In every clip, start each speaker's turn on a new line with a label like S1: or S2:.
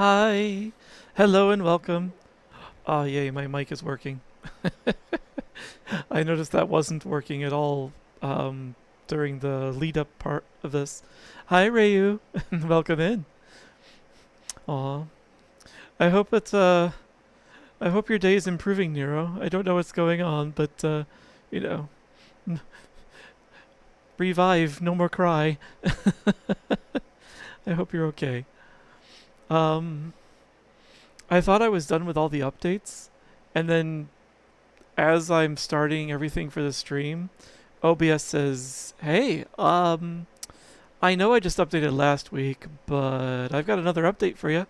S1: Hi, hello and welcome. Oh, yay, my mic is working. I noticed that wasn't working at all during the lead up part of this. Hi, Rayu, welcome in. Aw, I hope I hope your day is improving, Nero. I don't know what's going on, but you know, revive, no more cry. I hope you're okay. Um, I thought I was done with all the updates, and then as I'm starting everything for the stream, OBS says, "Hey, I know I just updated last week, but I've got another update for you."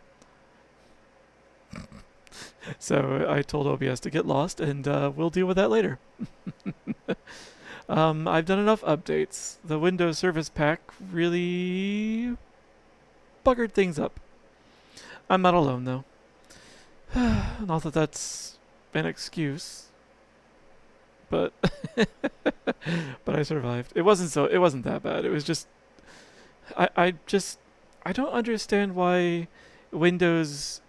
S1: So I told OBS to get lost, and we'll deal with that later. I've done enough updates. The Windows Service Pack really buggered things up. I'm not alone though. Not that that's an excuse, but but I survived. It wasn't that bad. It was just I just I don't understand why Windows,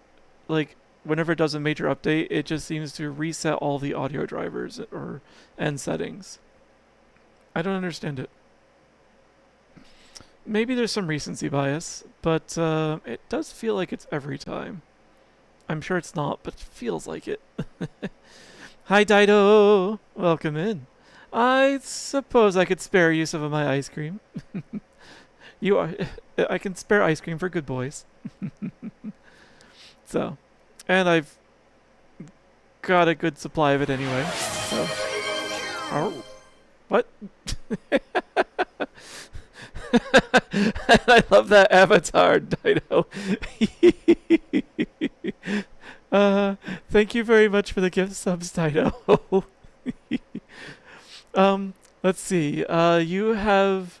S1: like, whenever it does a major update, it just seems to reset all the audio drivers or and settings. I don't understand it. Maybe there's some recency bias, but it does feel like it's every time. I'm sure it's not, but it feels like it. Hi, Dido! Welcome in. I suppose I could spare you some of my ice cream. You are. I can spare ice cream for good boys. So, and I've got a good supply of it anyway. So, oh, what? I love that avatar, Dido. uh, Thank you very much for the gift subs, Dido. Let's see. You have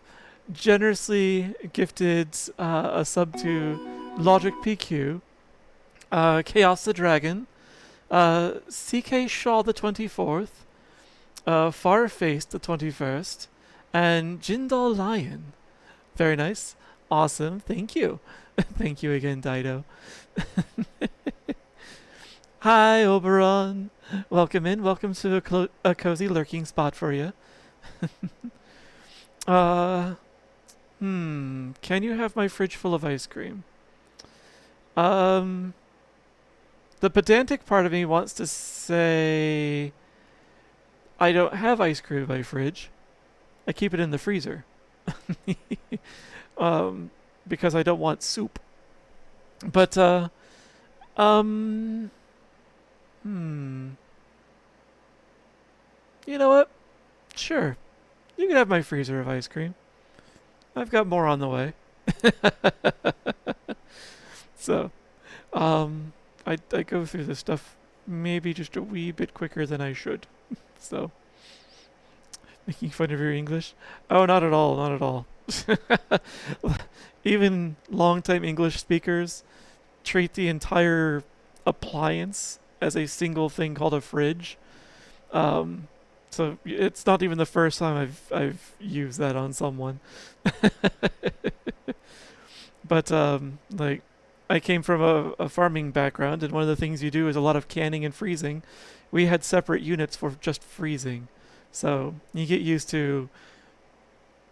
S1: generously gifted a sub to Logic PQ, Chaos the Dragon, CK Shaw the 24th, Farfaced the 21st, and Jindal Lion. Very nice. Awesome. Thank you. Thank you again, Dido. Hi, Oberon. Welcome in. Welcome to a cozy lurking spot for you. uh, Can you have my fridge full of ice cream? Um, the pedantic part of me wants to say I don't have ice cream in my fridge. I keep it in the freezer. um, because I don't want soup. But um, hmm, you know what? Sure, you can have my freezer of ice cream. I've got more on the way. So, um, I go through this stuff maybe just a wee bit quicker than I should. So, making fun of your English? Oh, not at all, not at all. Even long-time English speakers treat the entire appliance as a single thing called a fridge. Um, so it's not even the first time I've used that on someone. But like, I came from a farming background, and one of the things you do is a lot of canning and freezing. We had separate units for just freezing, so you get used to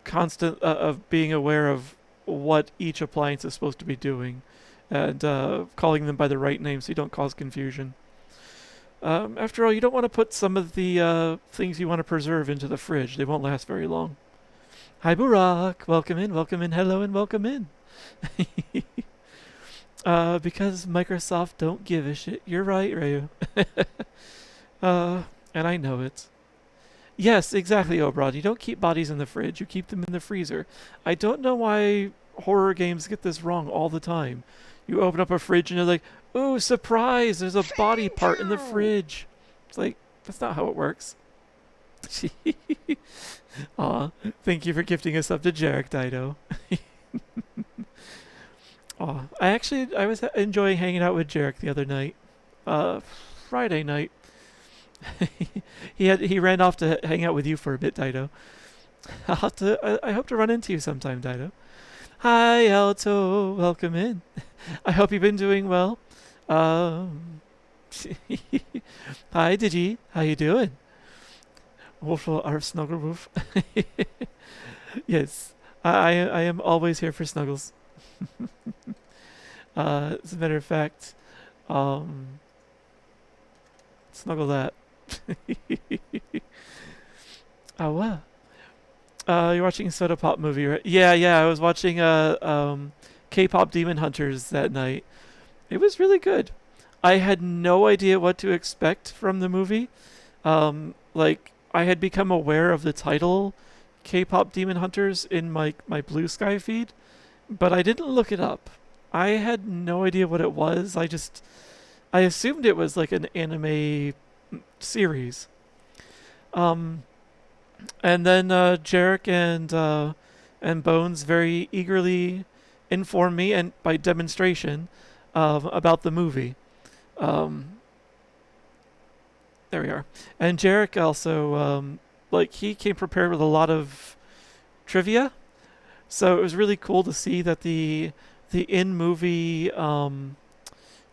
S1: constant of being aware of what each appliance is supposed to be doing, and calling them by the right name so you don't cause confusion. After all, you don't want to put some of the things you want to preserve into the fridge. They won't last very long. Hi, Burak. Welcome in, hello, and welcome in. Because Microsoft don't give a shit. You're right, Ryu. And I know it. Yes, exactly, Obrod. You don't keep bodies in the fridge. You keep them in the freezer. I don't know why horror games get this wrong all the time. You open up a fridge and you're like, "Ooh, surprise! There's a body part in the fridge." It's like, that's not how it works. Aw, thank you for gifting us up to Jarek, Dido. Aw, I was enjoying hanging out with Jarek the other night. Friday night. He ran off to hang out with you for a bit, Dido. I hope to run into you sometime, Dido. Hi, Alto. Welcome in. I hope you've been doing well. Um, Hi, Digi. How you doing? Wolf, our snuggle wolf. Yes, I am always here for snuggles. As a matter of fact, um, snuggle that. Oh wow. You're watching a Soda Pop movie, right? Yeah, yeah. I was watching K-pop Demon Hunters that night. It was really good. I had no idea what to expect from the movie. Like I had become aware of the title K-pop Demon Hunters in my Blue Sky feed, but I didn't look it up. I had no idea what it was. I assumed it was like an anime series. Um, and then Jarek and Bones very eagerly informed me, and by demonstration, about the movie. Um, there we are. And Jarek also, like, he came prepared with a lot of trivia, so it was really cool to see that the in movie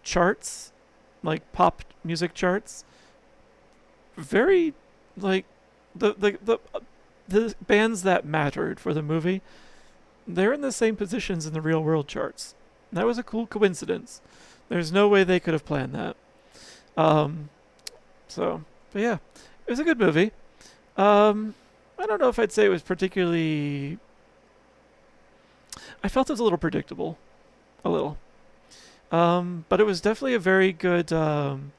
S1: charts, like pop music charts, very like the bands that mattered for the movie, they're in the same positions in the real world charts. That was a cool coincidence. There's no way they could have planned that. Um, but yeah, it was a good movie. Um, I don't know if I'd say it was particularly. I felt it was a little predictable, a little. But it was definitely a very good. Um,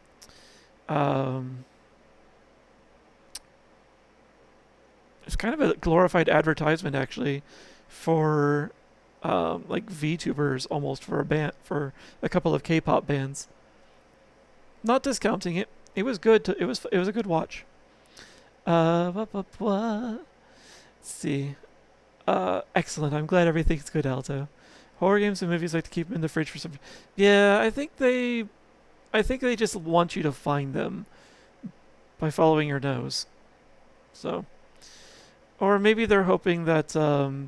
S1: it's kind of a glorified advertisement actually, for like VTubers almost for a band for a couple of K-pop bands. Not discounting it. It was good. It was a good watch. Let's see. Excellent. I'm glad everything's good, Alto. Horror games and movies like to keep them in the fridge for some. Yeah, I think they just want you to find them by following your nose. So, or maybe they're hoping that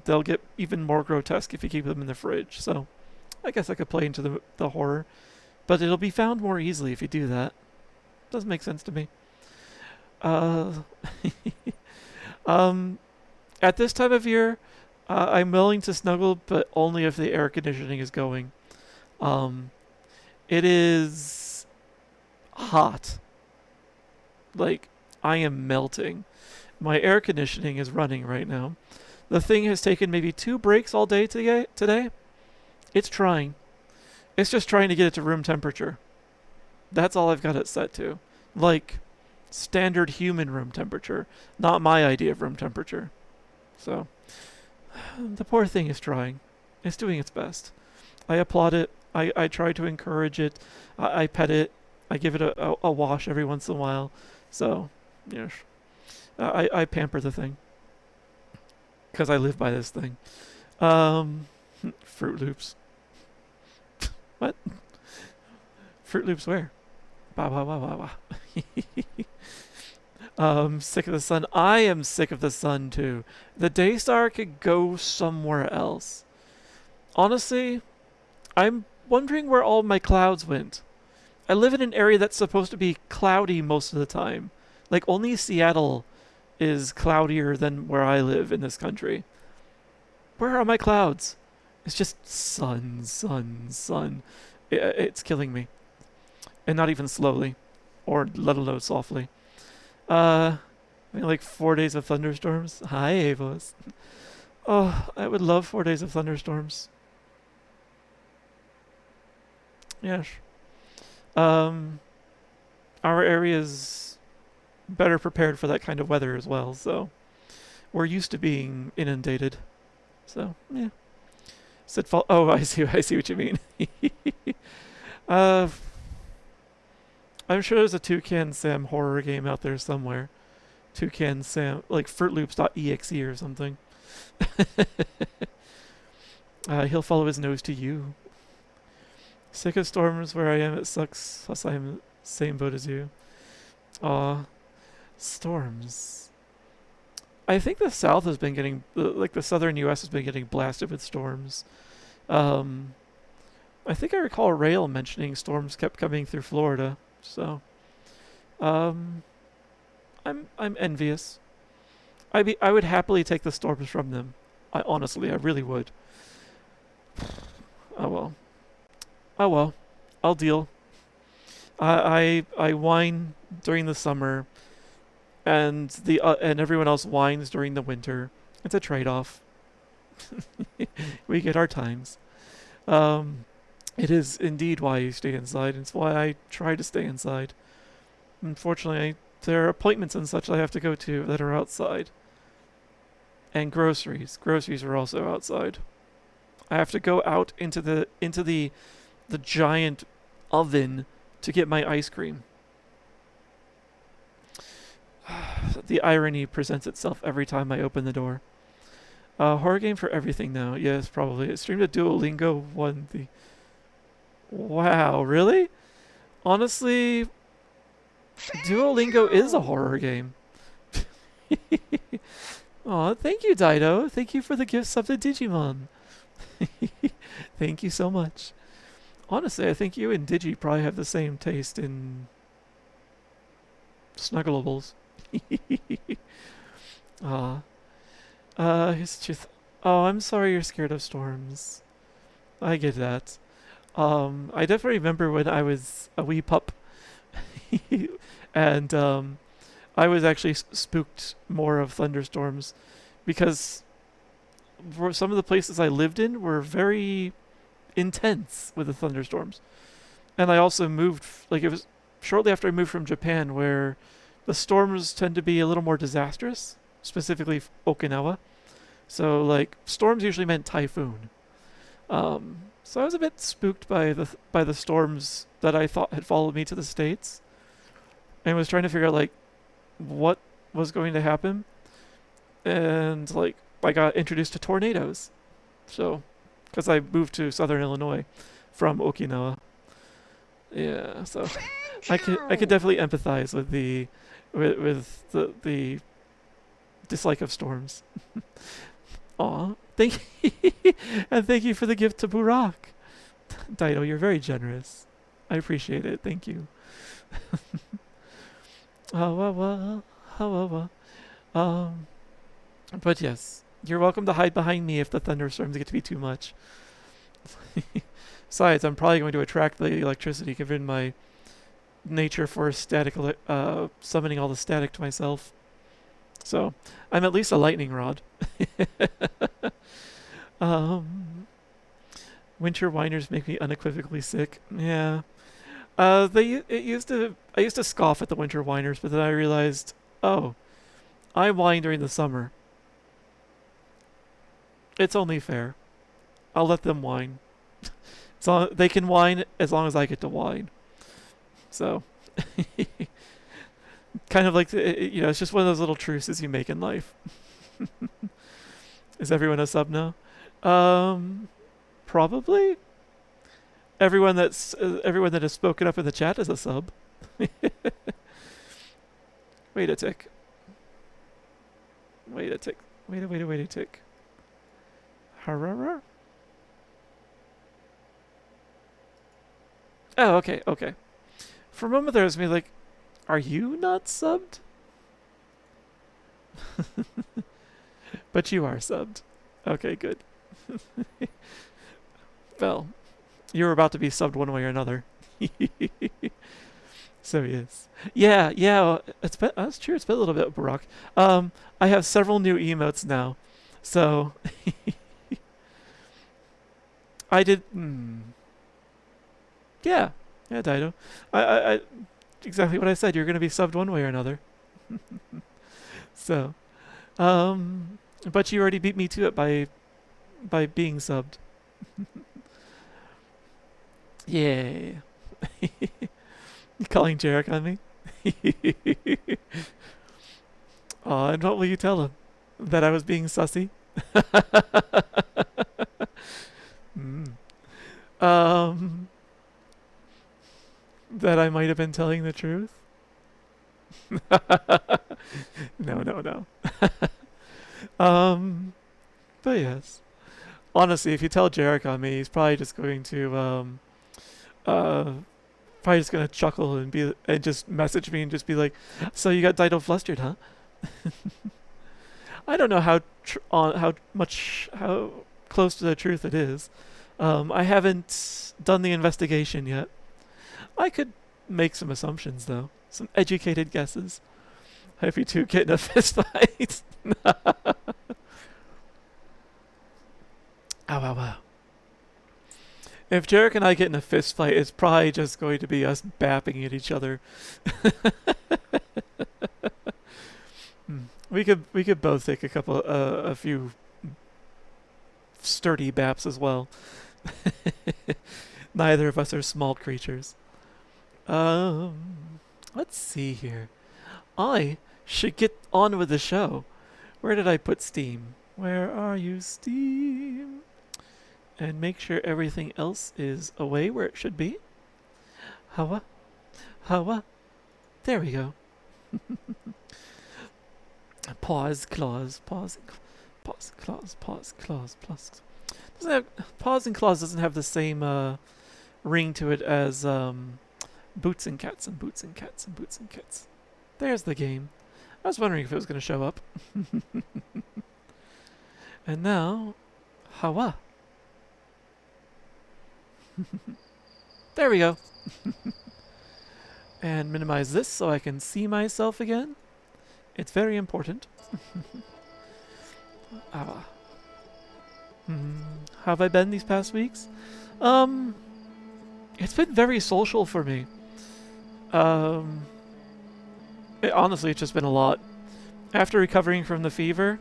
S1: they'll get even more grotesque if you keep them in the fridge. So, I guess I could play into the horror, but it'll be found more easily if you do that. Doesn't make sense to me. Uh, um, at this time of year, I'm willing to snuggle, but only if the air conditioning is going. Um, it is hot. Like, I am melting. My air conditioning is running right now. The thing has taken maybe 2 breaks all day today. It's trying. It's just trying to get it to room temperature. That's all I've got it set to. Like, standard human room temperature, not my idea of room temperature. So, the poor thing is trying. It's doing its best. I applaud it. I try to encourage it. I pet it. I give it a wash every once in a while. So, yes. I pamper the thing. Because I live by this thing. Um, Fruit Loops. What? Fruit Loops where? Bah, bah, bah, bah, bah. Sick of the sun. I am sick of the sun too. The Daystar could go somewhere else. Honestly, I'm wondering where all my clouds went. I live in an area that's supposed to be cloudy most of the time. Like only Seattle is cloudier than where I live in this country. Where are my clouds? It's just sun, sun, sun. It's killing me. And not even slowly. Or let alone softly. I mean, like 4 days of thunderstorms. Hi, Avos. Oh, I would love 4 days of thunderstorms. Yes. Um, our area is better prepared for that kind of weather as well, so we're used to being inundated. So yeah. Said fall. Oh, I see. I see what you mean. uh, I'm sure there's a Toucan Sam horror game out there somewhere. Toucan Sam, like FruitLoops.exe or something. He'll follow his nose to you. Sick of storms where I am. It sucks. Plus, I'm same boat as you. Aw, storms. I think the South has been getting, like the southern U.S. has been getting blasted with storms. Um, I think I recall Rail mentioning storms kept coming through Florida. So, um, I'm envious. I would happily take the storms from them. I really would. Oh well. Oh well. I'll deal. I whine during the summer, and everyone else whines during the winter. It's a trade-off. We get our times. Um, it is indeed why you stay inside. It's why I try to stay inside. Unfortunately, there are appointments and such I have to go to that are outside. And groceries. Groceries are also outside. I have to go out into the giant oven to get my ice cream. The irony presents itself every time I open the door. Horror game for everything now. Yes, probably. It streamed at Duolingo won the. Wow, really? Honestly, Duolingo is a horror game. Aw, thank you, Dido. Thank you for the gift sub to Digimon. Thank you so much. Honestly, I think you and Digi probably have the same taste in snuggleables. Ah. Here's the truth. Oh, I'm sorry you're scared of storms. I get that. I definitely remember when I was a wee pup, and I was actually spooked more of thunderstorms because for some of the places I lived in were very intense with the thunderstorms. And I also moved, like, it was shortly after I moved from Japan, where the storms tend to be a little more disastrous, specifically Okinawa. So, like, storms usually meant typhoon. So I was a bit spooked by the storms that I thought had followed me to the States, and was trying to figure out like what was going to happen. And like I got introduced to tornadoes, so because I moved to Southern Illinois from Okinawa. Yeah, so I could definitely empathize with the dislike of storms. Aw, thank and thank you for the gift to Burak. Dido, you're very generous. I appreciate it. Thank you. Oh, well. Oh, well. But yes, you're welcome to hide behind me if the thunderstorms get to be too much. Besides, I'm probably going to attract the electricity given my nature for summoning all the static to myself. So, I'm at least a lightning rod. um, Winter whiners make me unequivocally sick. Yeah. I used to scoff at the winter whiners, but then I realized, oh, I whine during the summer. It's only fair. I'll let them whine. So they can whine as long as I get to whine. So, kind of like it's just one of those little truces you make in life. Is everyone a sub now? Probably. Everyone that has spoken up in the chat is a sub. Wait a tick. Wait a tick. Wait a tick. Harara? Oh, okay. For a moment there was me like, are you not subbed? But you are subbed. Okay, good. Well, you were about to be subbed one way or another. So yes. Yeah, that's true. It's been a little bit, Barack. I have several new emotes now. So I did yeah, Dido. I exactly what I said. You're gonna be subbed one way or another. So but you already beat me to it by being subbed. Yay. You calling Jarek on me? Aw, and what will you tell him? That I was being sussy? mm. That I might have been telling the truth? No. But yes. Honestly, if you tell Jarek on me, he's probably just going to uh probably just gonna chuckle and just message me and just be like, "So you got Dido flustered, huh?" I don't know how close to the truth it is. I haven't done the investigation yet. I could make some assumptions though, some educated guesses. If you two get in a fist fight. Ow, ow, ow. If Jarek and I get in a fist fight, it's probably just going to be us bapping at each other. We could both take a few sturdy baps as well. Neither of us are small creatures. Let's see here. I should get on with the show. Where did I put Steam? Where are you, Steam? And make sure everything else is away where it should be. Hawa, Hawa. There we go. Pause, clause, pause, pause, clause, pause, clause, plus. Pause and clause doesn't have the same ring to it as boots and cats and boots and cats and boots and cats. There's the game. I was wondering if it was going to show up. And now, Hawa. There we go. And minimize this so I can see myself again. It's very important. How have I been these past weeks? It's been very social for me. Honestly, it's just been a lot. After recovering from the fever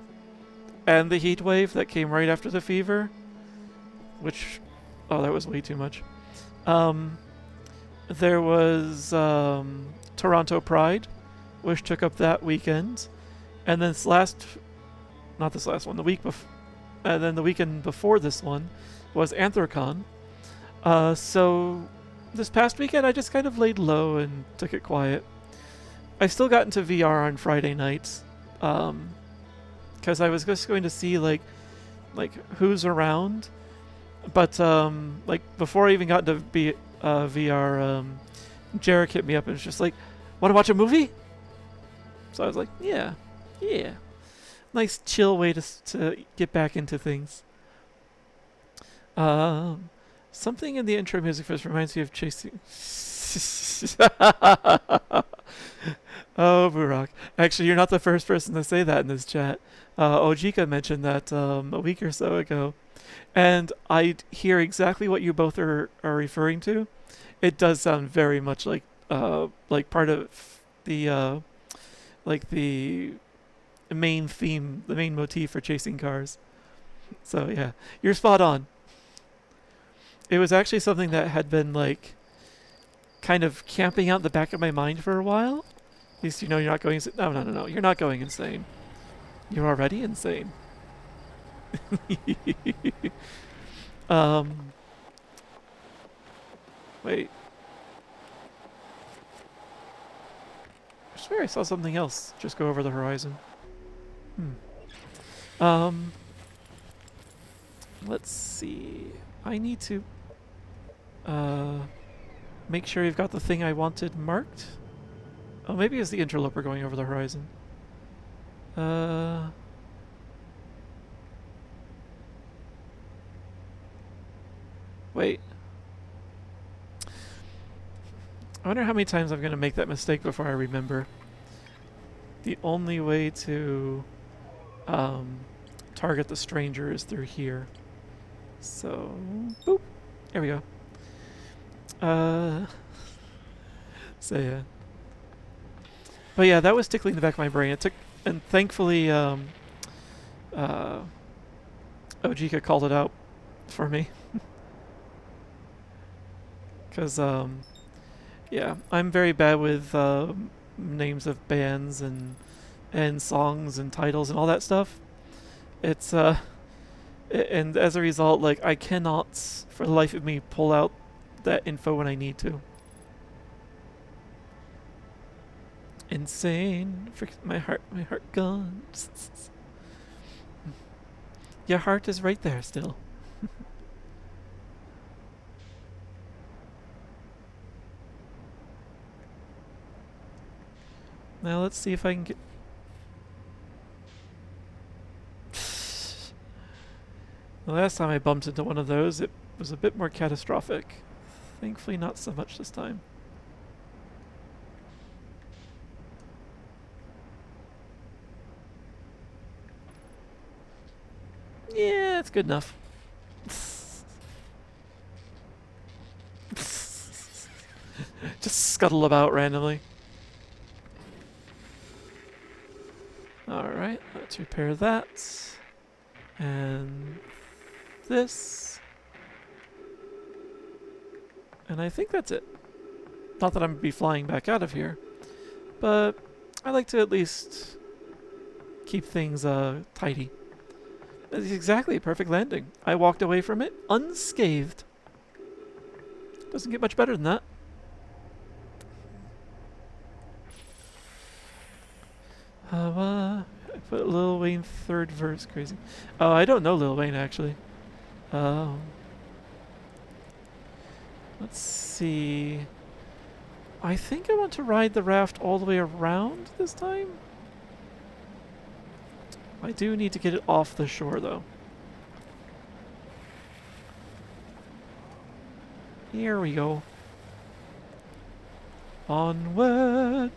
S1: and the heat wave that came right after the fever, which, oh, that was way too much. There was Toronto Pride, which took up that weekend, and then not this last one, the week before, and then the weekend before this one was Anthrocon. So this past weekend I just kind of laid low and took it quiet. I still got into VR on Friday nights, because I was just going to see like who's around. But like before I even got into VR, Jarek hit me up and was just like, "Want to watch a movie?" So I was like, "Yeah." Nice chill way to get back into things. Something in the intro music for this reminds me of chasing. Oh, Burak. Actually, you're not the first person to say that in this chat. Ojika mentioned that a week or so ago. And I hear exactly what you both are referring to. It does sound very much like part of the the main theme, the main motif for chasing cars. So yeah, you're spot on. It was actually something that had been like kind of camping out in the back of my mind for a while. At least you know you're not going. No. You're not going insane. You're already insane. Wait. I swear I saw something else just go over the horizon. Let's see. I need to make sure you've got the thing I wanted marked. Oh, maybe it's the interloper going over the horizon. Wait. I wonder how many times I'm going to make that mistake before I remember. The only way to target the stranger is through here. So, boop. There we go. So yeah. But yeah, that was tickling the back of my brain. It took, and thankfully, Ojika called it out for me. Because, yeah, I'm very bad with names of bands and songs and titles and all that stuff. It's, and as a result, like, I cannot, for the life of me, pull out that info when I need to. Insane. My heart gone. Your heart is right there still. Now let's see if I can get... The last time I bumped into one of those, it was a bit more catastrophic. Thankfully not so much this time. Yeah, it's good enough. Just scuttle about randomly. Alright, let's repair that. And this. And I think that's it. Not that I'm gonna be flying back out of here, but I like to at least keep things tidy. It's exactly a perfect landing. I walked away from it unscathed. Doesn't get much better than that. I put Lil Wayne third verse. Crazy. Oh, I don't know Lil Wayne actually. Let's see. I think I want to ride the raft all the way around this time. I do need to get it off the shore though. Here we go. Onward.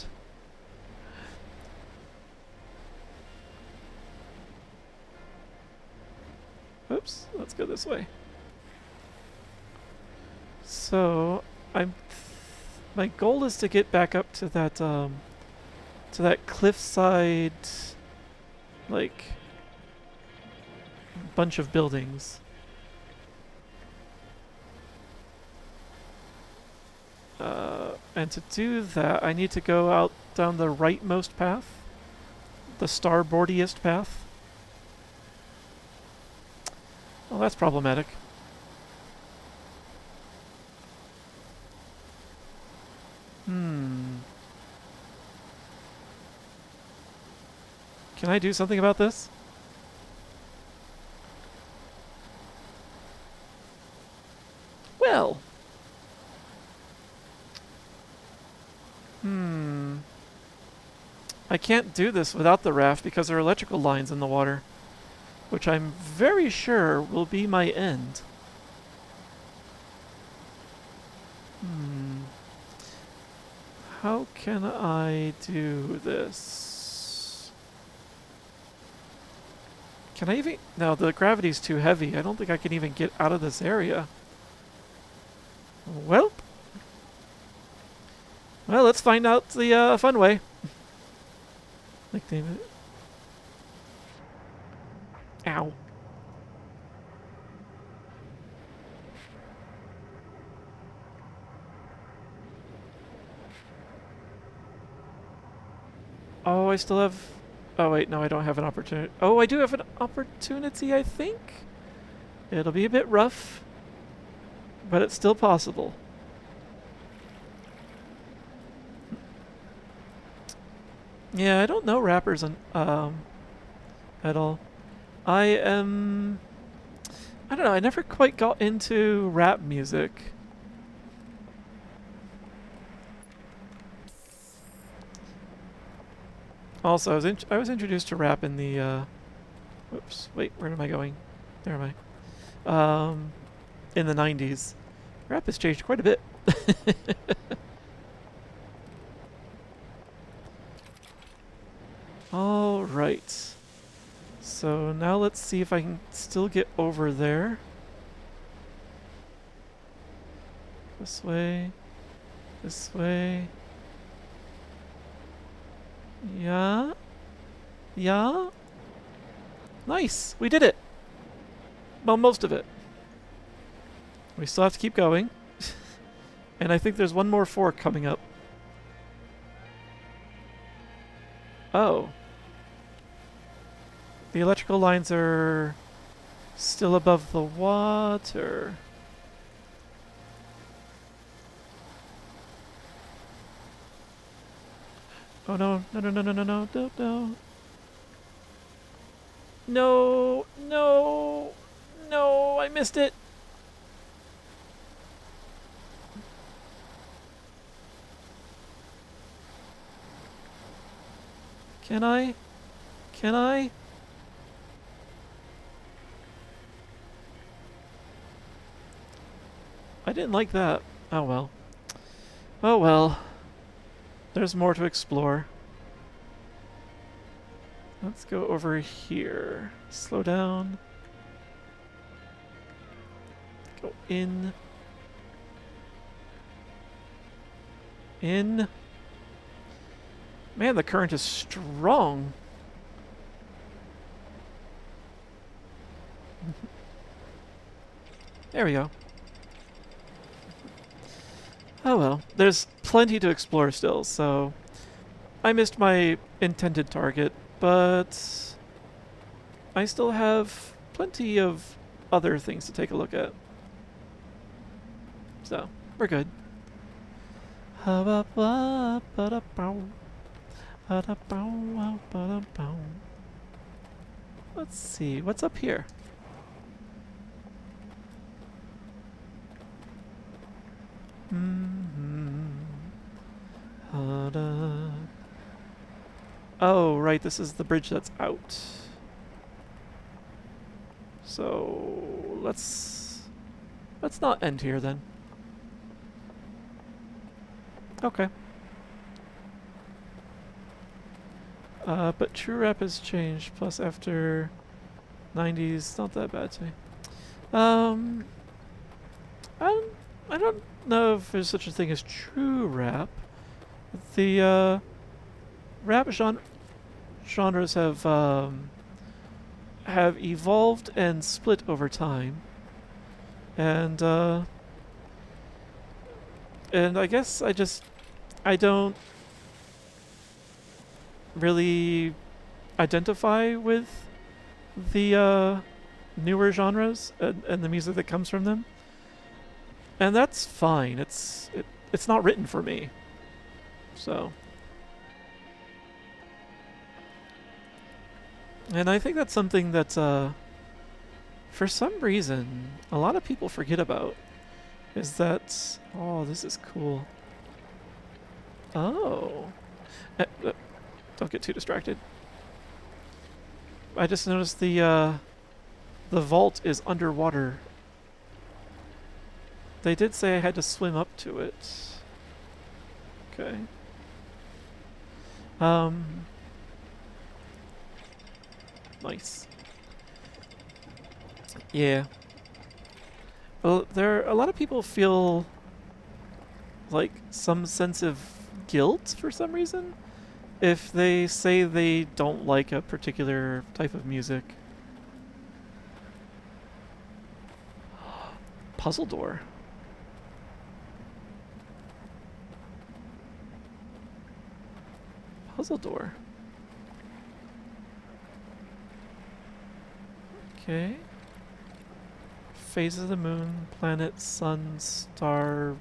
S1: Oops, let's go this way. So, my goal is to get back up to that cliffside, like, bunch of buildings. And to do that, I need to go out down the rightmost path, the starboardiest path. Well, that's problematic. Can I do something about this? Well. I can't do this without the raft because there are electrical lines in the water, which I'm very sure will be my end. How can I do this? Can I even... No, the gravity's too heavy. I don't think I can even get out of this area. Well, let's find out the fun way. Like David. Ow. Oh, I still have... Oh, wait, no, I don't have an opportunity. Oh, I do have an opportunity, I think? It'll be a bit rough, but it's still possible. Yeah, I don't know rappers at all. I don't know, I never quite got into rap music. Also, I was introduced to rap in the whoops, wait, where am I going? There am I. In the 90s. Rap has changed quite a bit. All right. So now let's see if I can still get over there. This way. This way. Yeah. Yeah. Nice. We did it. Well, most of it. We still have to keep going. And I think there's one more fork coming up. Oh. The electrical lines are still above the water. Oh no, no, no, no, no, no, no, no, no. No, no, no, I missed it. Can I? Can I? I didn't like that. Oh well. Oh well. There's more to explore. Let's go over here. Slow down. Go in. In. Man, the current is strong. There we go. Oh well. There's plenty to explore still, so I missed my intended target, but I still have plenty of other things to take a look at. So, we're good. Let's see, what's up here? Oh, right, this is the bridge that's out. So, let's not end here then. Okay. But true rap has changed, plus after 90s, not that bad to me. I don't know if there's such a thing as true rap. The rap genres have evolved and split over time, and I guess I don't really identify with the newer genres and the music that comes from them. And that's fine. It's not written for me. So. And I think that's something that for some reason a lot of people forget about. Is that, oh, this is cool. Oh. Don't get too distracted. I just noticed the vault is underwater. They did say I had to swim up to it. Okay. Nice. Yeah. Well, a lot of people feel like some sense of guilt for some reason if they say they don't like a particular type of music. Puzzle door. Puzzle door. Okay. Phase of the moon, planet, sun, star.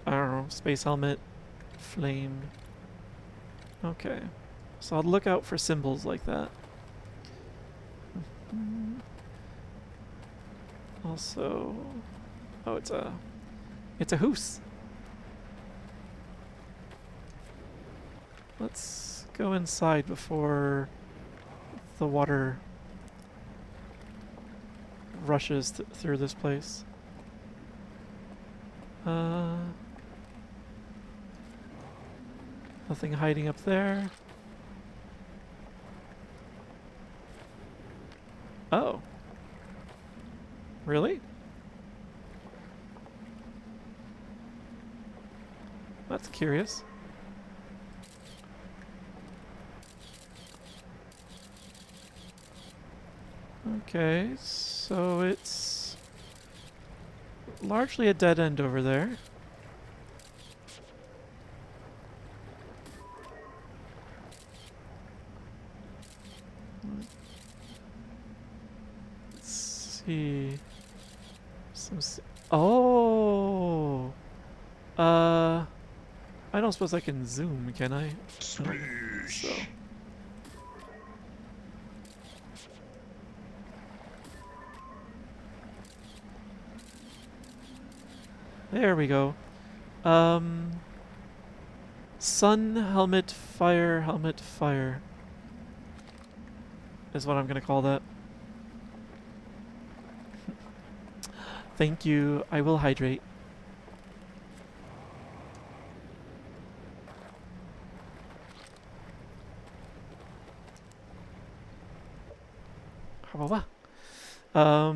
S1: I don't know, space helmet, flame. Okay. So I'll look out for symbols like that. Also, oh, it's a hoose. Let's go inside before the water rushes through this place. Nothing hiding up there. Oh. Really? That's curious. Okay, so it's largely a dead end over there. Let's see. Oh! I don't suppose I can zoom, can I? So. There we go. Sun, helmet, fire is what I'm gonna call that. Thank you. I will hydrate. How about that?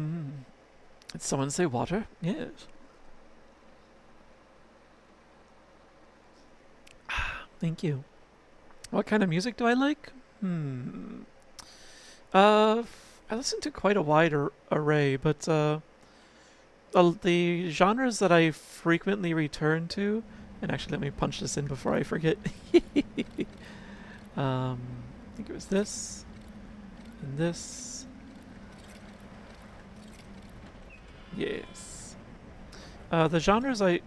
S1: Did someone say water? Yes. Thank you. What kind of music do I like? I listen to quite a wide array, but the genres that I frequently return to, and actually let me punch this in before I forget. I think it was this and this. Yes. The genres I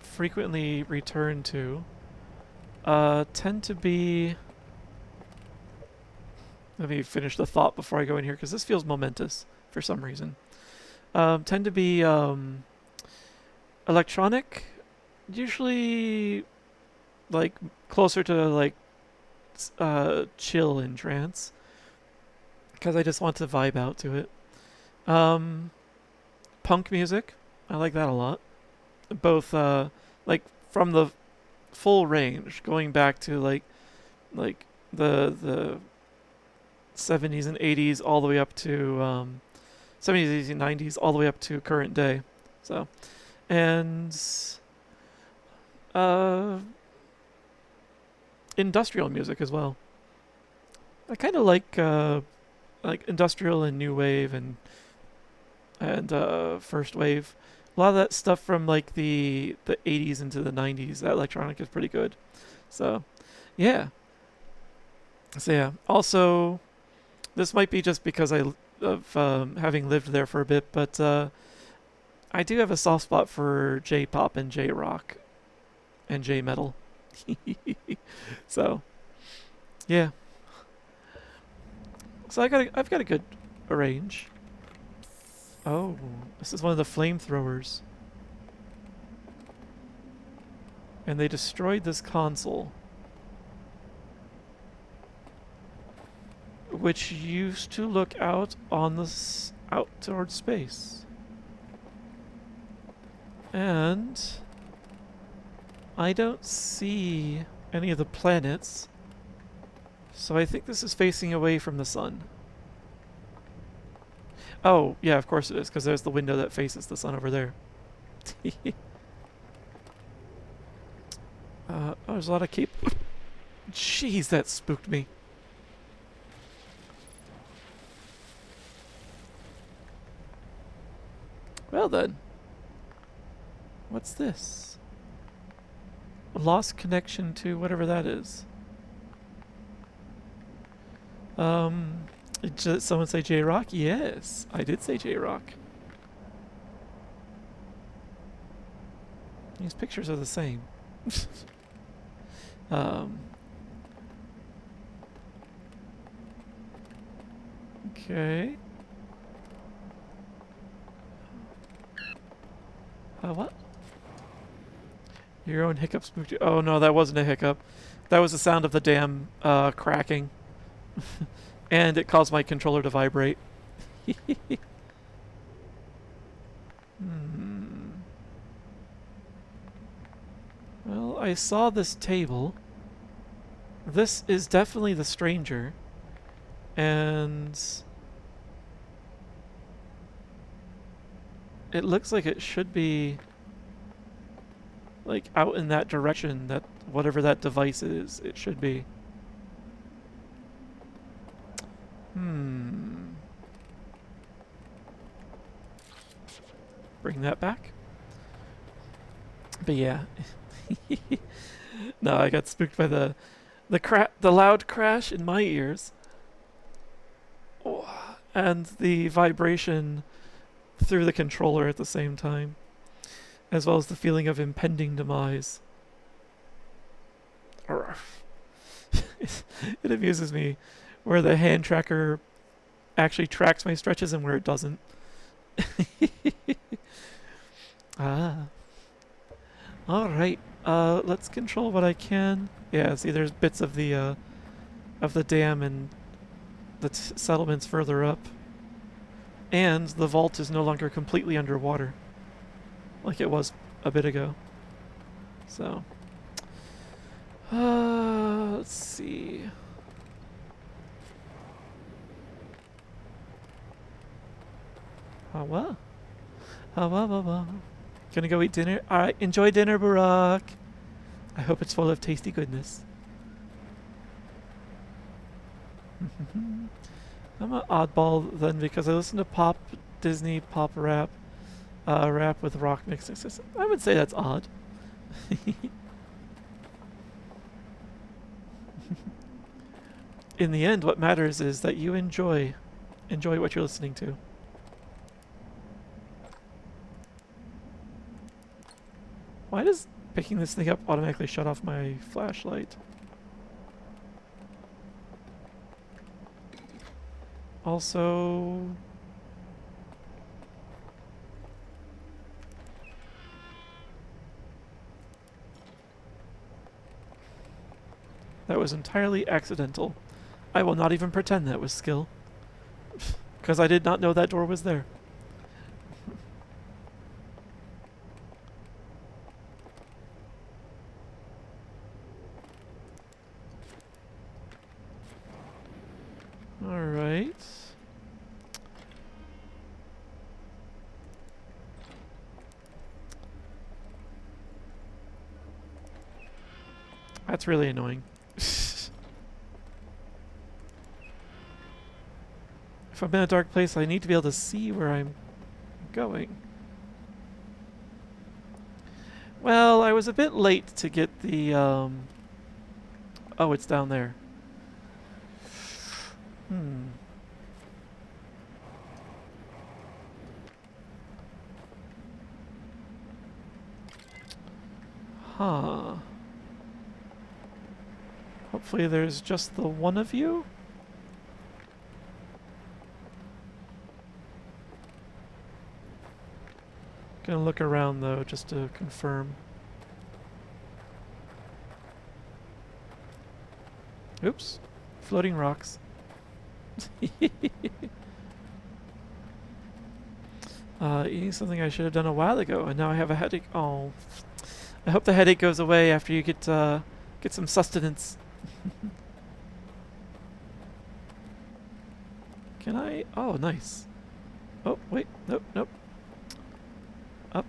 S1: frequently return to tend to be... Let me finish the thought before I go in here, because this feels momentous for some reason. Tend to be electronic, usually like closer to like chill and trance, because I just want to vibe out to it. Punk music, I like that a lot. Both like from the full range, going back to like the 70s and 80s all the way up to 70s, 80s, and 90s all the way up to current day. So, and industrial music as well. I kind of like industrial and new wave and first wave. A lot of that stuff from like the 80s into the 90s. That electronic is pretty good. So, yeah. So yeah. Also, this might be just because of having lived there for a bit, but I do have a soft spot for J-pop and J-rock and J-metal. So, yeah. So I've got a good range. Oh, this is one of the flamethrowers. And they destroyed this console, which used to look out on out towards space. And I don't see any of the planets, so I think this is facing away from the sun. Oh, yeah, of course it is, because there's the window that faces the sun over there. Oh, there's a lot of Jeez, that spooked me. Well then. What's this? Lost connection to whatever that is. Did someone say J-Rock? Yes, I did say J-Rock. These pictures are the same. Okay. What? Your own hiccup spooked you. Oh no, that wasn't a hiccup. That was the sound of the dam cracking. And it caused my controller to vibrate. Well, I saw this table. This is definitely the stranger. And it looks like it should be like out in that direction, that whatever that device is, it should be. Bring that back. But yeah. No, I got spooked by the loud crash in my ears. Oh, and the vibration through the controller at the same time, as well as the feeling of impending demise. It amuses me where the hand tracker actually tracks my stretches and where it doesn't. Ah. Alright. Let's control what I can. Yeah, see, there's bits of the dam and the settlements further up. And the vault is no longer completely underwater, like it was a bit ago. So, let's see. What? Gonna go eat dinner? Alright, enjoy dinner, Barack. I hope it's full of tasty goodness. I'm an oddball then because I listen to pop, Disney, pop rap, rap with rock mixes. I would say that's odd. In the end, what matters is that you enjoy what you're listening to. Why does picking this thing up automatically shut off my flashlight? Also... that was entirely accidental. I will not even pretend that was skill. Because I did not know that door was there. Alright. That's really annoying. If I'm in a dark place, I need to be able to see where I'm going. Well, I was a bit late to get the, oh, it's down there. Huh. Hopefully there's just the one of you? Gonna look around though, just to confirm. Oops. Floating rocks. Eating something I should have done a while ago, and now I have a headache. Oh. I hope the headache goes away after you get some sustenance. Can I? Oh, nice. Oh, wait. Nope, nope. Up.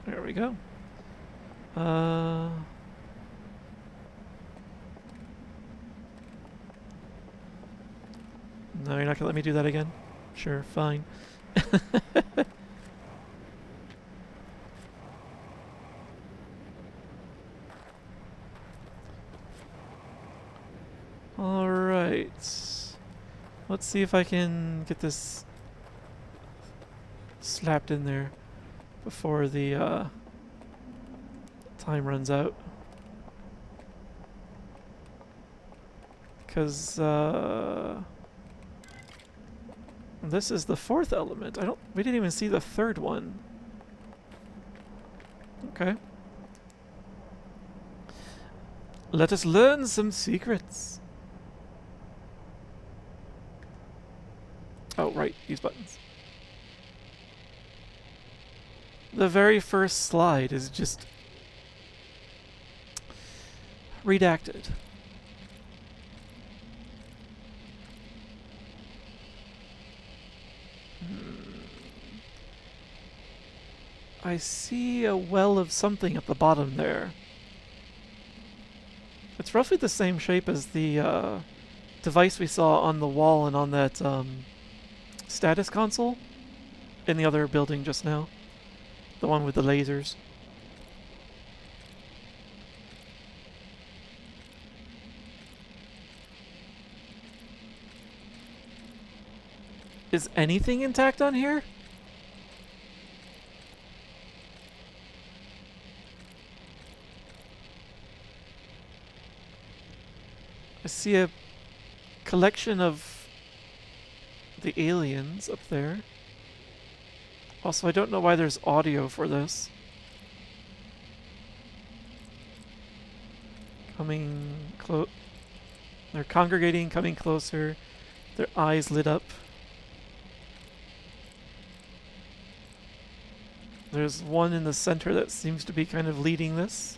S1: There we go. No, you're not gonna let me do that again? Sure, fine. Alright. Let's see if I can get this slapped in there before the time runs out. Because this is the fourth element. We didn't even see the third one. Okay. Let us learn some secrets. Oh, right, these buttons. The very first slide is just redacted. I see a well of something at the bottom there. It's roughly the same shape as the device we saw on the wall and on that status console in the other building just now. The one with the lasers. Is anything intact on here? I see a collection of the aliens up there. Also, I don't know why there's audio for this. Coming close. They're congregating, coming closer. Their eyes lit up. There's one in the center that seems to be kind of leading this.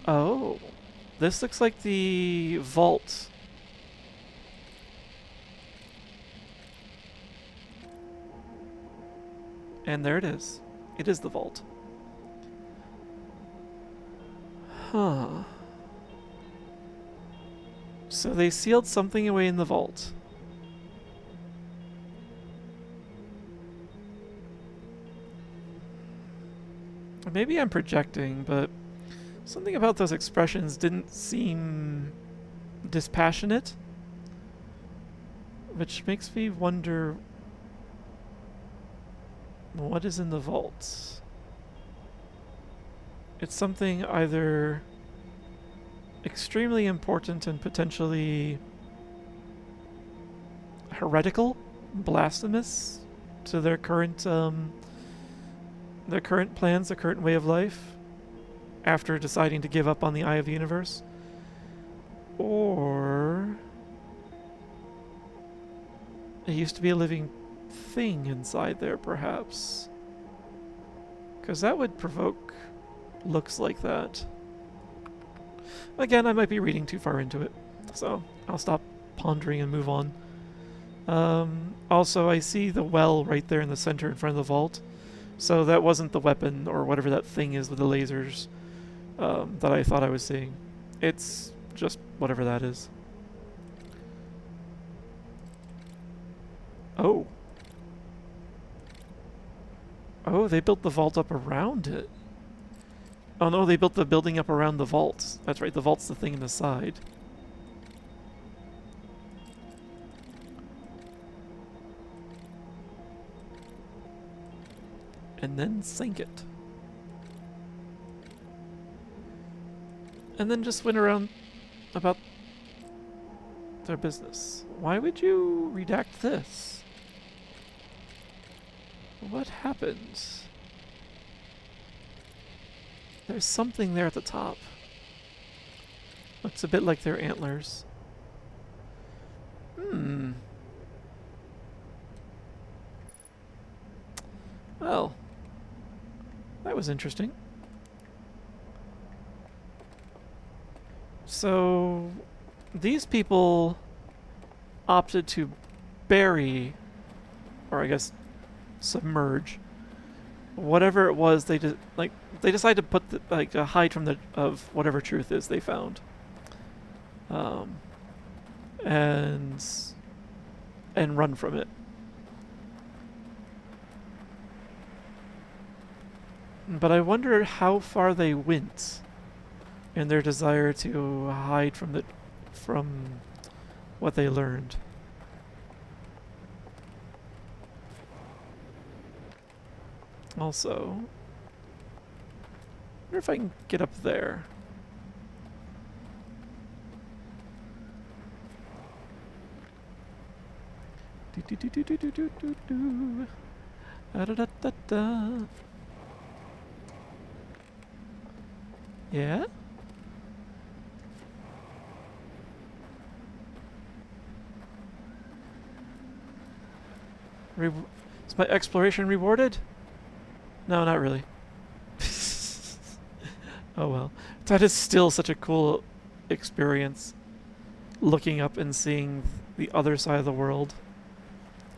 S1: Oh. This looks like the vault. And there it is. It is the vault. Huh. So they sealed something away in the vault. Maybe I'm projecting, but something about those expressions didn't seem dispassionate, which makes me wonder what is in the vault. It's something either extremely important and potentially heretical, blasphemous to their current plans, their current way of life, after deciding to give up on the eye of the universe, or it used to be a living thing inside there, perhaps, because that would provoke looks like that. Again, I might be reading too far into it, so I'll stop pondering and move on. Also, I see the well right there in the center in front of the vault, so that wasn't the weapon or whatever that thing is with the lasers that I thought I was seeing. It's just whatever that is. Oh. Oh, they built the vault up around it. Oh no, they built the building up around the vault. That's right, the vault's the thing in the side. And then sink it. And then just went around about their business. Why would you redact this? What happened? There's something there at the top. Looks a bit like their antlers. Well, that was interesting. So, these people opted to bury, or I guess submerge, whatever it was they did. Like, they decided to put to hide from of whatever truth is they found, and run from it. But I wonder how far they went in their desire to hide from what they learned. Also, I wonder if I can get up there. Do do do do do do do do do. Da da da da da. Yeah? Is my exploration rewarded? No, not really. Oh well. That is still such a cool experience, looking up and seeing the other side of the world.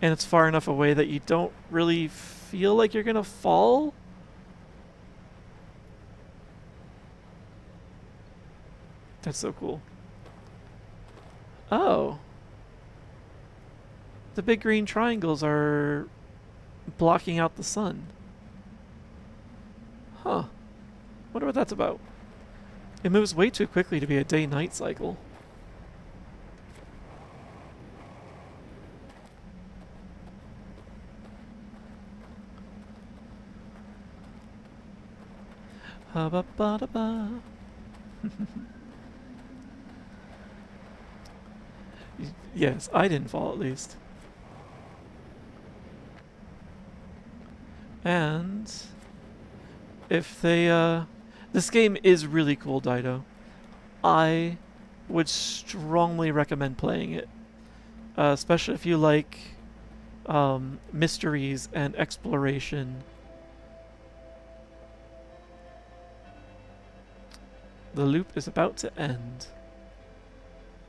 S1: And it's far enough away that you don't really feel like you're gonna fall. That's so cool. Oh. The big green triangles are blocking out the sun. Huh. Wonder what that's about. It moves way too quickly to be a day-night cycle. Ha-ba-ba-da-ba. Yes, I didn't fall at least. And if they, this game is really cool, Dido. I would strongly recommend playing it, especially if you like mysteries and exploration. The loop is about to end.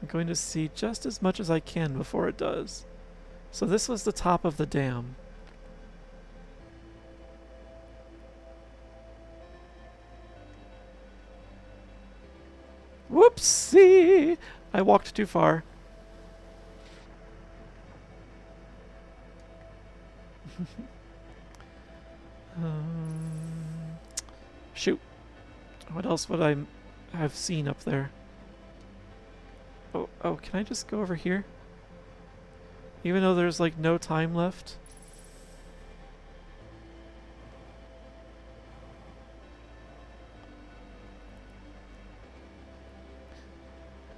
S1: I'm going to see just as much as I can before it does. So this was the top of the dam. Whoopsie! I walked too far. Shoot. What else would I have seen up there? Oh, can I just go over here? Even though there's like no time left?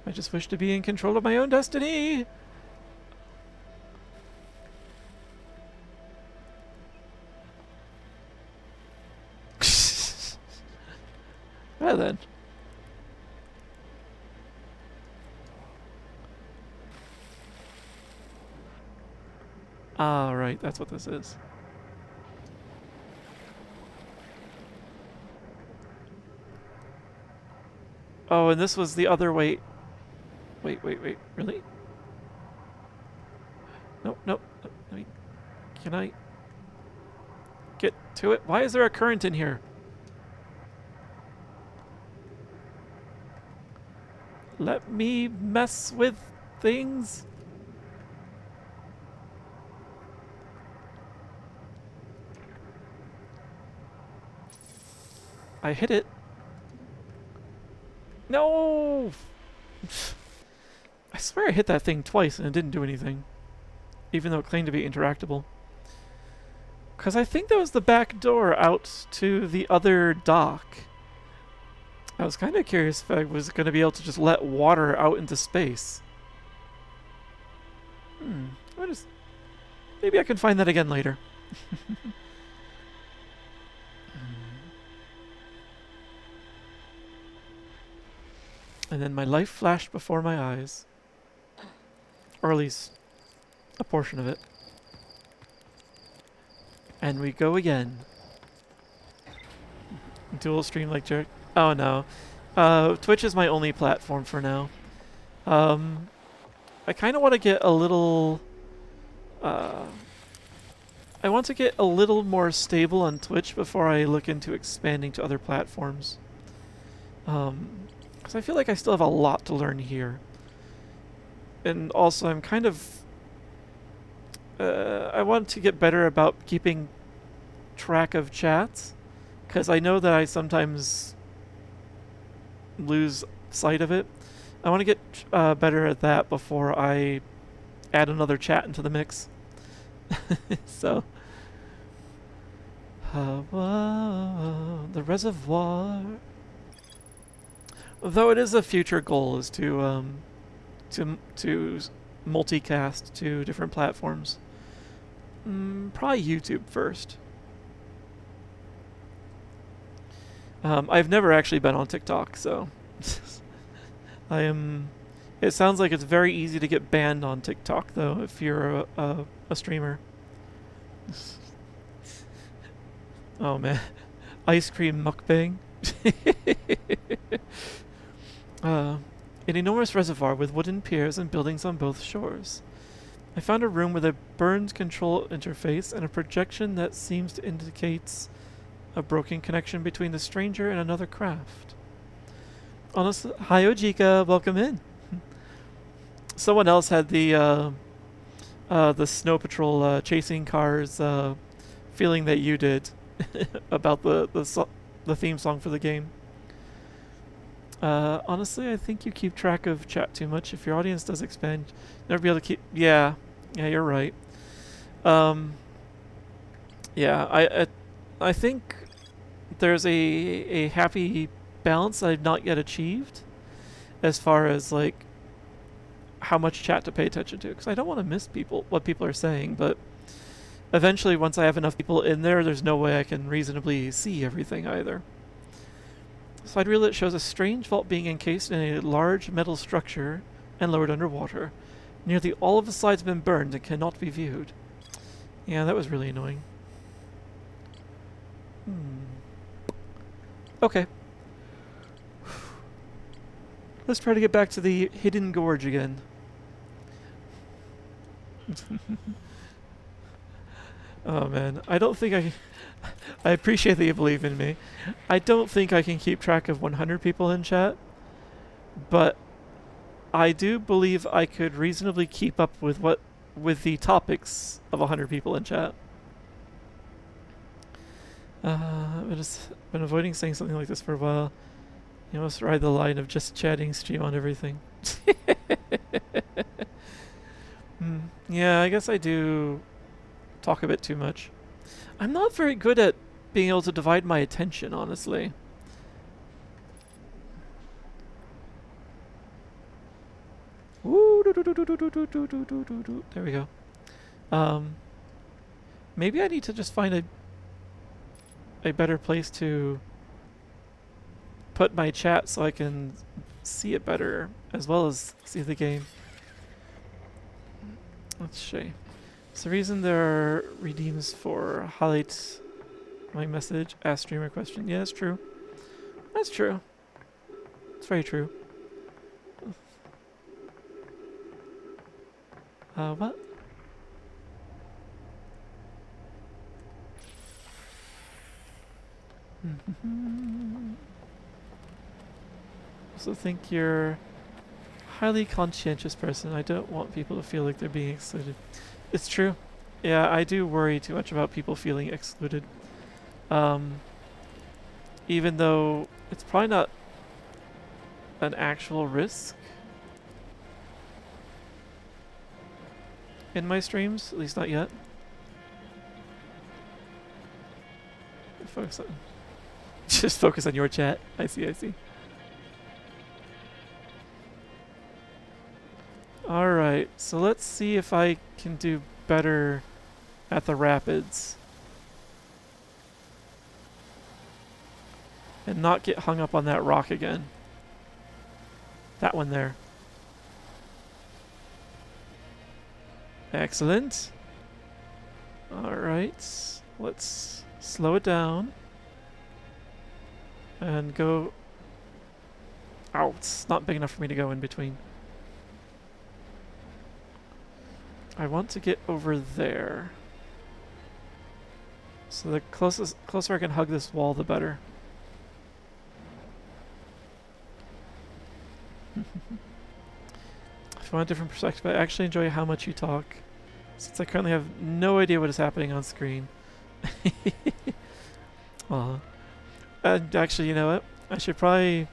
S1: I just wish to be in control of my own destiny! Well then. Ah, right, that's what this is. Oh, and this was the other way. Wait, really? Nope. Can I get to it? Why is there a current in here? Let me mess with things. I hit it. No! I swear I hit that thing twice and it didn't do anything. Even though it claimed to be interactable. Because I think that was the back door out to the other dock. I was kind of curious if I was going to be able to just let water out into space. Maybe I can find that again later. And then my life flashed before my eyes. Or at least a portion of it. And we go again. Dual stream like jerk. Oh no. Twitch is my only platform for now. I kind of want to get a little... I want to get a little more stable on Twitch before I look into expanding to other platforms. Because I feel like I still have a lot to learn here. And also I'm kind of... I want to get better about keeping track of chats. Because I know that I sometimes lose sight of it. I want to get better at that before I add another chat into the mix. So... the reservoir. Though it is a future goal is to multicast to different platforms. Probably YouTube first. I've never actually been on TikTok, so I am. It sounds like it's very easy to get banned on TikTok, though, if you're a streamer. Oh man, ice cream mukbang. An enormous reservoir with wooden piers and buildings on both shores. I found a room with a burned control interface and a projection that seems to indicate a broken connection between the stranger and another craft. Honestly, hi Ojika, welcome in. Someone else had the snow patrol chasing cars feeling that you did about the theme song for the game. Honestly, I think you keep track of chat too much. If your audience does expand, you'll never be able to keep... Yeah, you're right. Yeah, I think there's a happy balance I've not yet achieved as far as, like, how much chat to pay attention to. Because I don't want to miss what people are saying, but eventually, once I have enough people in there, there's no way I can reasonably see everything either. Side reel, it shows a strange vault being encased in a large metal structure and lowered underwater. Nearly all of the sides have been burned and cannot be viewed. Yeah, that was really annoying. Okay. Let's try to get back to the hidden gorge again. Oh man, I don't think I appreciate that you believe in me. I don't think I can keep track of 100 people in chat, but I do believe I could reasonably keep up with the topics of 100 people in chat. I've just been avoiding saying something like this for a while. You must ride the line of just chatting, stream on everything. Yeah, I guess I do talk a bit too much. I'm not very good at being able to divide my attention, honestly. There we go. Maybe I need to just find a better place to put my chat so I can see it better, as well as see the game. Let's see. It's the reason there are redeems for highlight my message, ask streamer question. Yeah, that's true. That's true. It's very true. What? Also think you're a highly conscientious person. I don't want people to feel like they're being excluded. It's true. Yeah, I do worry too much about people feeling excluded. Even though it's probably not an actual risk in my streams, at least not yet. Focus on just focus on your chat. I see, I see. Alright, so let's see if I can do better at the rapids. And not get hung up on that rock again. That one there. Excellent. Alright, let's slow it down. And go... Ow, it's not big enough for me to go in between. I want to get over there. So the closer I can hug this wall, the better. If I want a different perspective, I actually enjoy how much you talk, since I currently have no idea what is happening on screen. And actually, you know what? I should probably...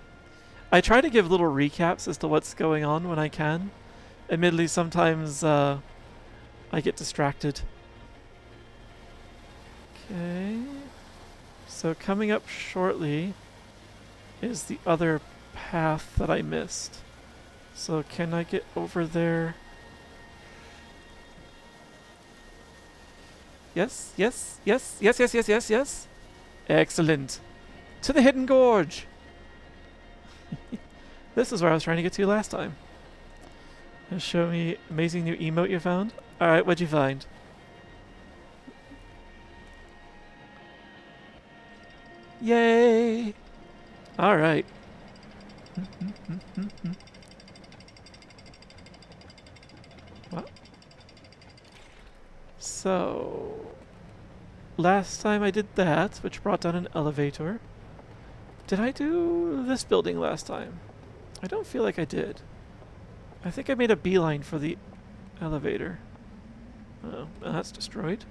S1: I try to give little recaps as to what's going on when I can. Admittedly, sometimes I get distracted. Okay. So coming up shortly is the other path that I missed. So can I get over there? Yes, yes, yes, yes, yes, yes, yes, yes. Excellent. To the hidden gorge. This is where I was trying to get to last time. And show me amazing new emote you found. Alright, what'd you find? Yay! Alright. What? So... Last time I did that, which brought down an elevator. Did I do this building last time? I don't feel like I did. I think I made a beeline for the elevator. Oh, that's destroyed.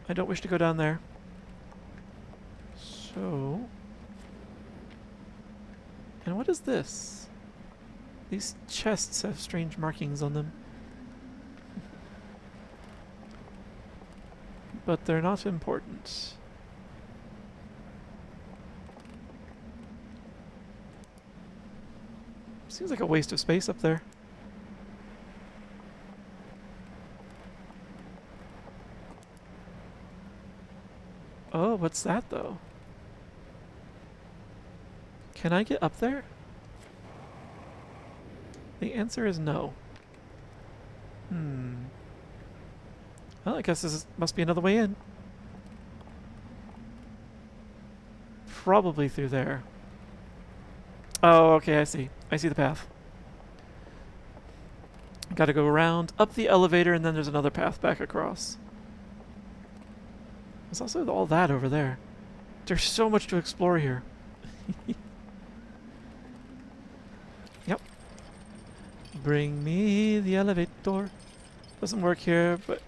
S1: I don't wish to go down there. So... And what is this? These chests have strange markings on them. But they're not important. Seems like a waste of space up there. Oh, what's that though? Can I get up there? The answer is no. Well, I guess must be another way in. Probably through there. Oh, okay, I see. I see the path. Gotta go around, up the elevator, and then there's another path back across. There's also all that over there. There's so much to explore here. Yep. Bring me the elevator. Doesn't work here, but...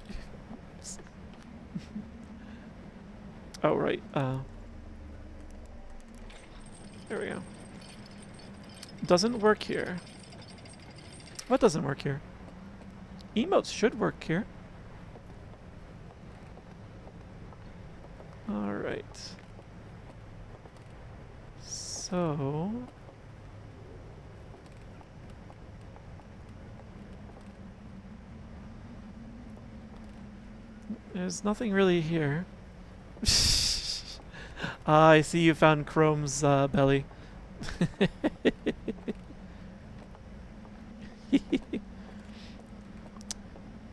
S1: oh, right. There we go. Doesn't work here. What doesn't work here? Emotes should work here. Alright. So... there's nothing really here. I see you found Chrome's belly.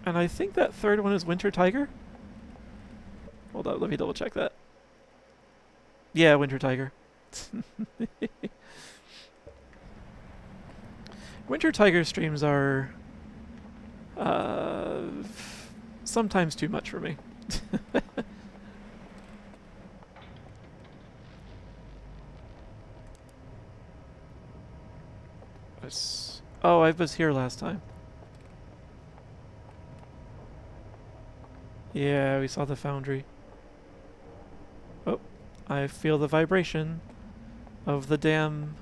S1: And I think that third one is Winter Tiger. Hold on, let me double check that. Yeah, Winter Tiger. Winter Tiger streams are sometimes too much for me. Oh, I was here last time. Yeah, we saw the foundry. Oh, I feel the vibration of the dam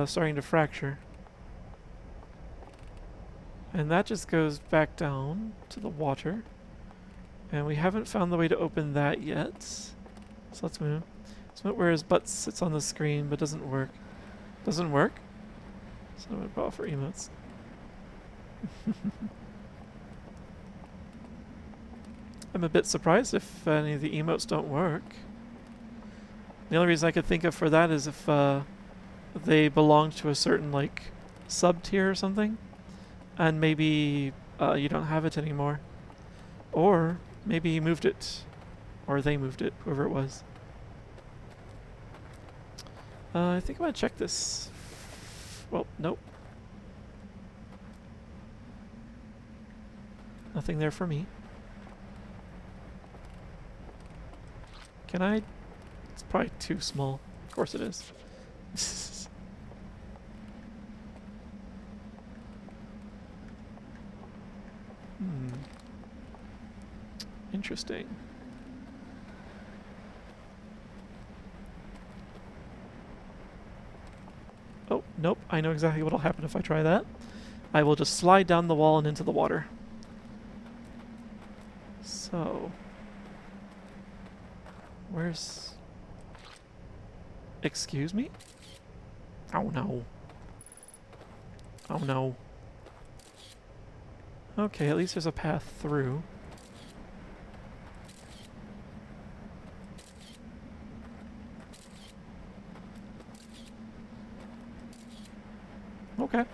S1: starting to fracture. And that just goes back down to the water. And we haven't found the way to open that yet. So let's move. It's where his butt sits on the screen, but doesn't work. Doesn't work? So I'm going to call for emotes. I'm a bit surprised if any of the emotes don't work. The only reason I could think of for that is if they belonged to a certain, like, sub-tier or something. And maybe you don't have it anymore. Or maybe he moved it. Or they moved it, whoever it was. I think I'm going to check this. Well, nope. Nothing there for me. Can I? It's probably too small. Of course it is. Interesting. Oh, nope. I know exactly what'll happen if I try that. I will just slide down the wall and into the water. So... where's... excuse me? Oh no. Oh no. Okay, at least there's a path through. Okay.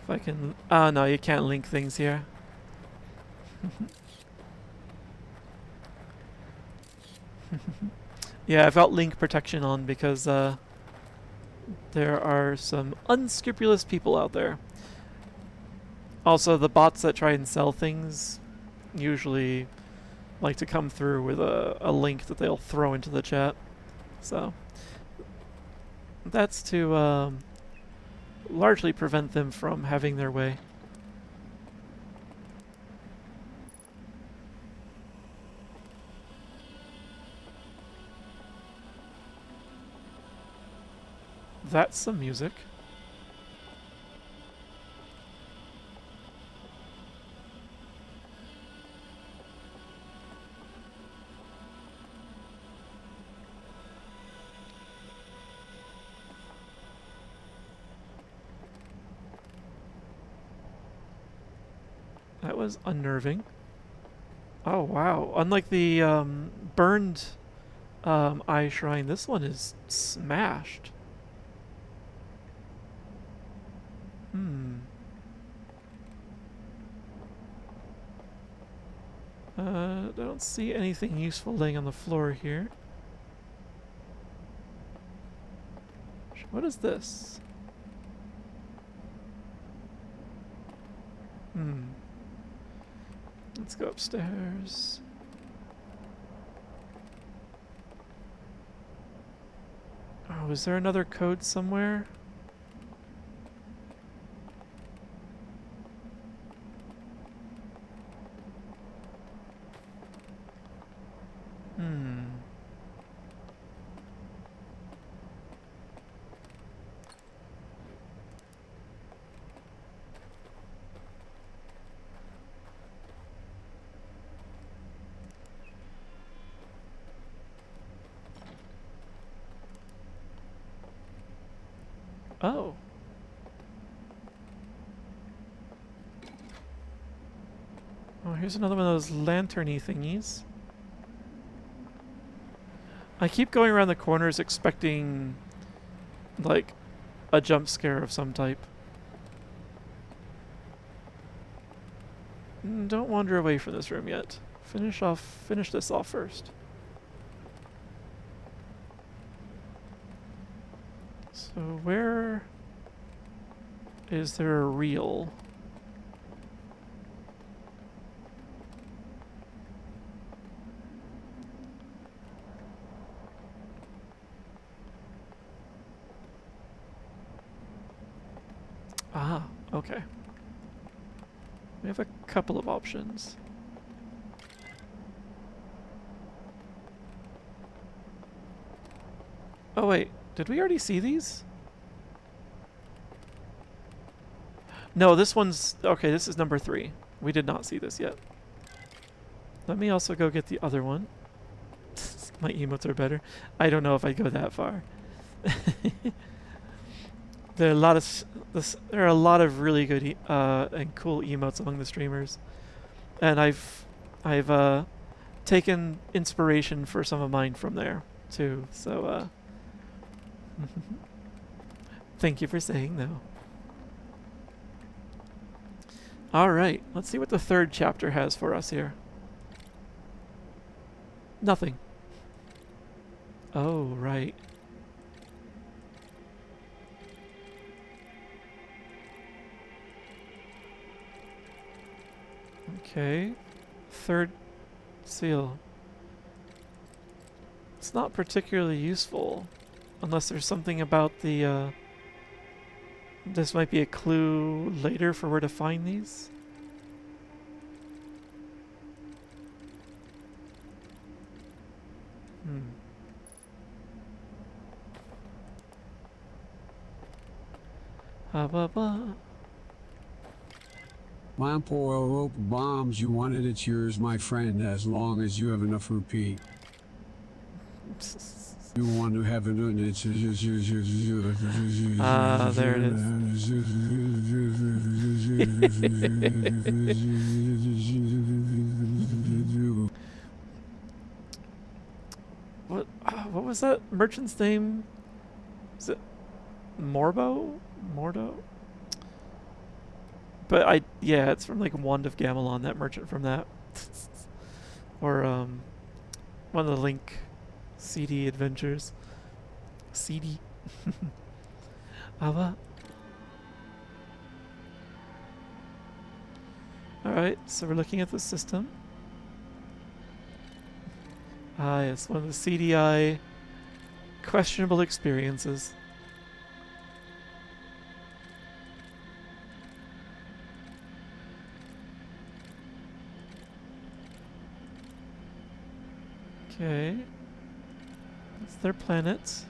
S1: If I can... oh no, you can't link things here. Yeah, I've got link protection on because there are some unscrupulous people out there. Also, the bots that try and sell things usually like to come through with a link that they'll throw into the chat. So, that's to largely prevent them from having their way. That's some music. That was unnerving. Oh wow. Unlike the burned eye shrine, this one is smashed. Hmm. I don't see anything useful laying on the floor here. What is this? Hmm. Let's go upstairs. Oh, is there another code somewhere? Hmm. Oh. Oh, here's another one of those lantern-y thingies. I keep going around the corners expecting, like, a jump scare of some type. Don't wander away from this room yet. Finish this off first. So where is there a reel? Ah, okay. We have a couple of options. Oh wait, did we already see these? No, this one's... Okay, this is number 3. We did not see this yet. Let me also go get the other one. My emotes are better. I don't know if I'd go that far. There are a lot of there are a lot of really good and cool emotes among the streamers, and I've taken inspiration for some of mine from there too. So thank you for saying no. All right, let's see what the 3rd chapter has for us here. Nothing. Oh right. Okay. 3rd seal. It's not particularly useful unless there's something about the this might be a clue later for where to find these.
S2: Lamp oil rope bombs, you want it, it's yours, my friend, as long as you have enough rupee. You want to have it, it's
S1: there it is. What was that merchant's name? Is it Morbo? Mordo? But yeah, it's from like Wand of Gamelon, that merchant from that. Or one of the Link CD adventures. CD. Alright, so we're looking at the system. Ah, yes, one of the CDI questionable experiences. Okay. That's their planet.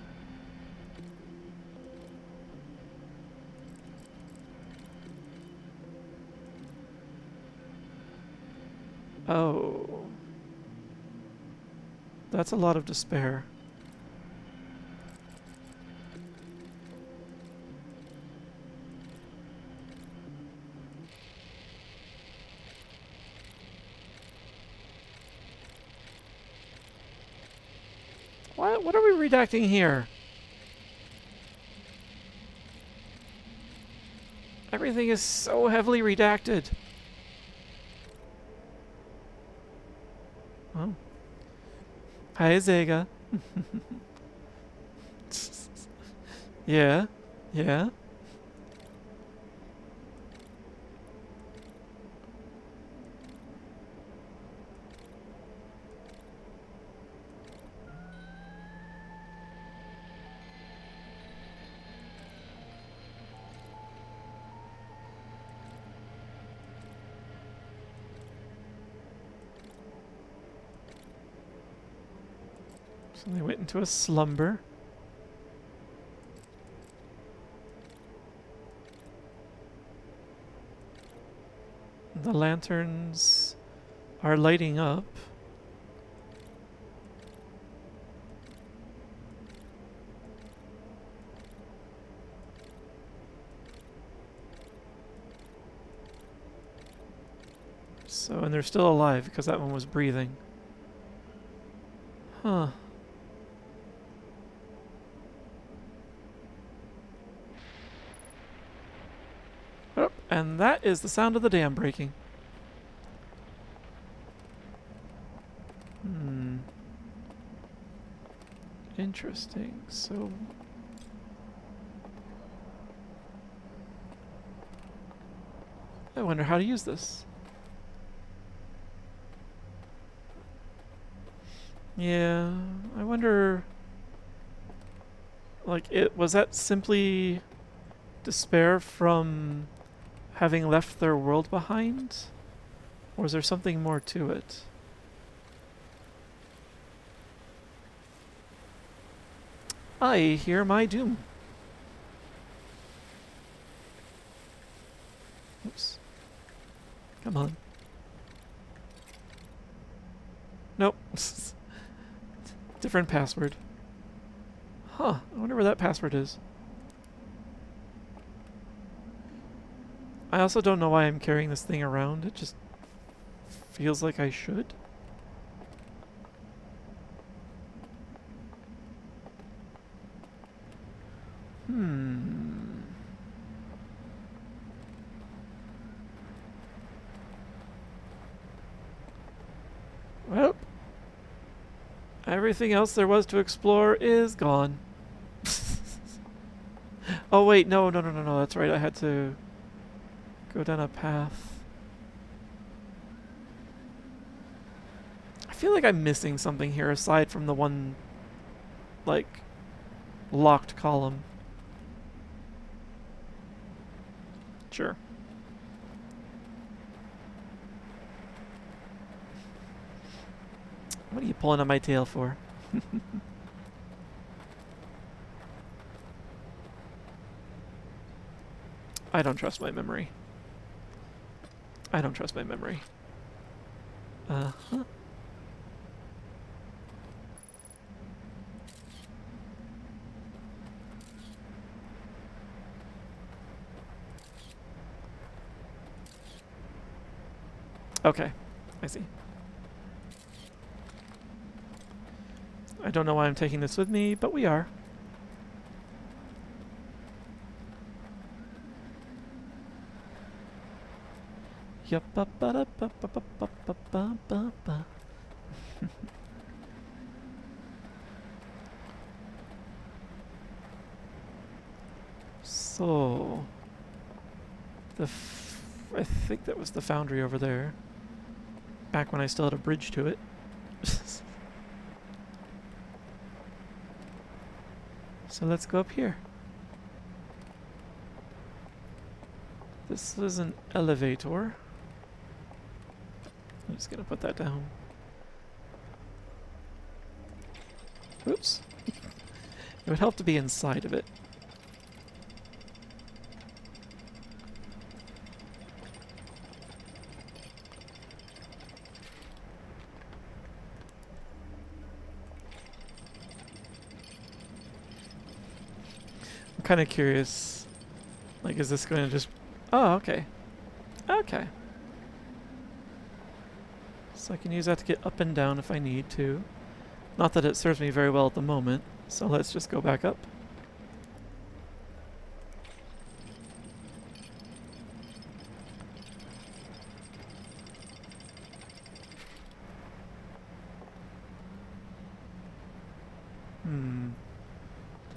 S1: Oh. That's a lot of despair. What are we redacting here? Everything is so heavily redacted. Oh. Hi, Zega. Yeah. Yeah. So they went into a slumber. The lanterns are lighting up. So, and they're still alive because that one was breathing. Huh. Oh, and that is the sound of the dam breaking. Hmm. Interesting. So... I wonder how to use this. Yeah, I wonder... Like, was that simply despair from having left their world behind? Or is there something more to it? I hear my doom. Oops. Come on. Nope. Different password. Huh. I wonder where that password is. I also don't know why I'm carrying this thing around. It just feels like I should. Well, everything else there was to explore is gone. Oh wait, no, that's right. I had to go down a path. I feel like I'm missing something here aside from the one, like, locked column. Sure. What are you pulling on my tail for? I don't trust my memory. I don't trust my memory. Uh-huh. Okay, I see. I don't know why I'm taking this with me, but we are. Yup, ba ba da ba ba ba ba ba ba ba ba. So, I think that was the foundry over there. Back when I still had a bridge to it. So let's go up here. This is an elevator. I'm just gonna put that down. Oops. It would help to be inside of it. I'm kind of curious. Like, is this going to just... Oh, okay. Okay. So I can use that to get up and down if I need to. Not that it serves me very well at the moment, so let's just go back up.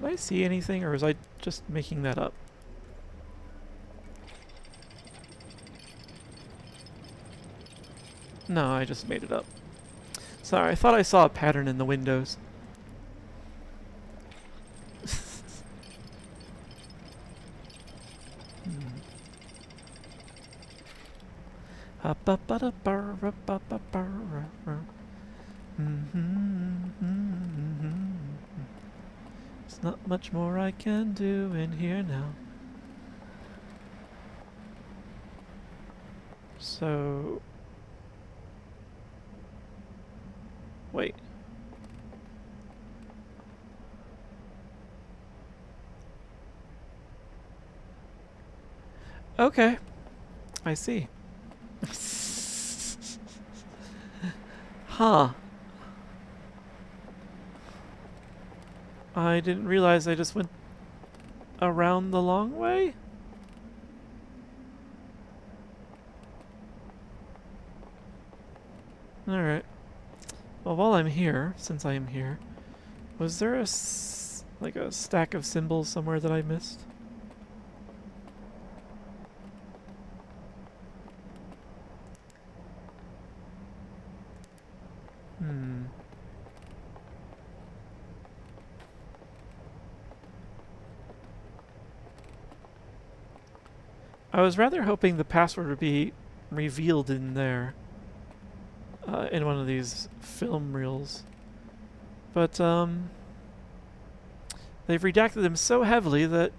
S1: Did I see anything, or was I just making that up? No, I just made it up. Sorry, I thought I saw a pattern in the windows. There's not much more I can do in here now. So... Wait. Okay. I see. Huh. I didn't realize I just went around the long way? Alright. Well, while I'm here, since I am here, was there like a stack of symbols somewhere that I missed? I was rather hoping the password would be revealed in there. In one of these film reels. But, they've redacted them so heavily that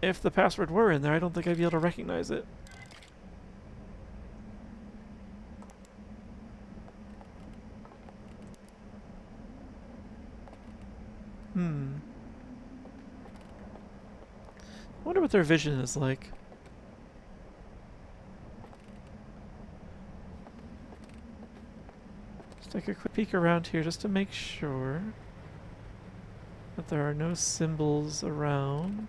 S1: if the password were in there, I don't think I'd be able to recognize it. I wonder what their vision is like. Let's take a quick peek around here just to make sure that there are no symbols around.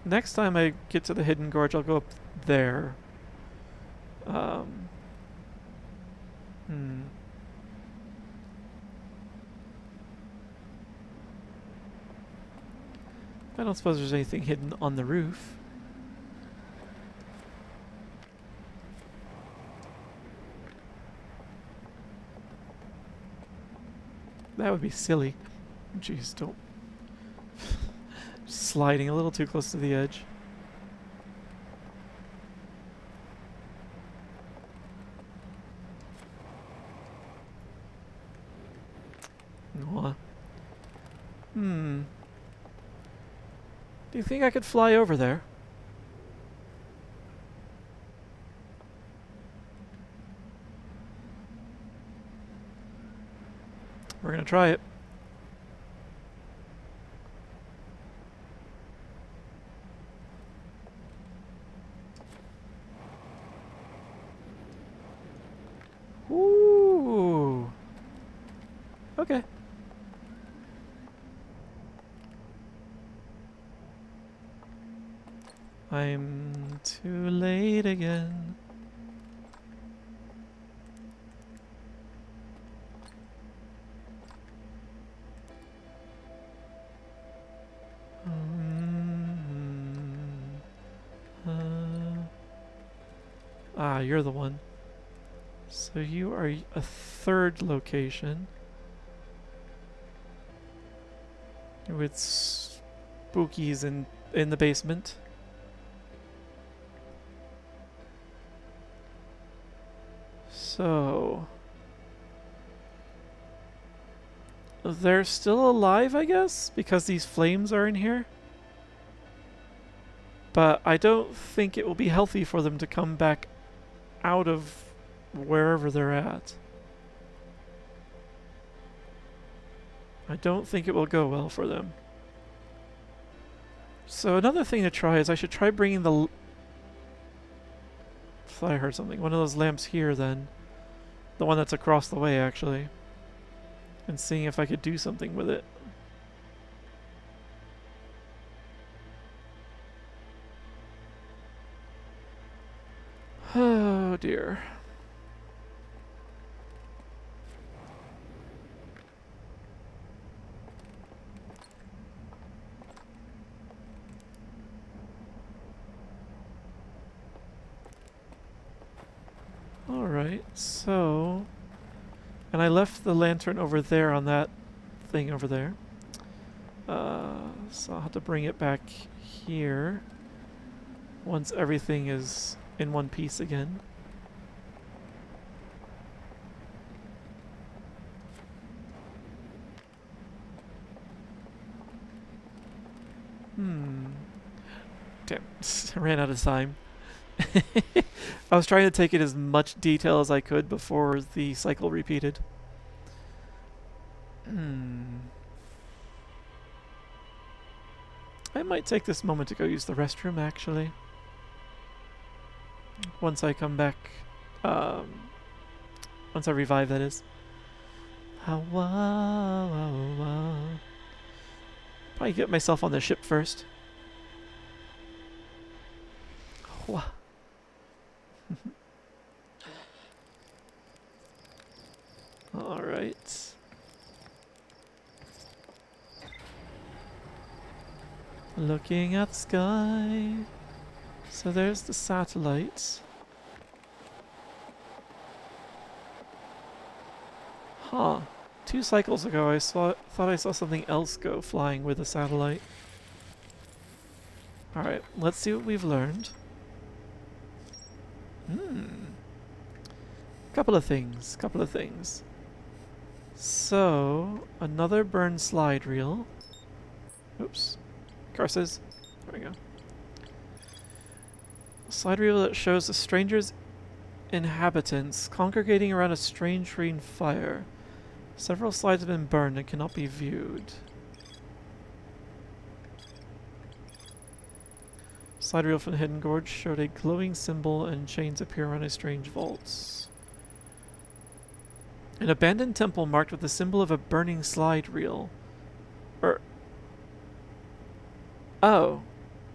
S1: Next time I get to the hidden gorge, I'll go up there. I don't suppose there's anything hidden on the roof. That would be silly. Jeez, don't. Sliding a little too close to the edge. Do you think I could fly over there? We're gonna try it. Ooh. Okay. I'm too late again. You're the one. So you are a third location. With spookies in the basement. So they're still alive, I guess, because these flames are in here. But I don't think it will be healthy for them to come back out of wherever they're at. I don't think it will go well for them. So another thing to try is I should try bringing the... thought I heard something. One of those lamps here then. The one that's across the way actually. And seeing if I could do something with it. Oh dear. Alright, so... And I left the lantern over there on that thing over there. So I'll have to bring it back here once everything is in one piece again. Damn, I ran out of time. I was trying to take in as much detail as I could before the cycle repeated. I might take this moment to go use the restroom, actually. Once I come back. Once I revive, that is. Probably get myself on the ship first. Alright. Looking at the sky. So there's the satellite. Huh. 2 cycles ago I thought I saw something else go flying with the satellite. Alright, let's see what we've learned. Couple of things. So, another burn slide reel. Oops. Curses. There we go. A slide reel that shows the stranger's inhabitants congregating around a strange green fire. Several slides have been burned and cannot be viewed. Slide reel from the hidden gorge showed a glowing symbol and chains appear around a strange vaults. An abandoned temple marked with the symbol of a burning slide reel. Oh.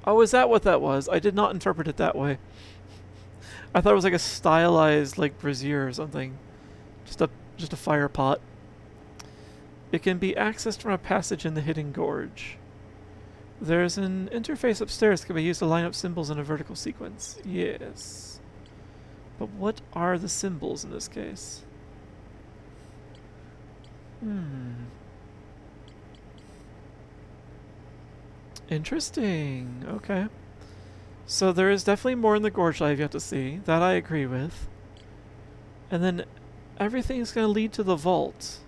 S1: Oh, is that what that was? I did not interpret it that way. I thought it was like a stylized, like, brazier or something. Just a fire pot. It can be accessed from a passage in the hidden gorge. There's an interface upstairs that can be used to line up symbols in a vertical sequence. Yes. But what are the symbols in this case? Interesting. Okay. So there is definitely more in the gorge I've yet to see. That I agree with. And then everything's going to lead to the vault.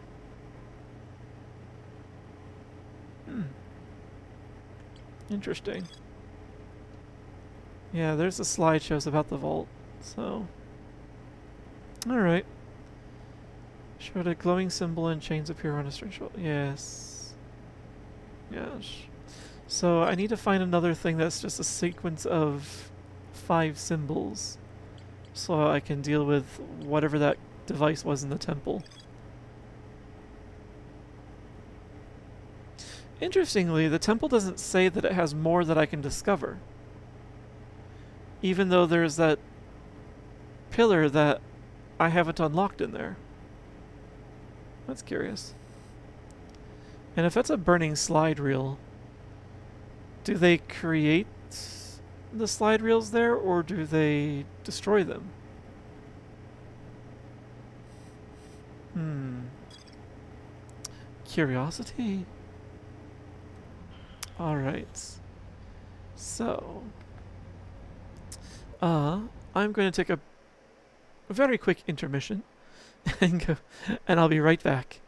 S1: Interesting. Yeah, there's the slideshows about the vault. So. Alright. Showed a glowing symbol and chains appear on a strange vault. Yes. Yes. So I need to find another thing that's just a sequence of 5 symbols. So I can deal with whatever that device was in the temple. Interestingly, the temple doesn't say that it has more that I can discover. Even though there's that pillar that I haven't unlocked in there. That's curious. And if it's a burning slide reel, do they create the slide reels there, or do they destroy them? Curiosity. Alright. So. I'm going to take a very quick intermission and go, and I'll be right back.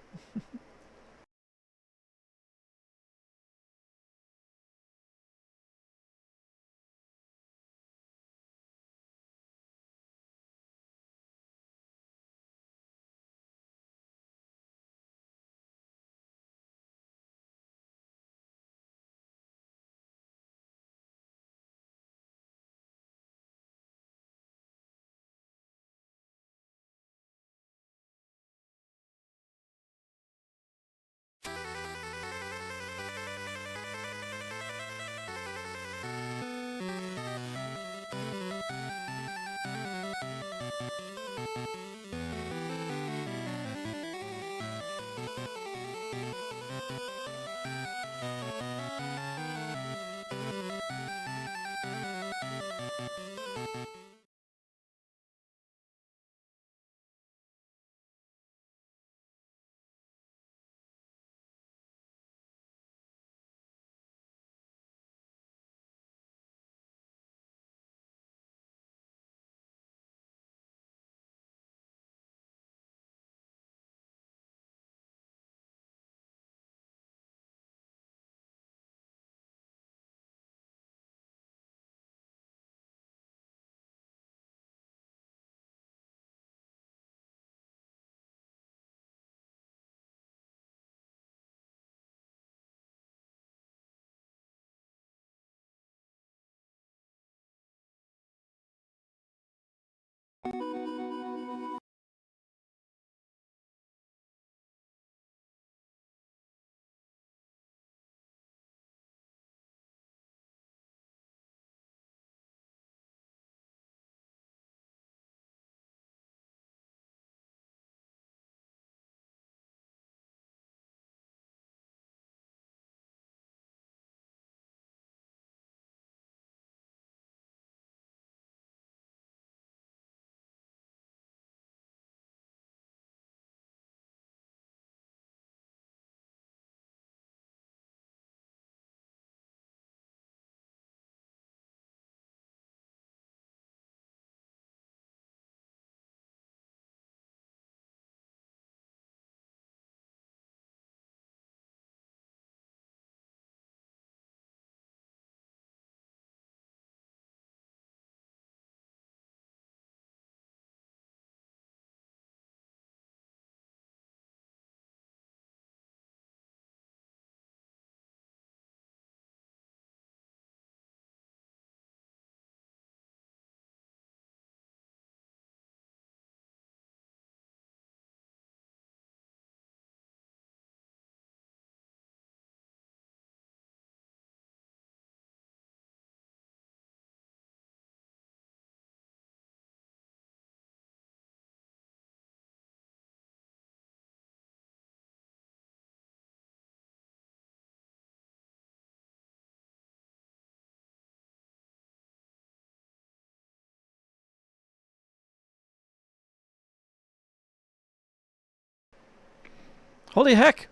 S1: Holy heck!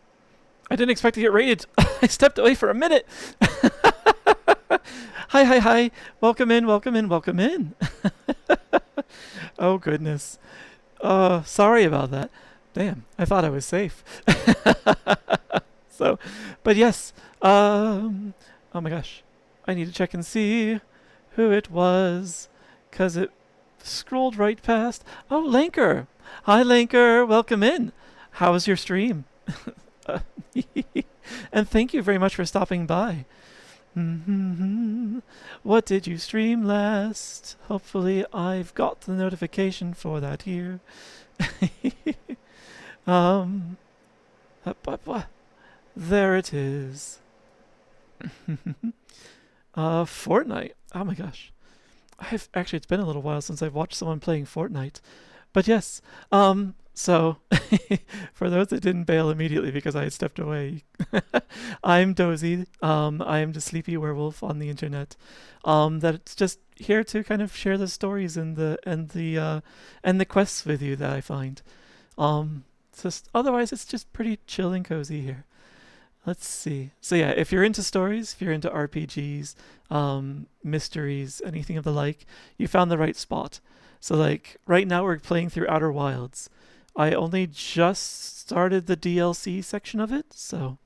S1: I didn't expect to get raided. I stepped away for a minute. Hi, hi, hi. Welcome in, welcome in, welcome in. Oh, goodness. Sorry about that. Damn, I thought I was safe. So, but yes. Oh my gosh. I need to check and see who it was. Because it scrolled right past. Oh, Lanker. Hi, Lanker. Welcome in. How was your stream? And thank you very much for stopping by. What did you stream last? Hopefully I've got the notification for that here. um, there it is. Fortnite. Oh my gosh. It's been a little while since I've watched someone playing Fortnite. But yes, so for those that didn't bail immediately because I had stepped away, I'm Dozy. I am the sleepy werewolf on the internet. That's just here to kind of share the stories and the quests with you that I find. Otherwise it's just pretty chill and cozy here. Let's see. So yeah, if you're into stories, if you're into RPGs, mysteries, anything of the like, you found the right spot. So like right now we're playing through Outer Wilds. I only just started the DLC section of it, so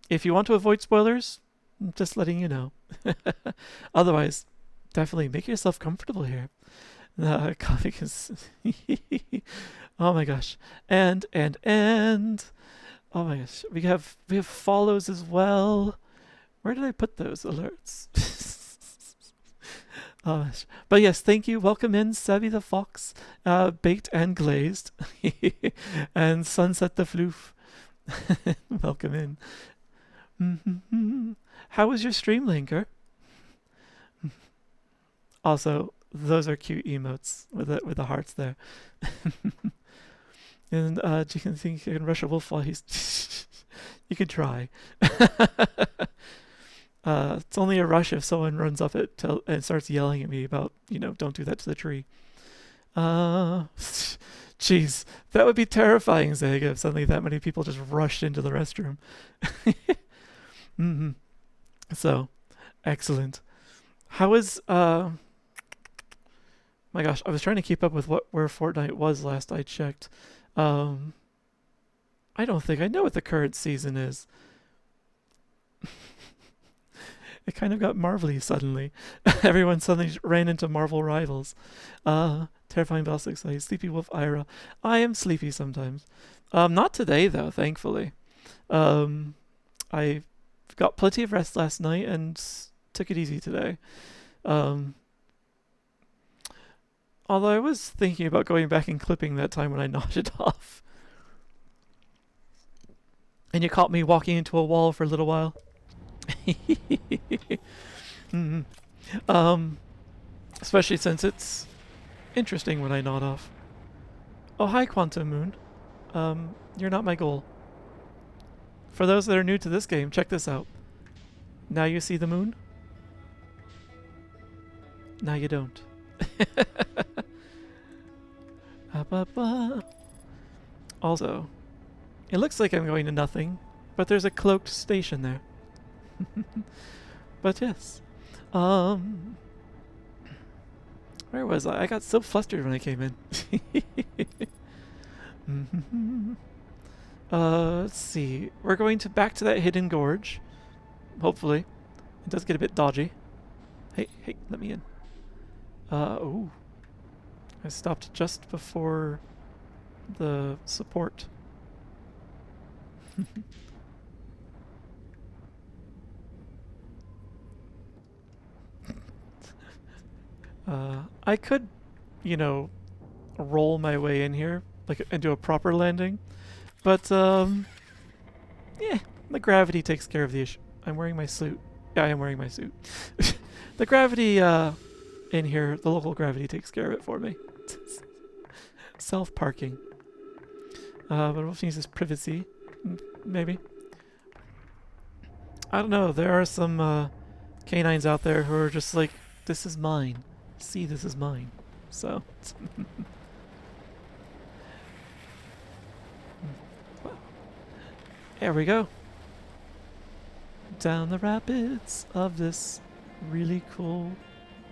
S1: if you want to avoid spoilers, I'm just letting you know. Otherwise, definitely make yourself comfortable here. Comic is oh my gosh. And oh my gosh. We have follows as well. Where did I put those alerts? Oh, but yes, thank you. Welcome in, Savvy the Fox, Baked and Glazed, and Sunset the Floof. Welcome in. How was your stream, Linker? Also, those are cute emotes with the hearts there. And you can think you can rush a wolf while he's. You could try. It's only a rush if someone runs up it and starts yelling at me about, don't do that to the tree. Jeez, that would be terrifying, Zega, if suddenly that many people just rushed into the restroom. So, excellent. How is, my gosh, I was trying to keep up with where Fortnite was last I checked. I don't think I know what the current season is. It kind of got Marvel-y suddenly. Everyone suddenly ran into Marvel rivals. Terrifying Bell 6, Sleepy Wolf Ira. I am sleepy sometimes. Not today, though, thankfully. I got plenty of rest last night and took it easy today. Although I was thinking about going back and clipping that time when I nodded off. And you caught me walking into a wall for a little while. Especially since it's interesting when I nod off. Oh, hi, Quantum Moon. You're not my goal. For those that are new to this game, check this out. Now you see the moon? Now you don't. Also, it looks like I'm going to nothing, but there's a cloaked station there. But yes. Where was I? I got so flustered when I came in. Let's see. We're going back to that hidden gorge. Hopefully. It does get a bit dodgy. Hey, let me in. Oh. I stopped just before the support. I could, roll my way in here, and do a proper landing, but yeah, the gravity takes care of the issue. I'm wearing my suit. Yeah, I am wearing my suit. The gravity in here, the local gravity takes care of it for me. Self-parking. But we'll use this privacy, maybe. I don't know. There are some canines out there who are just like, this is mine. See, this is mine. So. Here we go. Down the rapids of this really cool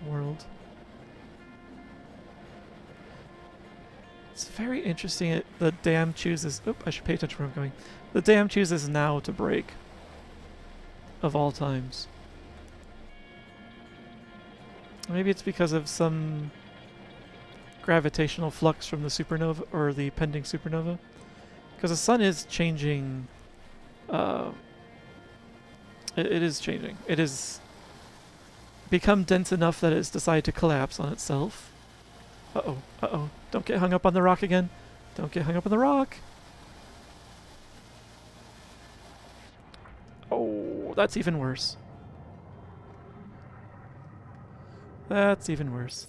S1: world. It's very interesting. The dam chooses... Oop, I should pay attention where I'm going. The dam chooses now to break. Of all times. Maybe it's because of some gravitational flux from the supernova, or the pending supernova. Because the sun is changing... It is changing. It has become dense enough that it's decided to collapse on itself. Uh-oh, uh-oh. Don't get hung up on the rock again. Don't get hung up on the rock. Oh, that's even worse. That's even worse.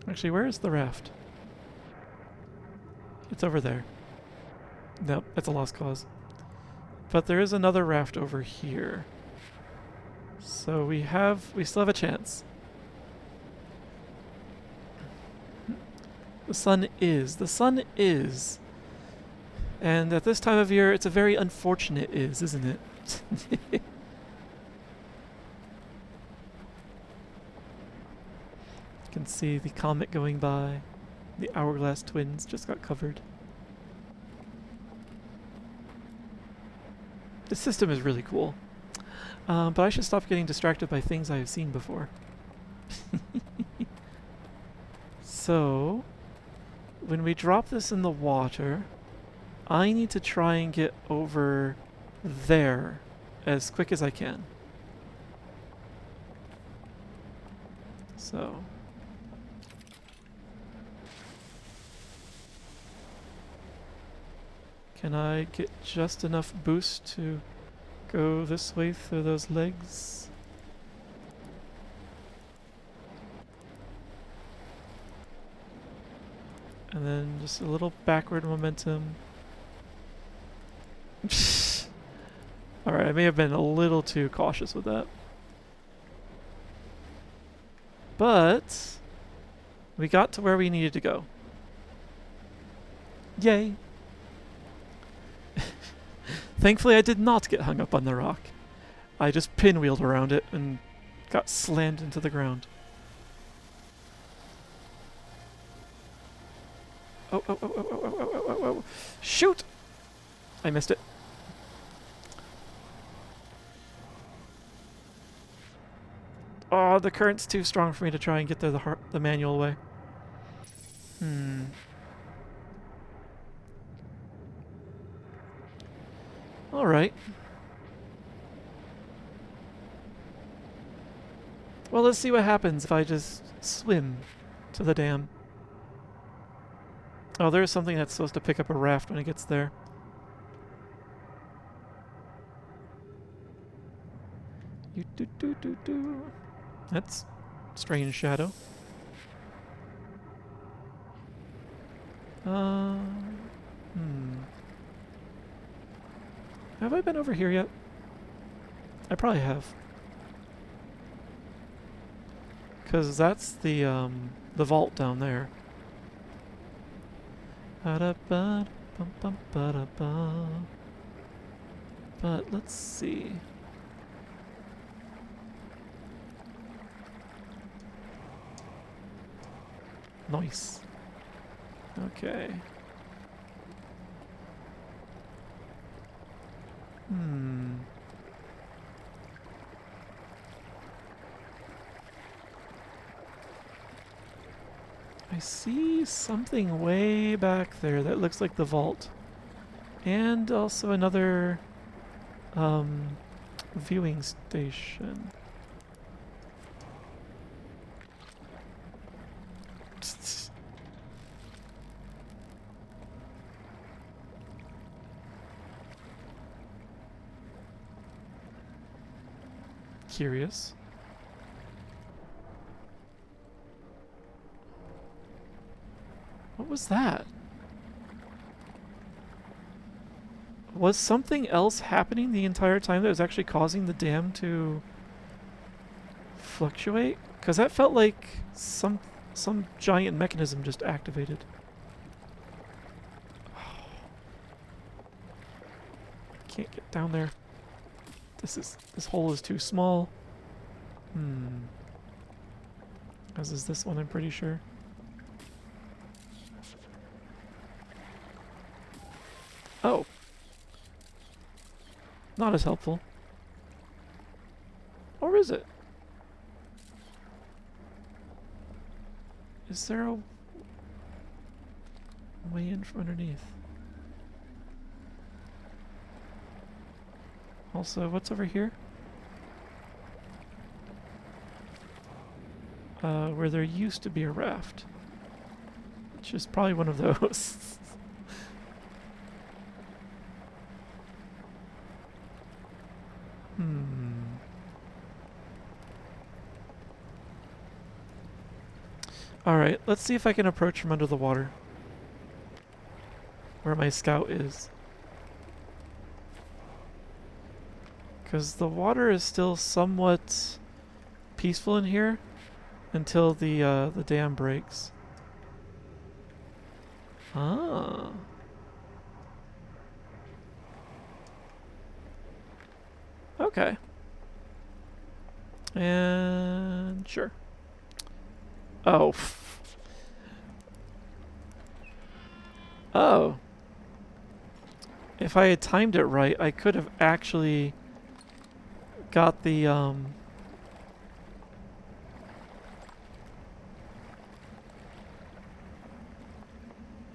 S1: Actually, where is the raft? It's over there. Nope, it's a lost cause. But there is another raft over here. So we still have a chance. The sun is. And at this time of year, it's a very unfortunate isn't it? You can see the comet going by. The hourglass twins just got covered. The system is really cool. But I should stop getting distracted by things I have seen before. So, when we drop this in the water, I need to try and get over there as quick as I can. So... Can I get just enough boost to go this way through those legs? And then just a little backward momentum. Alright, I may have been a little too cautious with that. But we got to where we needed to go. Yay! Thankfully, I did not get hung up on the rock. I just pinwheeled around it and got slammed into the ground. Oh, oh, oh, oh, oh, oh, oh, oh, oh, oh. Shoot! I missed it. Oh, the current's too strong for me to try and get there the manual way. Alright. Well, let's see what happens if I just swim to the dam. Oh, there's something that's supposed to pick up a raft when it gets there. That's strange shadow. Have I been over here yet? I probably have. Cause that's the vault down there. But let's see. Nice. Okay. I see something way back there that looks like the vault. And also another viewing station. Curious. What was that? Was something else happening the entire time that was actually causing the dam to fluctuate? Because that felt like some giant mechanism just activated. can't get down there. This hole is too small. As is this one, I'm pretty sure. Oh. Not as helpful. Or is it? Is there a way in from underneath? Also, what's over here? Where there used to be a raft. Which is probably one of those. Alright, let's see if I can approach from under the water. Where my scout is. Because the water is still somewhat peaceful in here until the dam breaks. Ah. Okay. And sure. Oh. Oh. If I had timed it right, I could have actually got the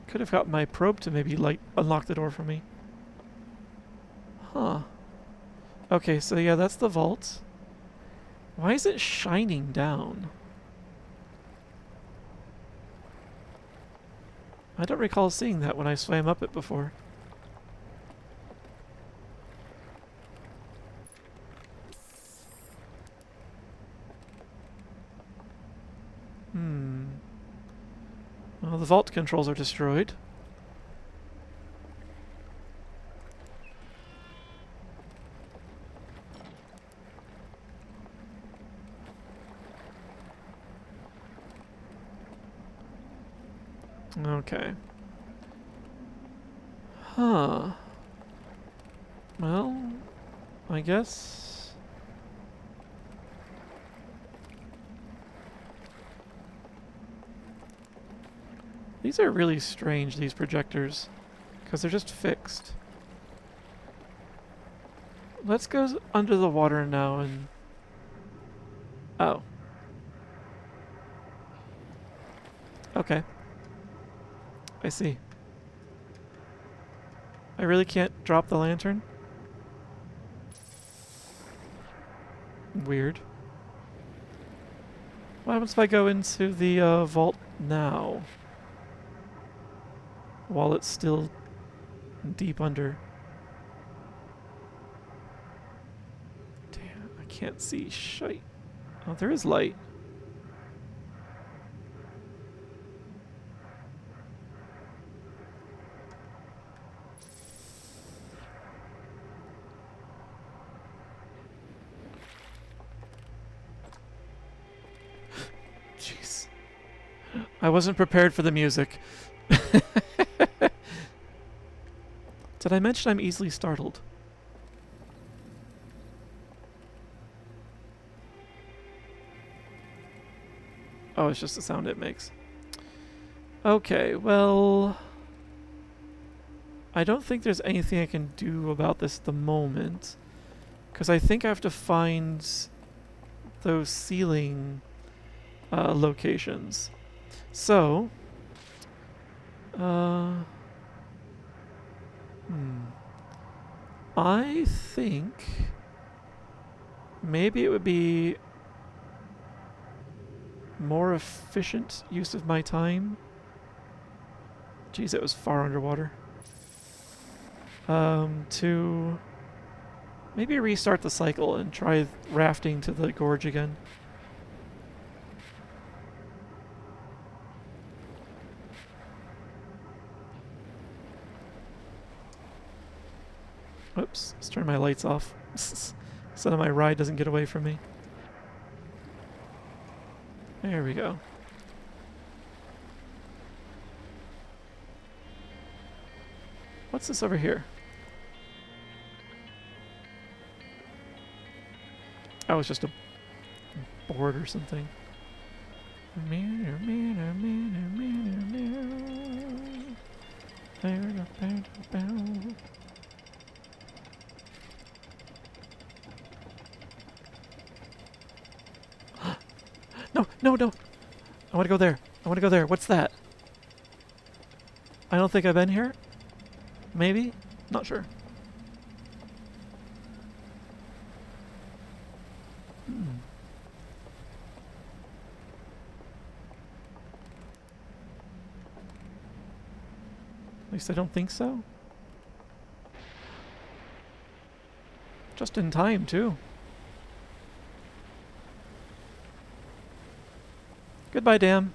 S1: could have got my probe to maybe unlock the door for me. Huh. Okay, so yeah, that's the vault. Why is it shining down? I don't recall seeing that when I swam up it before. Well, the vault controls are destroyed. Okay. Huh. Well, I guess... These are really strange, these projectors, because they're just fixed. Let's go under the water now and... Oh. Okay. I see. I really can't drop the lantern? Weird. What happens if I go into the vault now? While it's still deep under. Damn, I can't see shite. Oh, there is light. Jeez. I wasn't prepared for the music. Did I mention I'm easily startled? Oh, it's just the sound it makes. Okay, well... I don't think there's anything I can do about this at the moment. Because I think I have to find those ceiling locations. So... I think maybe it would be more efficient use of my time. Jeez, it was far underwater. To maybe restart the cycle and try rafting to the gorge again. Oops, let's turn my lights off so that my ride doesn't get away from me. There we go. What's this over here? Oh, it's just a board or something. No, no, no! I want to go there. I want to go there. What's that? I don't think I've been here. Maybe? Not sure. At least I don't think so. Just in time, too. Goodbye, dam.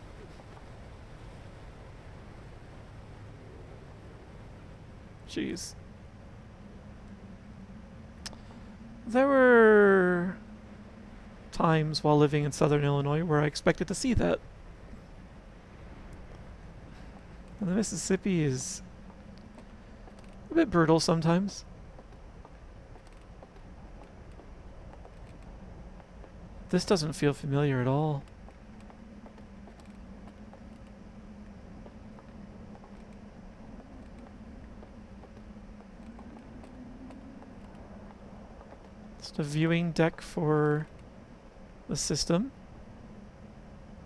S1: Jeez. There were times while living in southern Illinois where I expected to see that. And the Mississippi is a bit brutal sometimes. This doesn't feel familiar at all. Just a viewing deck for the system,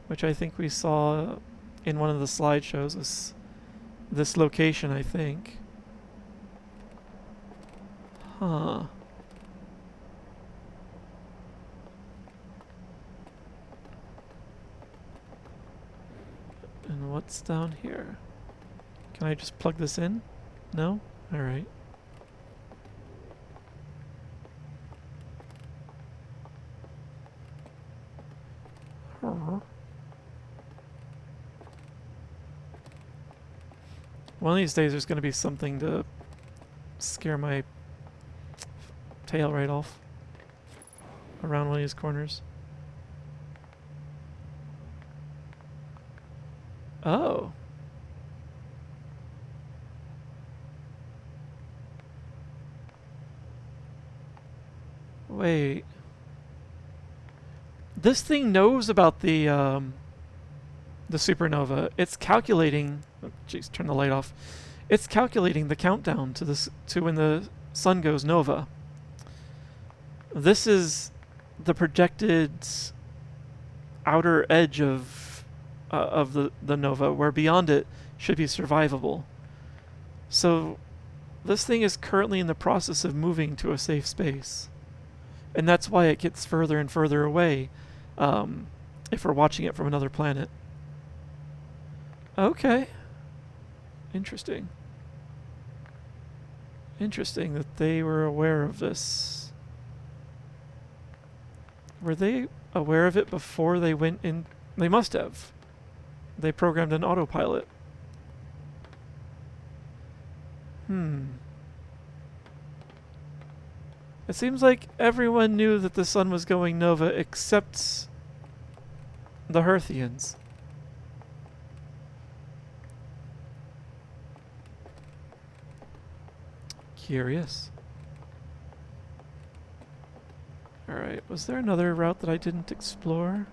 S1: which I think we saw in one of the slideshows. This location, I think. Huh. And what's down here? Can I just plug this in? No? Alright. One of these days there's going to be something to scare my tail right off around one of these corners. Oh. Wait. This thing knows about the supernova. It's calculating. Oh, jeez, turn the light off. It's calculating the countdown to this to when the sun goes nova. This is the projected outer edge of the nova, where beyond it should be survivable. So this thing is currently in the process of moving to a safe space, and that's why it gets further and further away. If we're watching it from another planet. Okay. Interesting. Interesting that they were aware of this. Were they aware of it before they went in? They must have. They programmed an autopilot. It seems like everyone knew that the sun was going nova except the Hearthians. Curious. Alright, was there another route that I didn't explore?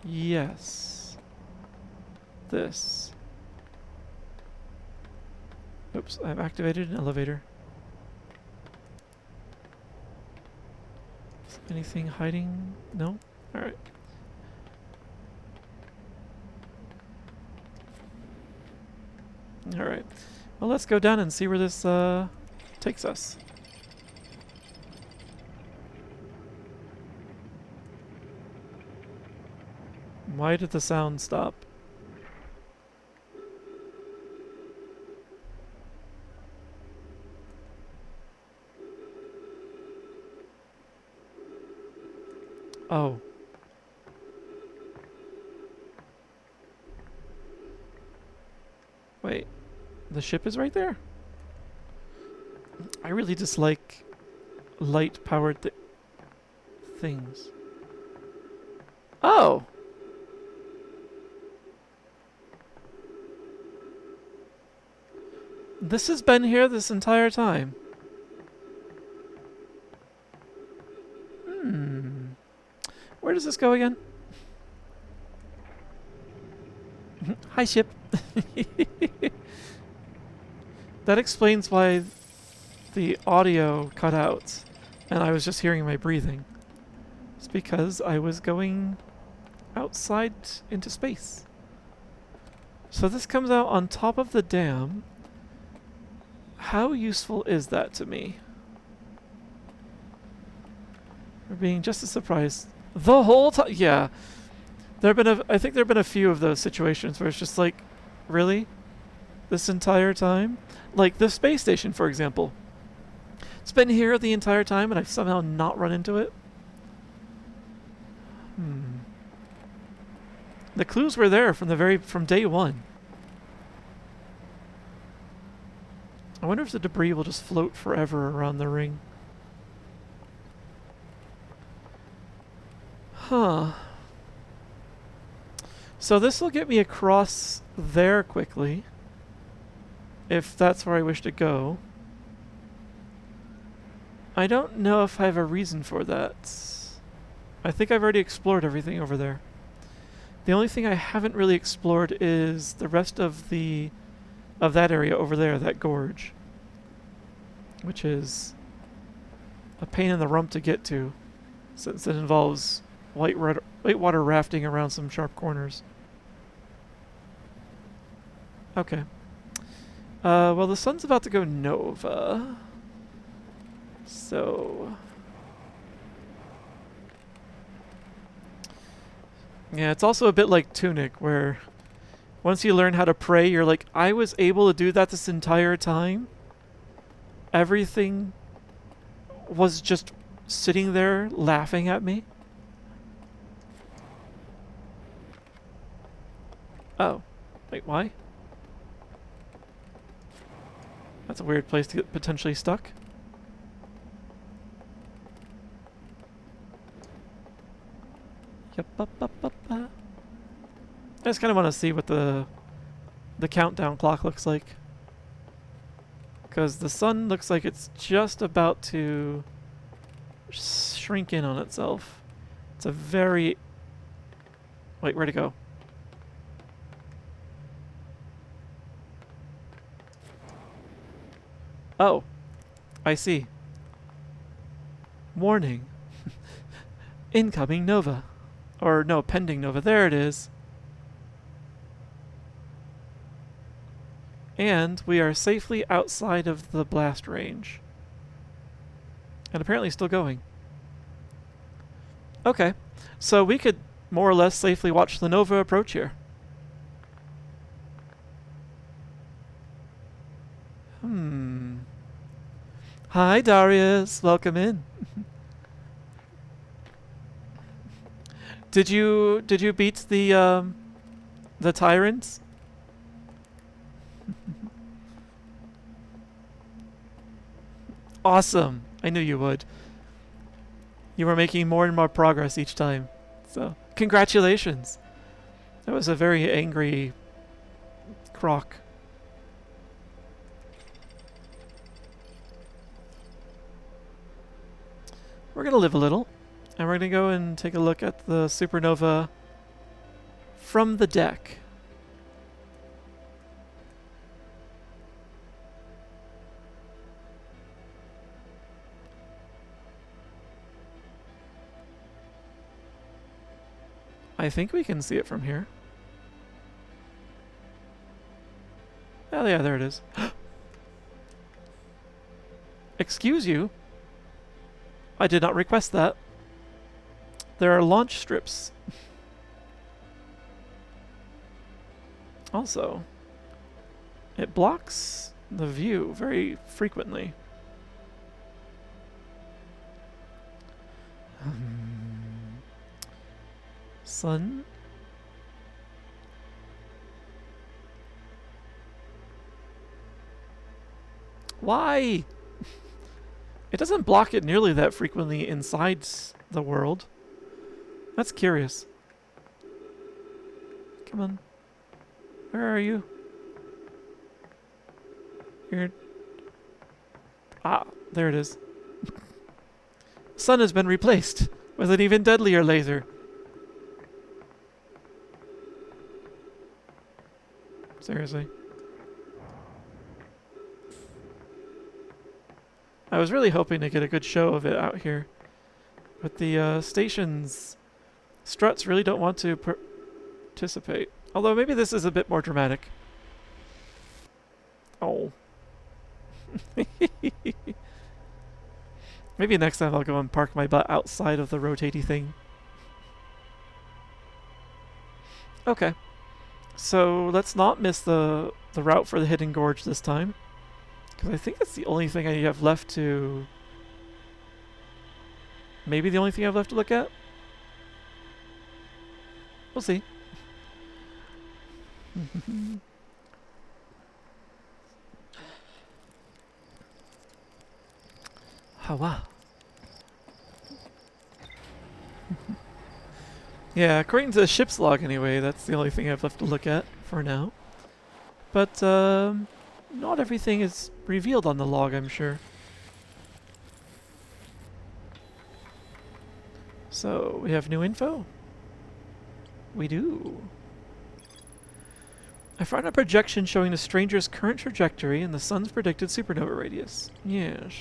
S1: Yes. This. Oops, I've activated an elevator. Is anything hiding? No? Alright. Alright. Well, let's go down and see where this takes us. Why did the sound stop? Oh. Wait. The ship is right there? I really dislike light-powered things. Oh! This has been here this entire time. does this go again? Hi, ship. That explains why the audio cut out and I was just hearing my breathing. It's because I was going outside into space. So this comes out on top of the dam. How useful is that to me? We're being just as surprised the whole time. Yeah. I think there have been a few of those situations where it's just like, really? This entire time? Like the space station, for example. It's been here the entire time and I've somehow not run into it. The clues were there from day one. I wonder if the debris will just float forever around the ring. Huh. So this will get me across there quickly, if that's where I wish to go. I don't know if I have a reason for that. I think I've already explored everything over there. The only thing I haven't really explored is the rest of that area over there, that gorge, which is a pain in the rump to get to, since it involves whitewater rafting around some sharp corners. Okay. Well, the sun's about to go nova, so yeah, it's also a bit like Tunic, where once you learn how to pray, you're like, I was able to do that this entire time. Everything was just sitting there laughing at me. Oh. Wait, why? That's a weird place to get potentially stuck. Yep, I just kind of want to see what the countdown clock looks like. Because the sun looks like it's just about to shrink in on itself. It's a very... Wait, where'd it go? Oh, I see. Warning. Incoming nova. Or no, pending nova. There it is. And we are safely outside of the blast range. And apparently still going. Okay, so we could more or less safely watch the nova approach here. Hi, Darius. Welcome in. Did you beat the tyrants? Awesome. I knew you would. You were making more and more progress each time. So, congratulations. That was a very angry croc. We're going to live a little, and we're going to go and take a look at the supernova from the deck. I think we can see it from here. Oh yeah, there it is. Excuse you. I did not request that. There are launch strips. Also, it blocks the view very frequently. Sun. Why? It doesn't block it nearly that frequently inside the world. That's curious. Come on. Where are you? You're... Ah, there it is. Sun has been replaced with an even deadlier laser. Seriously. I was really hoping to get a good show of it out here. But the station's struts really don't want to participate. Although maybe this is a bit more dramatic. Oh. Maybe next time I'll go and park my butt outside of the rotaty thing. Okay. So let's not miss the route for the Hidden Gorge this time. Because I think that's the only thing I have left to... Maybe the only thing I have left to look at? We'll see. Hawa. Yeah, according to the ship's log anyway, that's the only thing I've left to look at for now. But, not everything is revealed on the log, I'm sure. So, we have new info? We do. I found a projection showing the stranger's current trajectory and the sun's predicted supernova radius. Yes.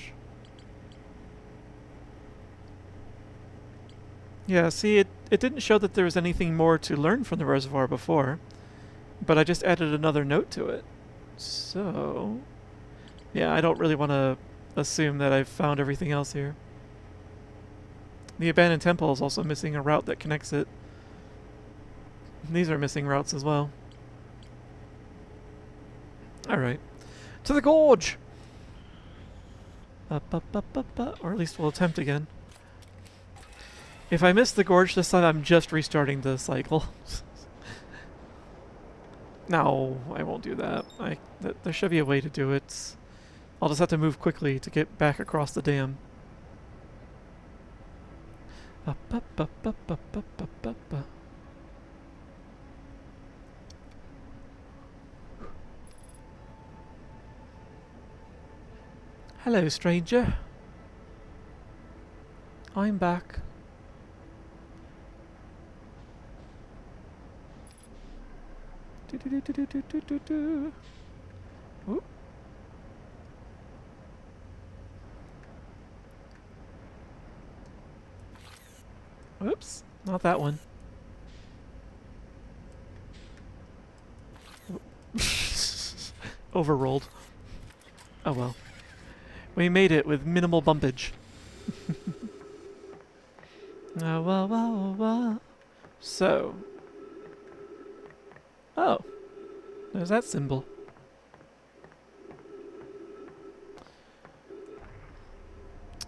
S1: Yeah, see, it didn't show that there was anything more to learn from the reservoir before, but I just added another note to it. So, yeah, I don't really want to assume that I've found everything else here. The abandoned temple is also missing a route that connects it. These are missing routes as well. Alright. To the gorge! Or at least we'll attempt again. If I miss the gorge this time, I'm just restarting the cycle. No, I won't do that. There should be a way to do it. I'll just have to move quickly to get back across the dam. Hello, stranger. I'm back. Oop. Oops, not that one. Overrolled. Oh well. We made it with minimal bumpage. Oh, well. So. Oh. There's that symbol.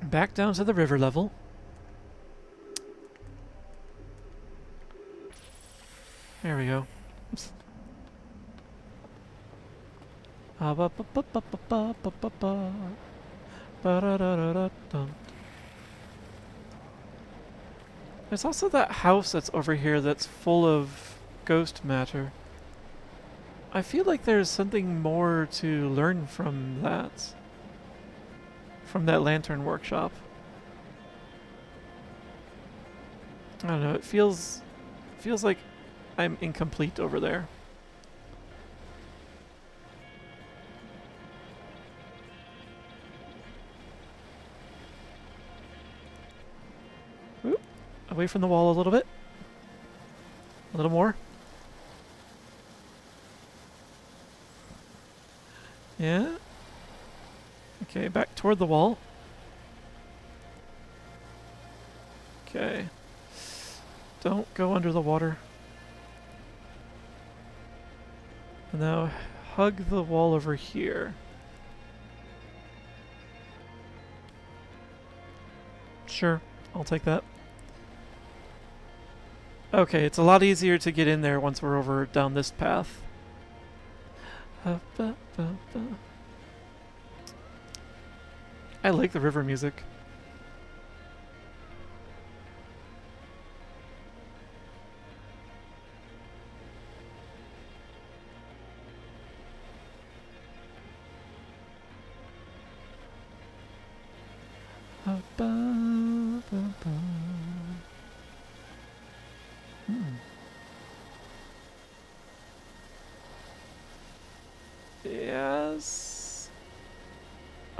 S1: Back down to the river level. There we go. Oops. There's also that house that's over here that's full of ghost matter. I feel like there's something more to learn from that. From that lantern workshop. I don't know, it feels like I'm incomplete over there. Oop. Away from the wall a little bit. A little more. Yeah. Okay, back toward the wall. Okay. Don't go under the water. And now hug the wall over here. Sure, I'll take that. Okay, it's a lot easier to get in there once we're over down this path. I like the river music.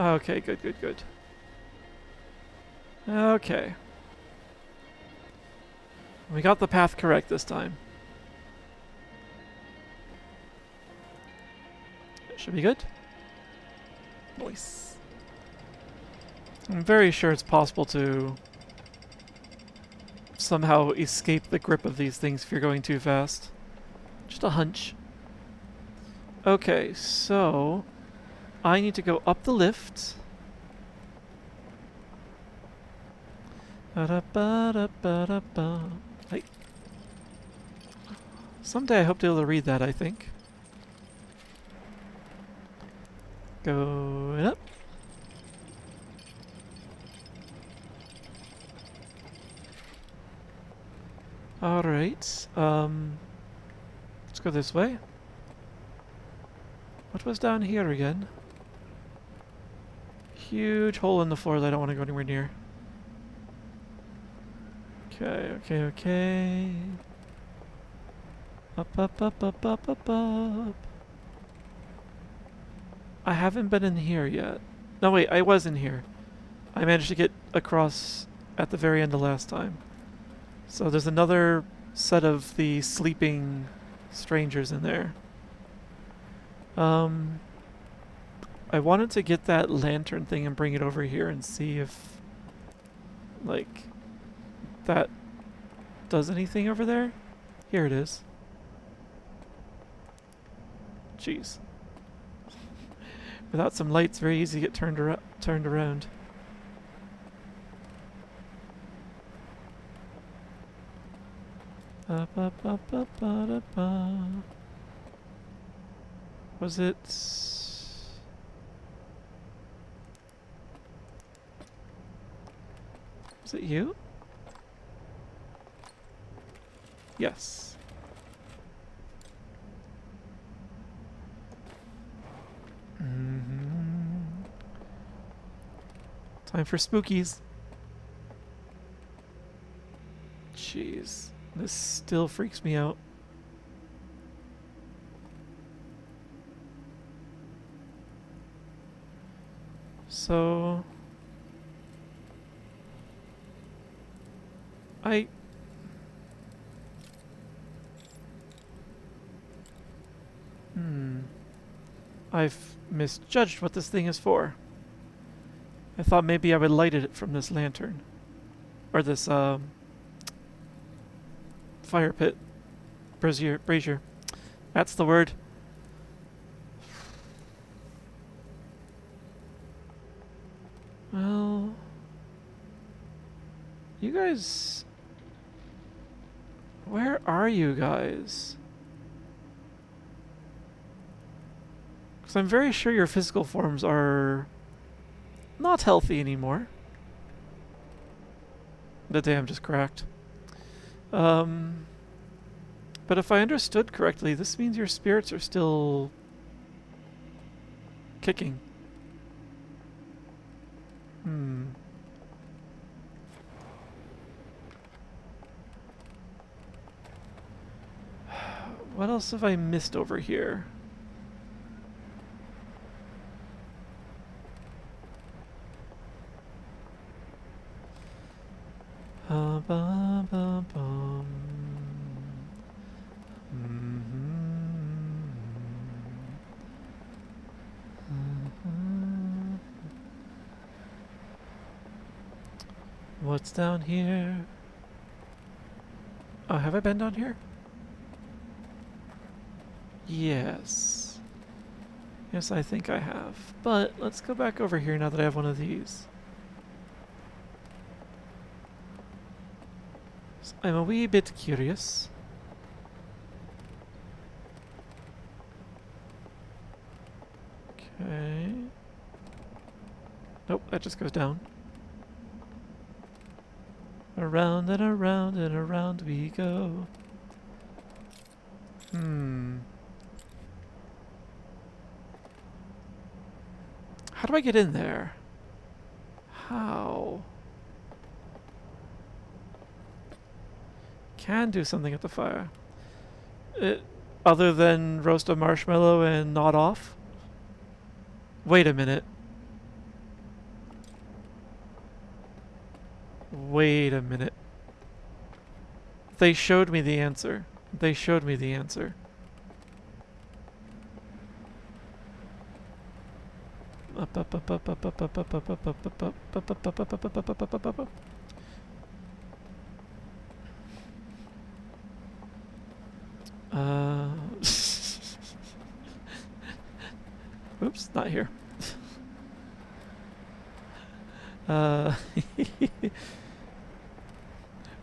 S1: Okay, good, good, good. Okay. We got the path correct this time. Should be good. Nice. I'm very sure it's possible to somehow escape the grip of these things if you're going too fast. Just a hunch. Okay, so I need to go up the lift. Ba-da-ba-da-ba-da-ba. Hey. Someday I hope to be able to read that, I think. Going up. Alright, let's go this way. What was down here again? Huge hole in the floor that I don't want to go anywhere near. Okay, okay, okay. Up, up, up, up, up, up, up. I haven't been in here yet. No, wait, I was in here. I managed to get across at the very end of last time. So there's another set of the sleeping strangers in there. I wanted to get that lantern thing and bring it over here and see if, like, that does anything over there. Here it is. Jeez. Without some lights, very easy to get turned around. Was it? Was it you? Yes. Time for spookies. Jeez. This still freaks me out. So... I've misjudged what this thing is for. I thought maybe I would light it from this lantern. Or this, fire pit. Brazier. That's the word. Well... You guys... Where are you guys? Because I'm very sure your physical forms are not healthy anymore. The dam just cracked. But if I understood correctly, this means your spirits are still kicking. What else have I missed over here? What's down here? Oh, have I been down here? Yes. Yes, I think I have. But let's go back over here now that I have one of these. So I'm a wee bit curious. Okay. Nope, that just goes down. Around and around and around we go. How do I get in there? How? Can do something at the fire. Other than roast a marshmallow and nod off? Wait a minute. Wait a minute. They showed me the answer. They showed me the answer. Oops, not here.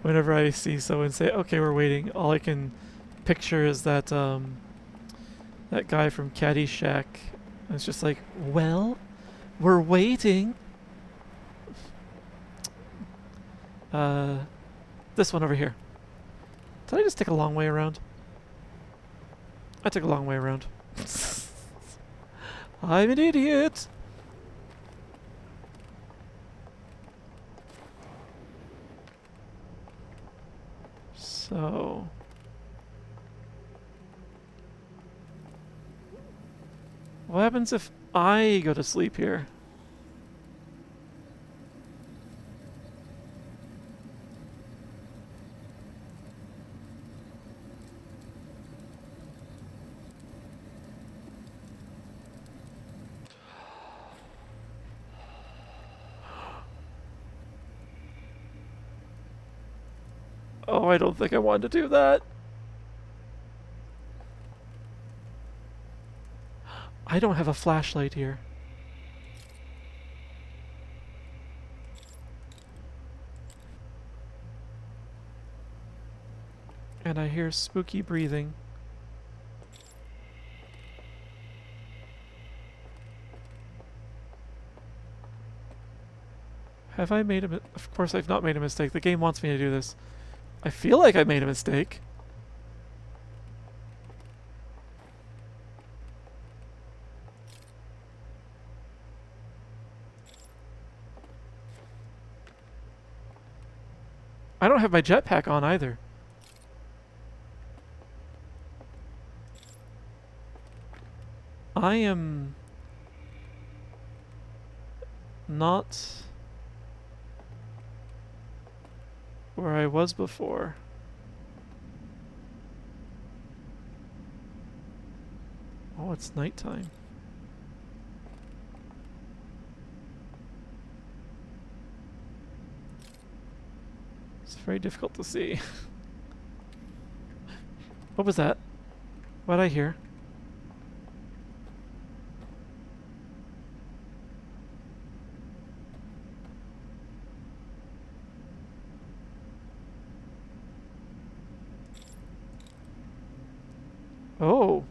S1: Whenever I see someone say, "Okay, we're waiting," all I can picture is that that guy from Caddyshack. It's just like, "Well, we're waiting." This one over here. Did I just take a long way around? I took a long way around. I'm an idiot. So what happens if I go to sleep here? Oh, I don't think I wanted to do that. I don't have a flashlight here. And I hear spooky breathing. Have I made a Of course I've not made a mistake. The game wants me to do this. I feel like I made a mistake. I don't have my jetpack on either. I am not where I was before. Oh, it's nighttime. It's very difficult to see. What was that? What'd I hear? Oh.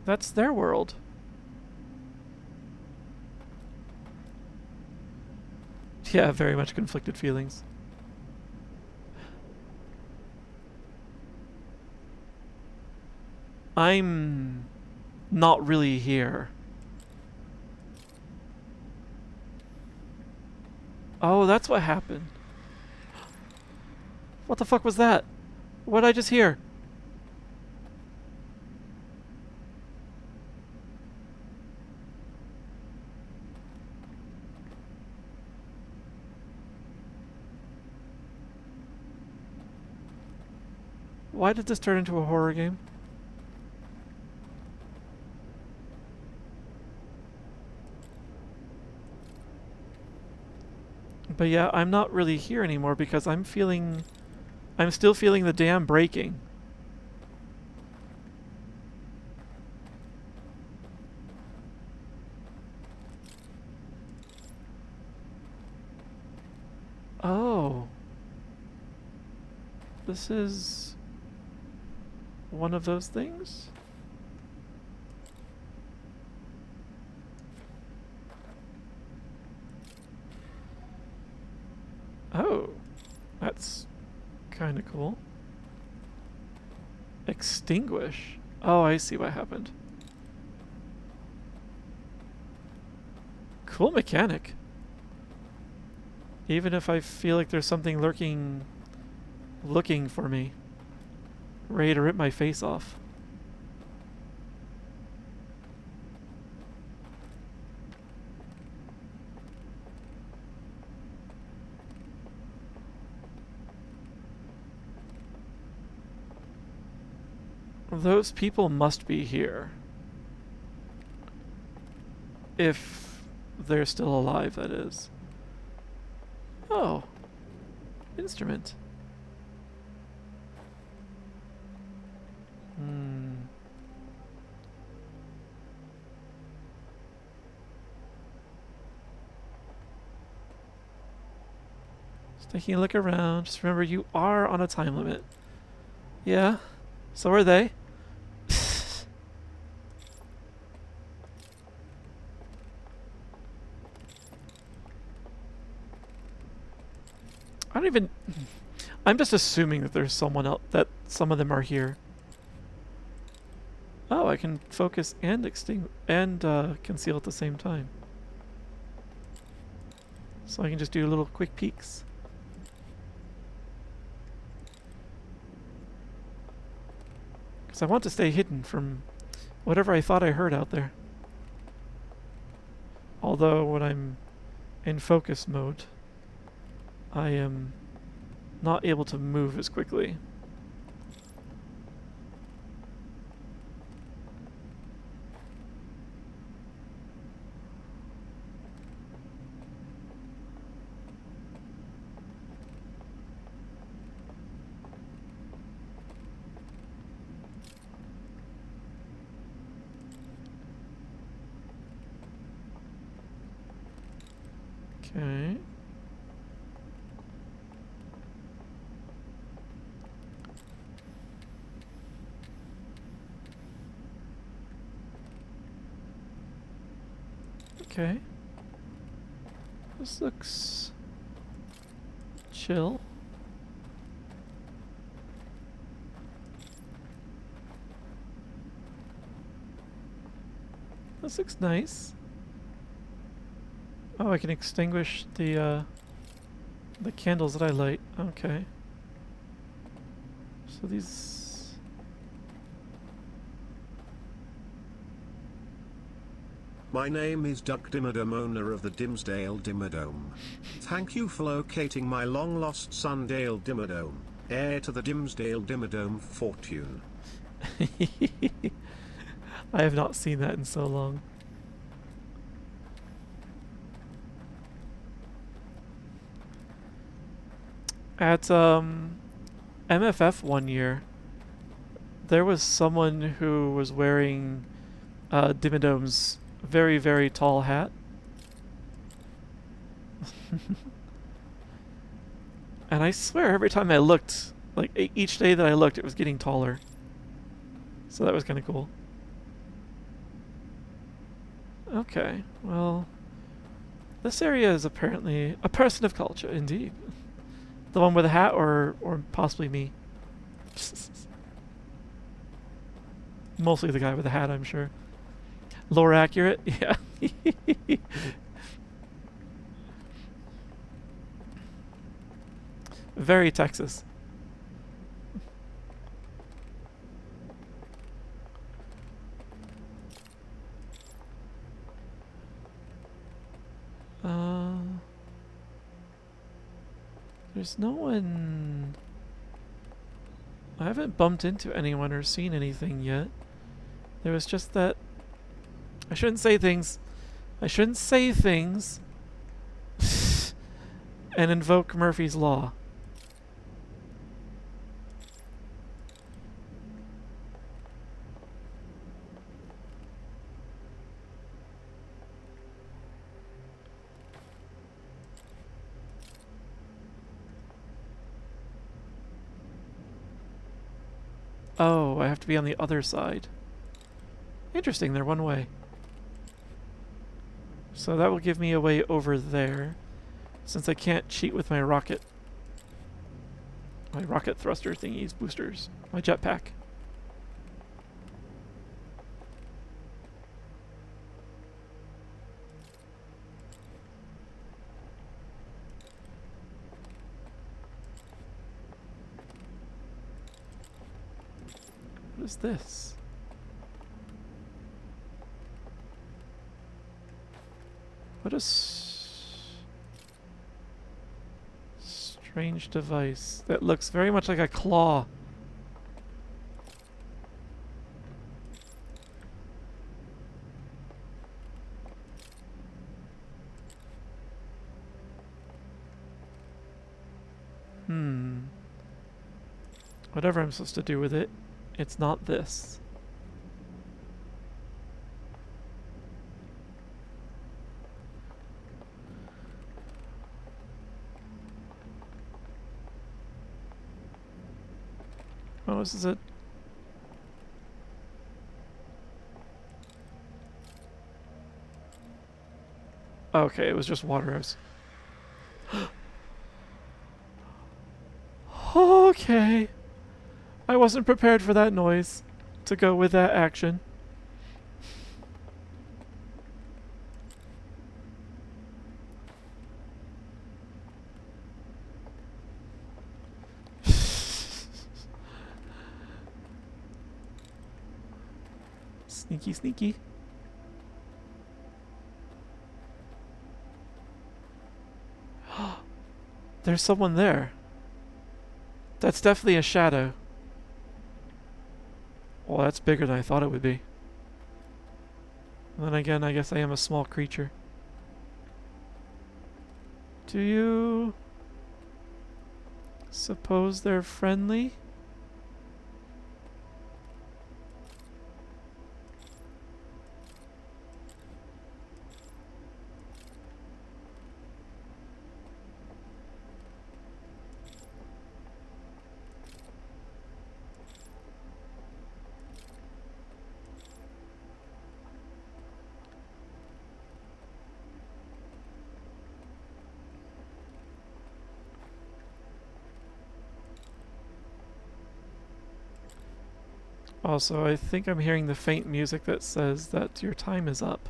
S1: That's their world. Yeah, very much conflicted feelings. I'm not really here. Oh, that's what happened. What the fuck was that? What did I just hear? Why did this turn into a horror game? But yeah, I'm not really here anymore because I'm still feeling the dam breaking. Oh. This is one of those things? Oh. That's kind of cool. Extinguish. Oh, I see what happened. Cool mechanic. Even if I feel like there's something looking for me, ready to rip my face off. Those people must be here. If they're still alive, that is. Oh. Instrument. Hmm. Just taking a look around. Just remember, you are on a time limit. Yeah. So are they. I don't even... I'm just assuming that there's someone else, that some of them are here. Oh, I can focus and conceal at the same time. So I can just do little quick peeks. Because I want to stay hidden from whatever I thought I heard out there. Although when I'm in focus mode, I am not able to move as quickly. Okay. Okay. This looks chill. This looks nice. Oh, I can extinguish the candles that I light. Okay. So these...
S3: My name is Duck Dimmadome, owner of the Dimsdale Dimmadome. Thank you for locating my long-lost son Dale Dimmadome, heir to the Dimsdale Dimmadome fortune.
S1: I have not seen that in so long. At MFF one year, there was someone who was wearing Dimmadome's very, very tall hat. And I swear every time I looked, like each day that I looked, it was getting taller. So that was kind of cool. Okay, well, this area is apparently a person of culture, indeed. The one with a hat, or possibly me. Mostly the guy with the hat, I'm sure. Lore accurate? Yeah. Very Texas. There's no one... I haven't bumped into anyone or seen anything yet. There was just that... I shouldn't say things. I shouldn't say things and invoke Murphy's Law. Oh, I have to be on the other side. Interesting, they're one way. So that will give me a way over there, since I can't cheat with my rocket thruster thingies, boosters, my jetpack. What is this? What a strange device that looks very much like a claw. Whatever I'm supposed to do with it, it's not this. Oh, this is it. Okay, it was just water. I was... Okay. I wasn't prepared for that noise to go with that action. Sneaky, sneaky. There's someone there. That's definitely a shadow. Well, that's bigger than I thought it would be. And then again, I guess I am a small creature. Do you suppose they're friendly? Also, I think I'm hearing the faint music that says that your time is up.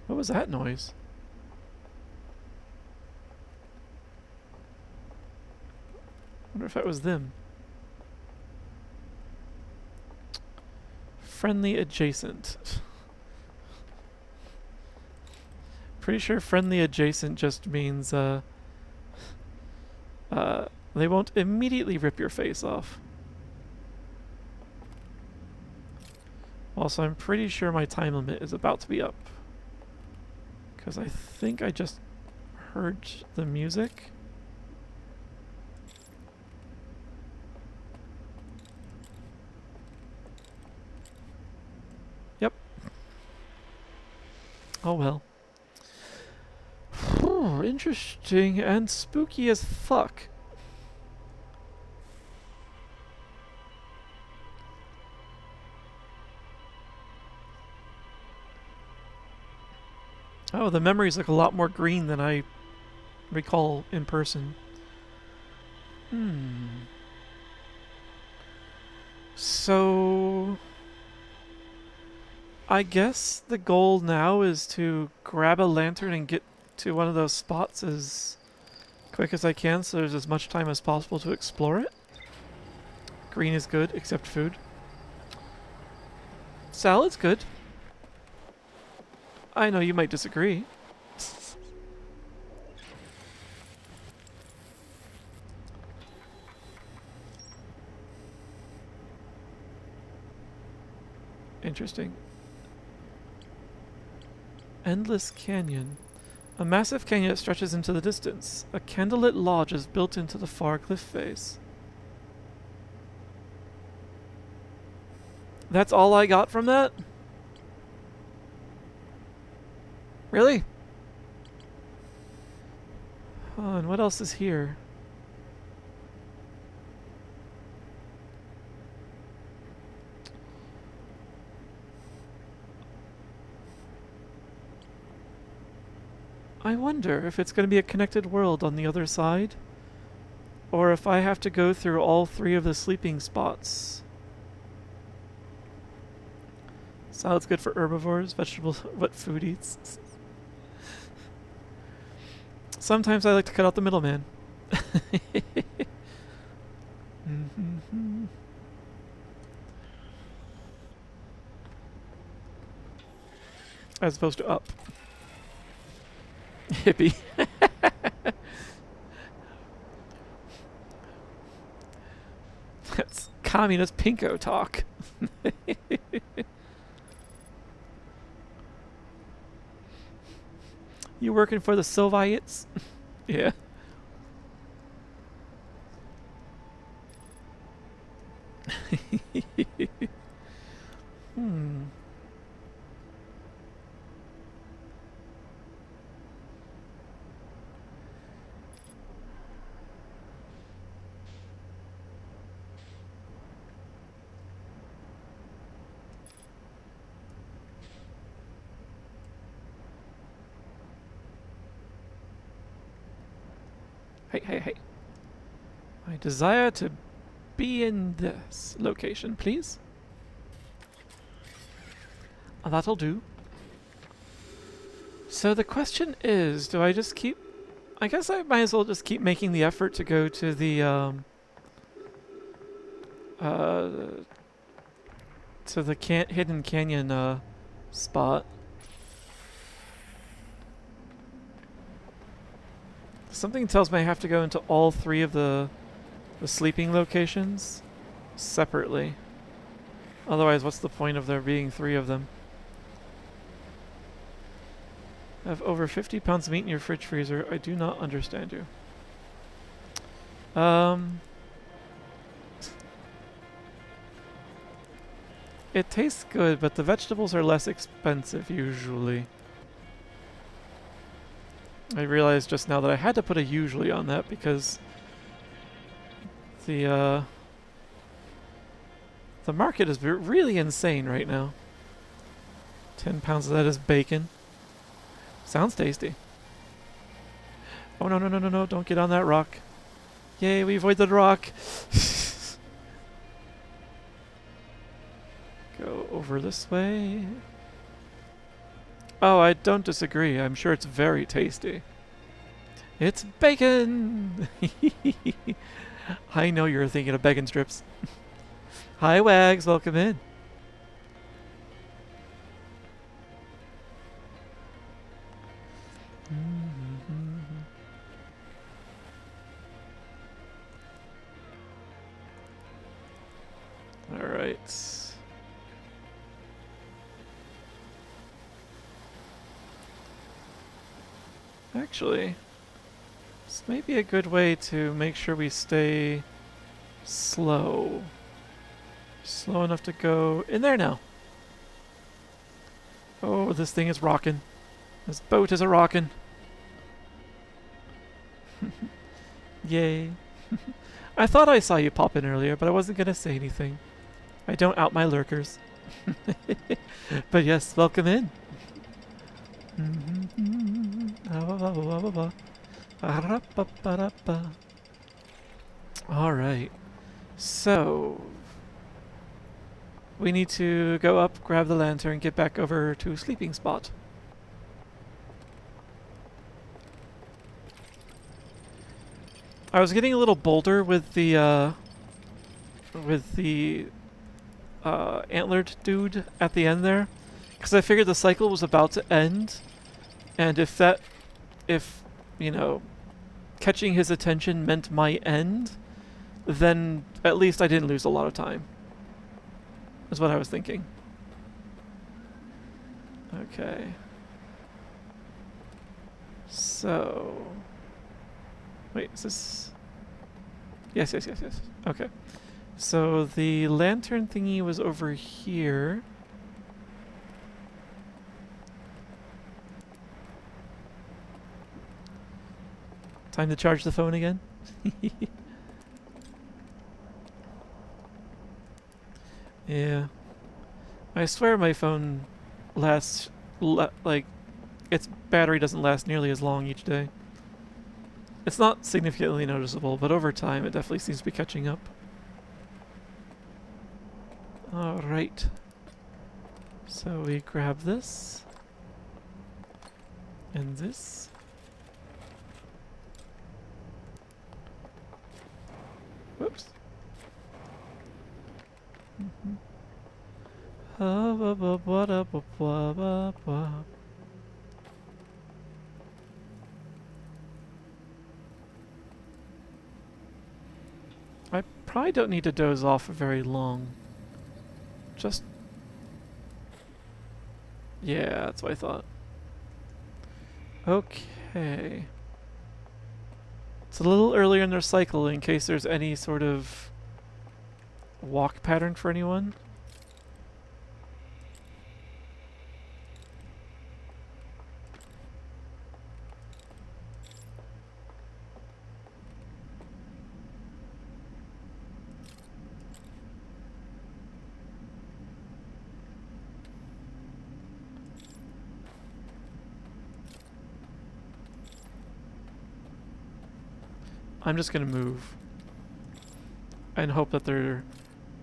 S1: What was that noise? I wonder if that was them. Friendly adjacent. Pretty sure friendly adjacent just means, they won't immediately rip your face off. Also, I'm pretty sure my time limit is about to be up. Because I think I just heard the music. Yep. Oh well. Interesting and spooky as fuck. Oh, the memories look a lot more green than I recall in person. So... I guess the goal now is to grab a lantern and get to one of those spots as quick as I can so there's as much time as possible to explore it. Green is good, except food. Salad's good. I know you might disagree. Interesting. Endless Canyon. A massive canyon that stretches into the distance. A candlelit lodge is built into the far cliff face. That's all I got from that? Really? Oh, and what else is here? I wonder if it's going to be a connected world on the other side, or if I have to go through all three of the sleeping spots. Salad's good for herbivores, vegetables, what food eats. Sometimes I like to cut out the middleman. As opposed to up. Hippie. That's communist pinko talk. You working for the Soviets? Yeah. Hmm. Hey, hey, hey. I desire to be in this location, please. That'll do. So the question is, do I just keep... I guess I might as well just keep making the effort to go to the, uh, to the hidden canyon, spot. Something tells me I have to go into all three of the sleeping locations separately. Otherwise, what's the point of there being three of them? Have over 50 pounds of meat in your fridge freezer. I do not understand you. It tastes good, but the vegetables are less expensive usually. I realized just now that I had to put a usually on that because the market is really insane right now. 10 pounds of that is bacon. Sounds tasty. Oh, no, no, no, no, no. Don't get on that rock. Yay, we avoided the rock. Go over this way. Oh, I don't disagree. I'm sure it's very tasty. It's bacon! I know you're thinking of bacon strips. Hi, Wags. Welcome in. All right. Actually, this may be a good way to make sure we stay slow. Slow enough to go in there now. Oh, this thing is rocking. This boat is a rocking. Yay. I thought I saw you pop in earlier, but I wasn't going to say anything. I don't out my lurkers. But yes, welcome in. Alright. So, we need to go up, grab the lantern, get back over to sleeping spot. I was getting a little bolder with the antlered dude at the end there, because I figured the cycle was about to end, and if you know, catching his attention meant my end, then at least I didn't lose a lot of time. Is what I was thinking. Okay. So, wait, is this? Yes, yes, yes, yes. Okay. So the lantern thingy was over here. Time to charge the phone again. Yeah. I swear my phone lasts, like, its battery doesn't last nearly as long each day. It's not significantly noticeable, but over time it definitely seems to be catching up. Alright. So we grab this. And this. Whoops. I probably don't need to doze off for very long. Just... yeah, that's what I thought. Okay. It's a little earlier in their cycle in case there's any sort of walk pattern for anyone. I'm just gonna move and hope that there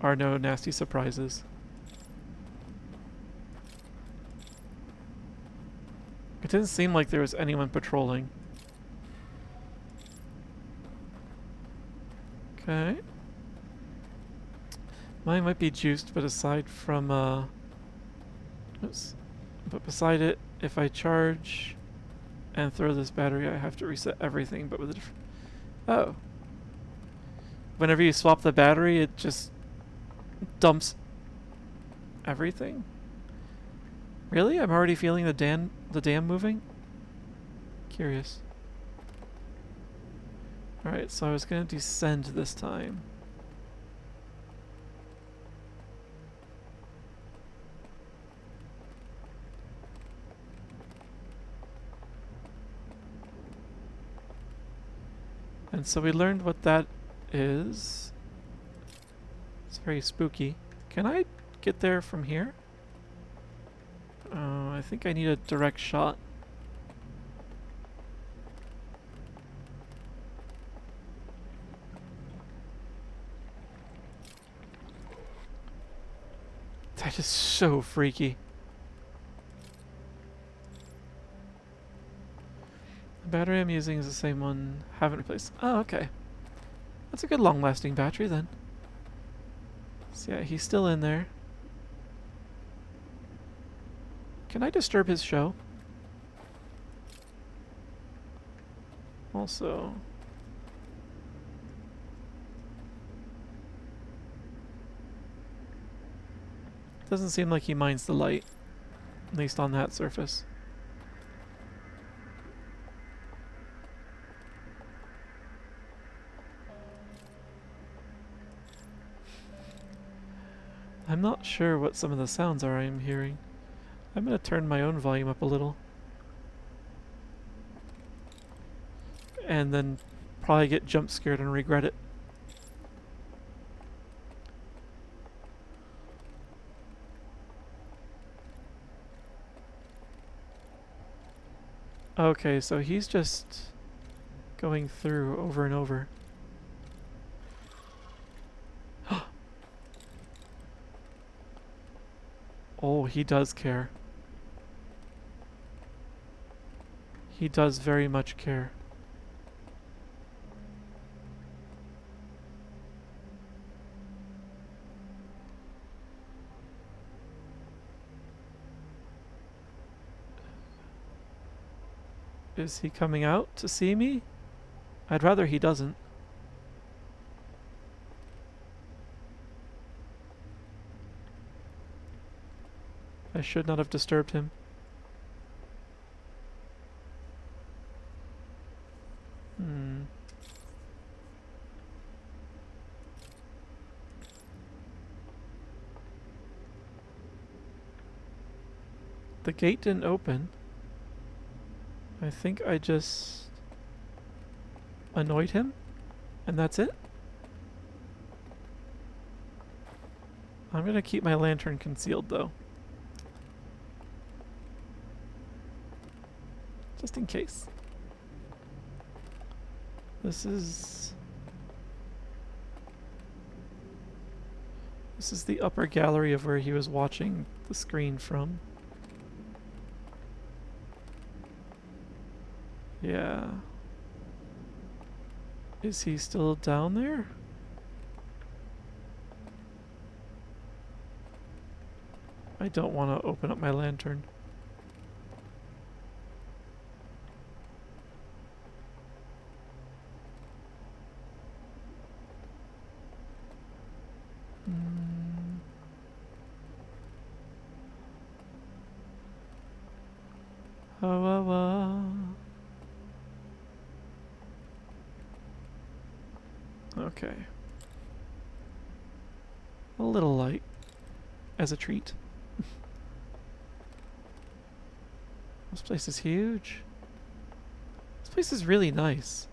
S1: are no nasty surprises. It didn't seem like there was anyone patrolling. Okay. Mine might be juiced, but aside from, oops. But beside it, if I charge and throw this battery, I have to reset everything, but with a different... Oh. Whenever you swap the battery, it just dumps everything? Really? I'm already feeling the dam moving? Curious. Alright, so I was gonna descend this time. And so we learned what that is. It's very spooky. Can I get there from here? I think I need a direct shot. That is so freaky. The battery I'm using is the same one. Haven't replaced. Oh, okay. That's a good long-lasting battery then. So yeah, he's still in there. Can I disturb his show? Also... doesn't seem like he minds the light. At least on that surface. I'm not sure what some of the sounds are I'm hearing. I'm gonna turn my own volume up a little. And then probably get jump scared and regret it. Okay, so he's just going through over and over. Oh, he does care. He does very much care. Is he coming out to see me? I'd rather he doesn't. I should not have disturbed him. The gate didn't open. I think I just annoyed him, and that's it. I'm gonna keep my lantern concealed though. Just in case. This is the upper gallery of where he was watching the screen from. Yeah. Is he still down there? I don't want to open up my lantern. Okay. A little light. As a treat. This place is huge. This place is really nice.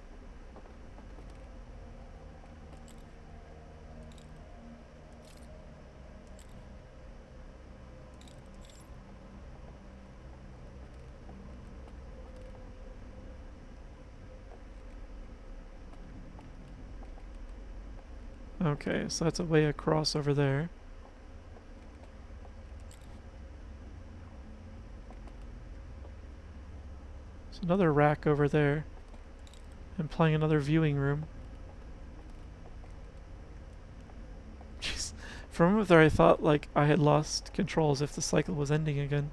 S1: Okay, so that's a way across over there. There's another rack over there, implying another viewing room. Jeez. For a moment there I thought like I had lost control as if the cycle was ending again.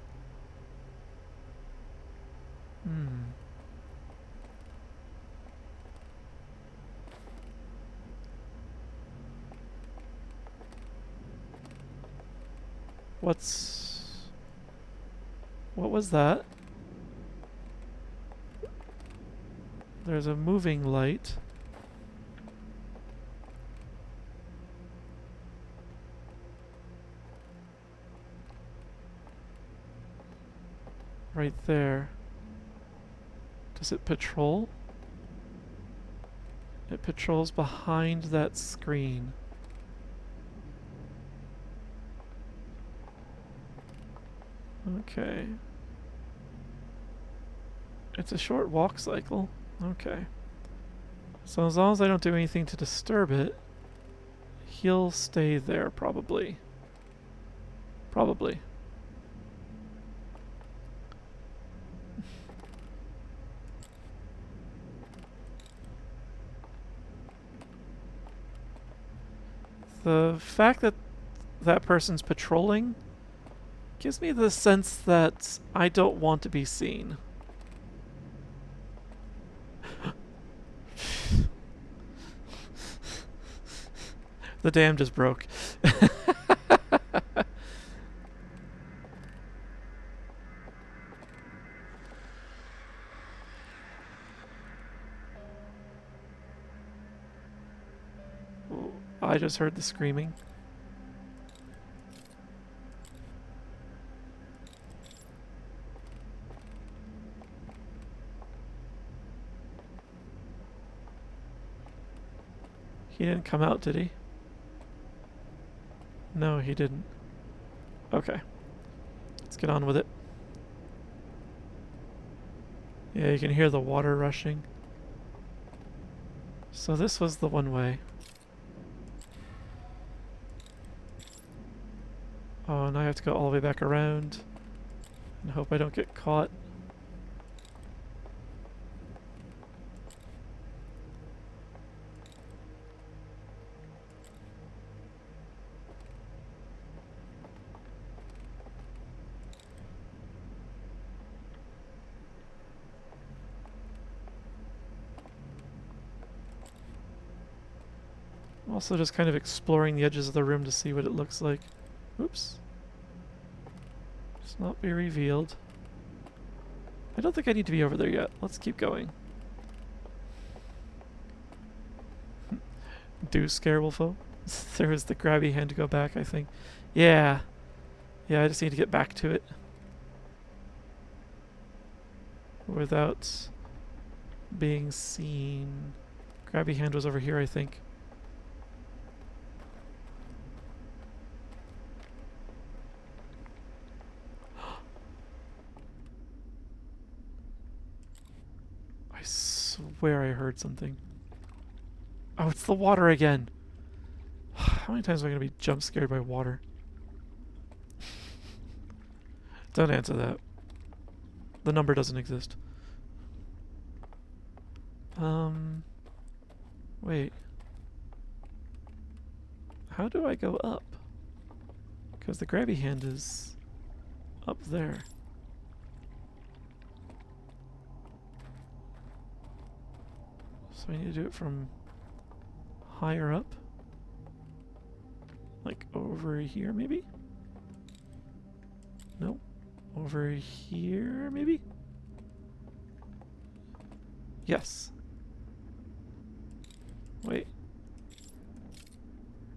S1: What was that? There's a moving light. Right there. Does it patrol? It patrols behind that screen. Okay. It's a short walk cycle. Okay. So as long as I don't do anything to disturb it, he'll stay there probably. Probably. The fact that that person's patrolling gives me the sense that I don't want to be seen. The dam just broke. I just heard the screaming. He didn't come out, did he? No, he didn't. Okay. Let's get on with it. Yeah, you can hear the water rushing. So this was the one way. Oh, now I have to go all the way back around and hope I don't get caught. I'm also just kind of exploring the edges of the room to see what it looks like. Oops. Just not be revealed. I don't think I need to be over there yet. Let's keep going. Do scare Wolfo? There was the grabby hand to go back, I think. Yeah. Yeah, I just need to get back to it. Without being seen. Grabby hand was over here, I think. I swear I heard something. Oh, it's the water again. How many times am I going to be jump scared by water? Don't answer that. The number doesn't exist. Wait. How do I go up? Because the grabby hand is up there. So I need to do it from higher up? Like over here, maybe? No. Over here, maybe? Yes. Wait.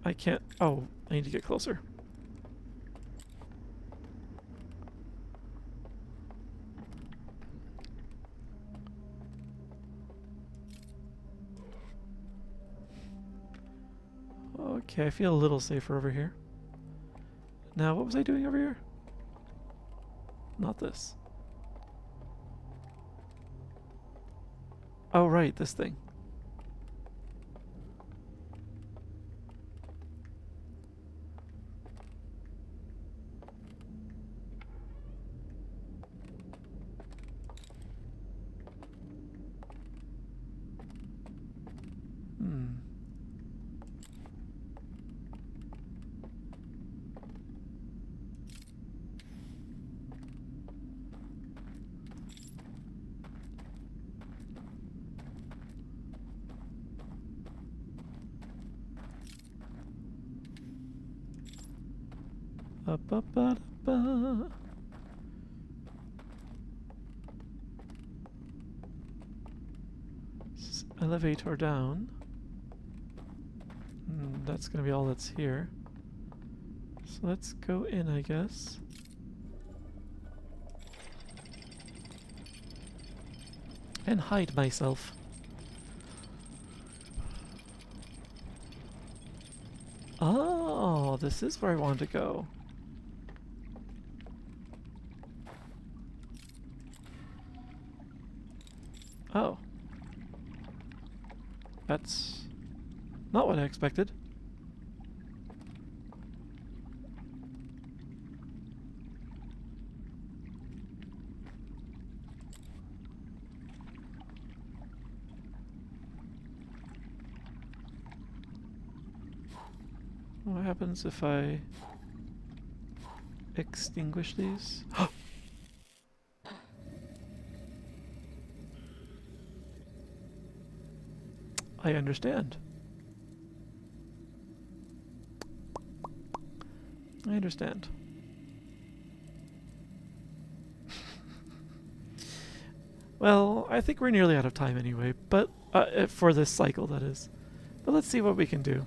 S1: I can't... Oh, I need to get closer. Okay, I feel a little safer over here. Now, what was I doing over here? Not this. Oh, right, this thing. Hmm. Ba-ba-ba-da-ba. Elevator down. That's gonna be all that's here. So let's go in, I guess. And hide myself. Oh, this is where I want to go. Oh. That's not what I expected. What happens if I extinguish these? I understand. I understand. Well, I think we're nearly out of time anyway, but for this cycle, that is. But let's see what we can do.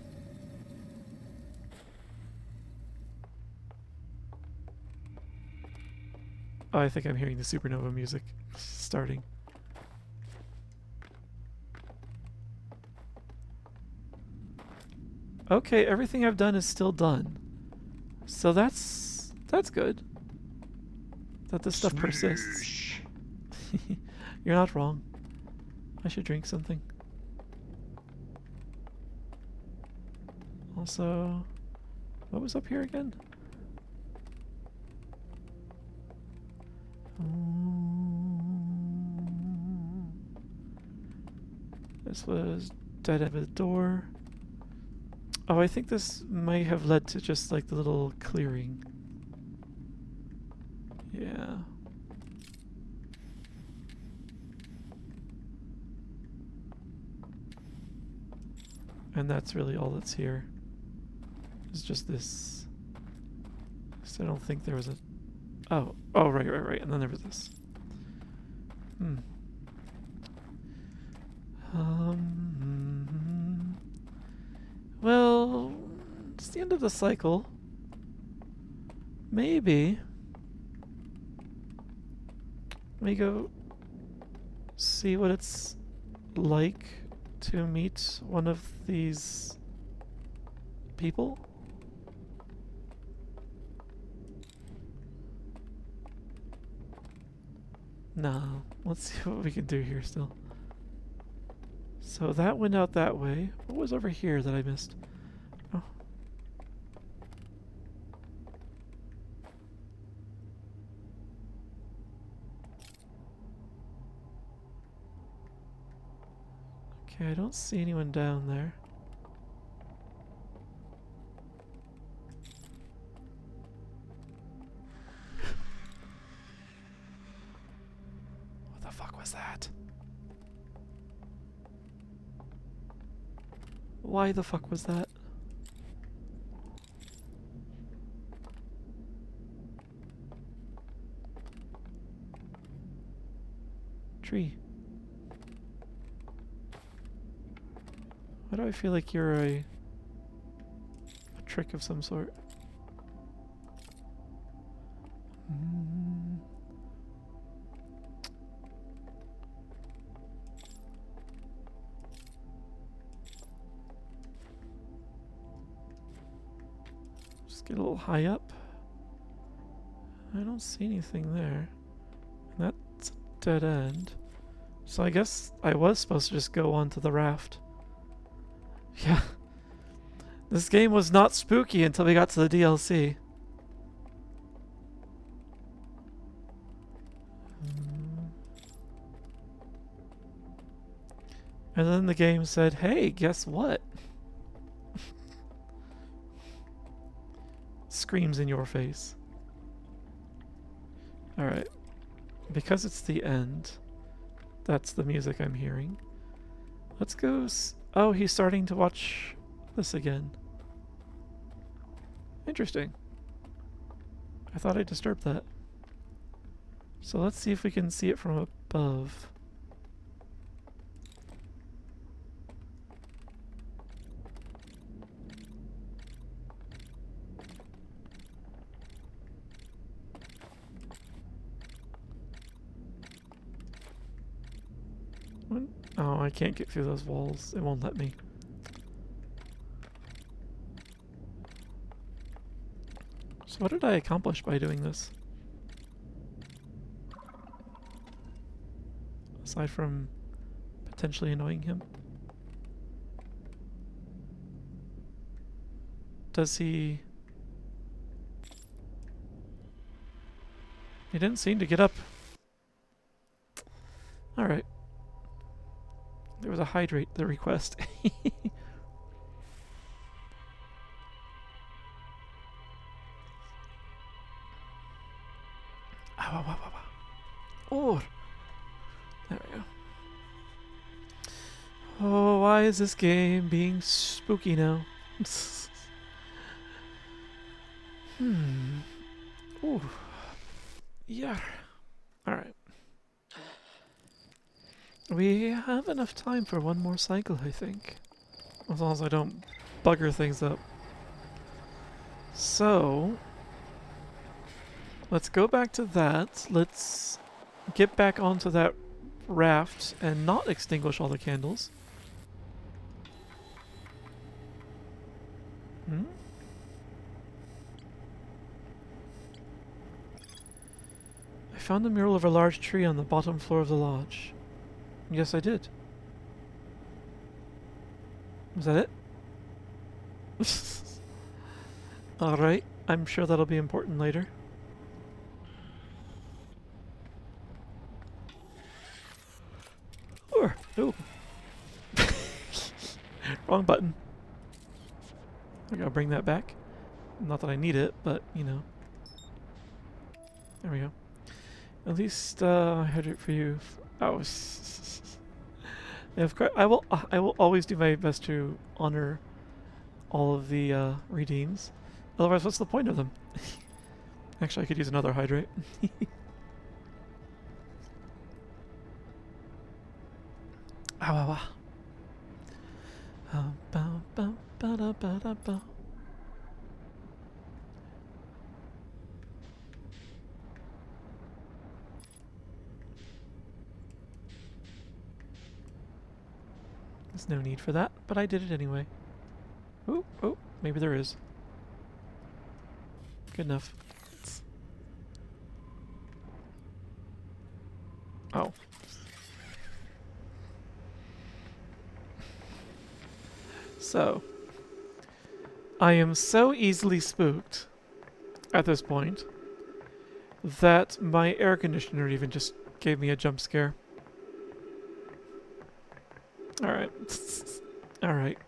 S1: Oh, I think I'm hearing the supernova music starting. Okay, everything I've done is still done. So that's good. That this stuff persists. You're not wrong. I should drink something. Also, what was up here again? This was dead end of the door. Oh, I think this might have led to just like the little clearing. Yeah. And that's really all that's here. It's just this. So I don't think there was a... Oh, right. And then there was this. Well, it's the end of the cycle. Maybe we go see what it's like to meet one of these people. No, let's see what we can do here still. So that went out that way. What was over here that I missed? Oh. Okay, I don't see anyone down there. What the fuck was that? Why the fuck was that? Tree. Why do I feel like you're a trick of some sort. Just get a little high up. I don't see anything there. And that's a dead end. So I guess I was supposed to just go onto the raft. Yeah. This game was not spooky until we got to the DLC. And then the game said, hey, guess what? Screams in your face. Alright. Because it's the end, that's the music I'm hearing. Let's go... Oh, he's starting to watch this again. Interesting. I thought I disturbed that. So let's see if we can see it from above. What? Oh, I can't get through those walls. It won't let me. So what did I accomplish by doing this? Aside from potentially annoying him? Does he... He didn't seem to get up. Alright. There was a hydrate, the request. Ow, ow, ow, ow, ow. Oh! There we go. Oh, why is this game being spooky now? Ooh. Yeah. Alright. We have enough time for one more cycle, I think. As long as I don't bugger things up. So... let's go back to that. Let's get back onto that raft and not extinguish all the candles. Hmm? I found the mural of a large tree on the bottom floor of the lodge. Yes, I did. Was that it? Alright, I'm sure that'll be important later. Ooh. Wrong button. I gotta bring that back. Not that I need it, but, you know. There we go. At least, I had it for you. Oh, yeah, of course. I will always do my best to honor all of the redeems. Otherwise, what's the point of them? Actually, I could use another hydrate. Ow, ow, ow. Bow, bow, bow, da, bow, da, bow. There's no need for that, but I did it anyway. Ooh, oh, maybe there is. Good enough. Oh. So, I am so easily spooked at this point that my air conditioner even just gave me a jump scare. Alright. Alright.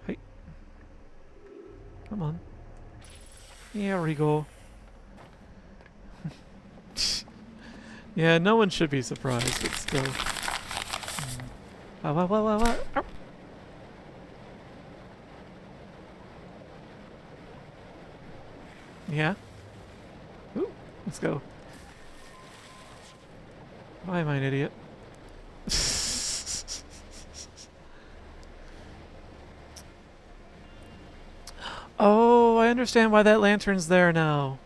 S1: Hey. Come on. There we go. Yeah, no one should be surprised, but still. Wow, wow, wow, wow, wow. Ow. Yeah? Ooh, let's go. Why am I an idiot? Oh, I understand why that lantern's there now.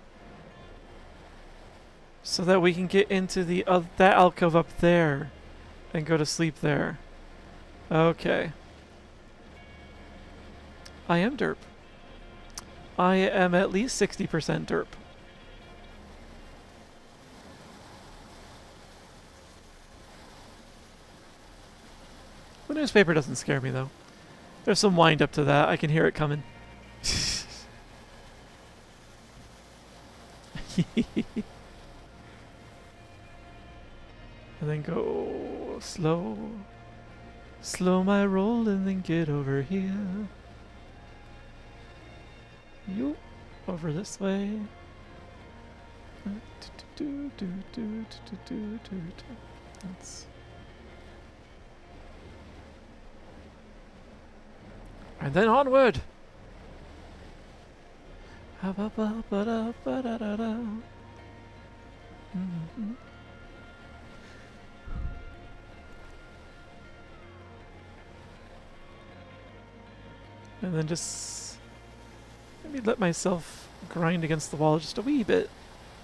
S1: So that we can get into the that alcove up there and go to sleep there. Okay. I am derp. I am at least 60% derp. The newspaper doesn't scare me though. There's some wind up to that. I can hear it coming. And then go slow. Slow my roll and then get over here. You over this way. That's and then onward. And then just maybe let myself grind against the wall just a wee bit.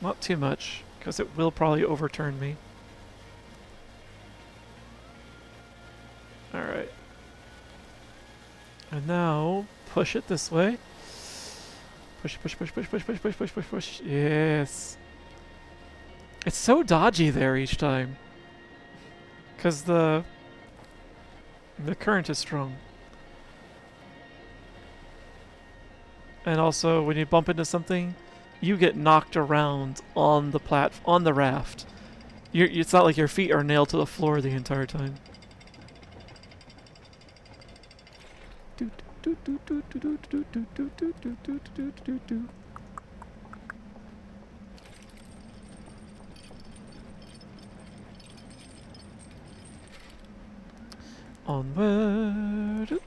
S1: Not too much, because it will probably overturn me. Alright. And now, push it this way. Push, push, push, push, push, push, push, push, push, push. Yes. It's so dodgy there each time. Because the current is strong. And also, when you bump into something, you get knocked around on the on the raft. It's not like your feet are nailed to the floor the entire time. Onward.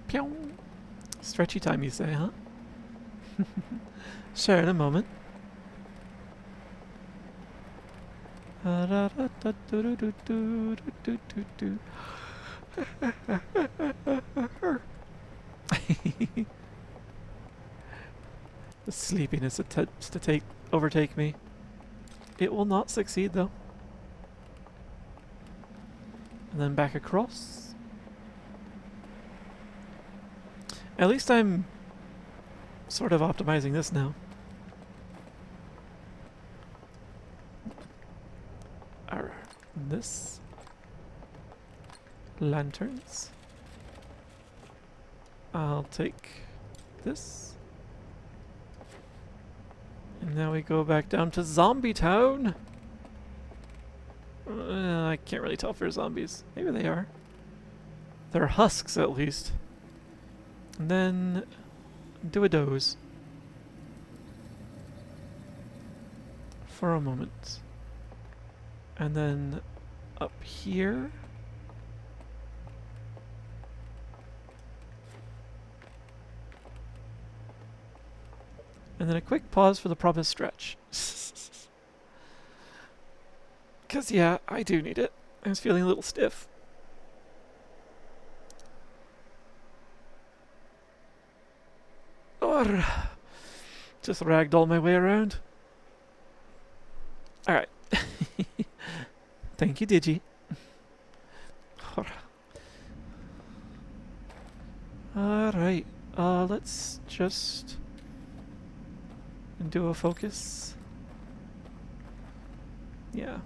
S1: Pew. Stretchy time, you say, huh? Sure, in a moment. The sleepiness attempts to overtake me. It will not succeed, though. And then back across. At least I'm sort of optimizing this now. Alright, this. Lanterns. I'll take this. And now we go back down to Zombie Town. I can't really tell if they're zombies. Maybe they are. They're husks, at least. And then do a doze. For a moment. And then up here. And then a quick pause for the proper stretch. Because, yeah, I do need it. I was feeling a little stiff. Or just ragdoll my way around. Alright. Thank you, Digi. Alright. Let's just do a focus. Yeah.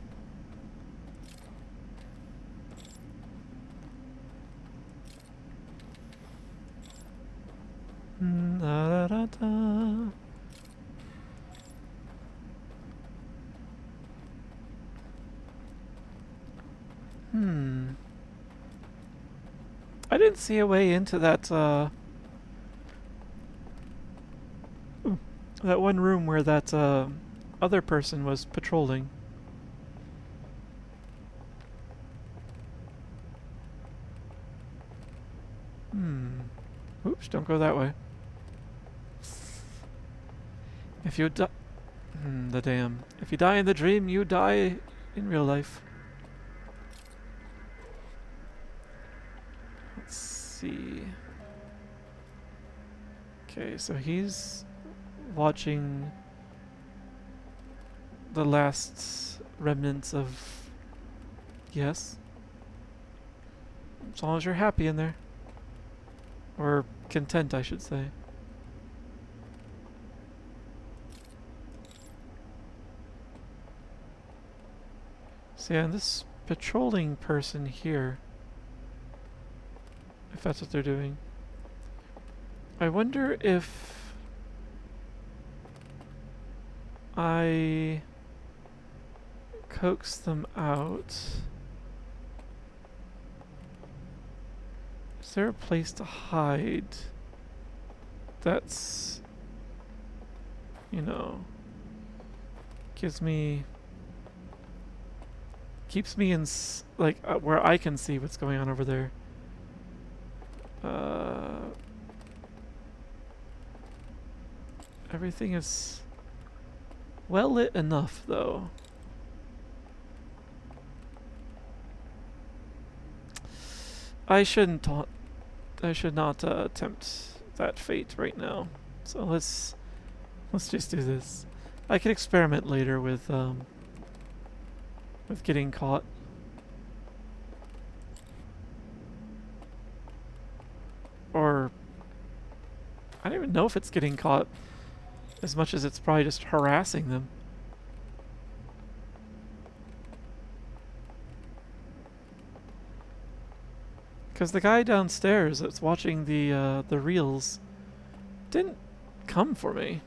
S1: Da, da, da. I didn't see a way into that, that one room where that, other person was patrolling. Oops, don't go that way. If you die... the damn. If you die in the dream, you die in real life. see. Okay, so he's watching the last remnants of... Yes. As long as you're happy in there. Or content, I should say. So yeah, this patrolling person here, if that's what they're doing, I wonder if I coax them out. Is there a place to hide that's, you know, keeps me in like where I can see what's going on over there? Everything is well lit enough, though. I should not attempt that fate right now. So let's just do this. I can experiment later with getting caught. Or I don't even know if it's getting caught as much as it's probably just harassing them. Because the guy downstairs that's watching the reels didn't come for me.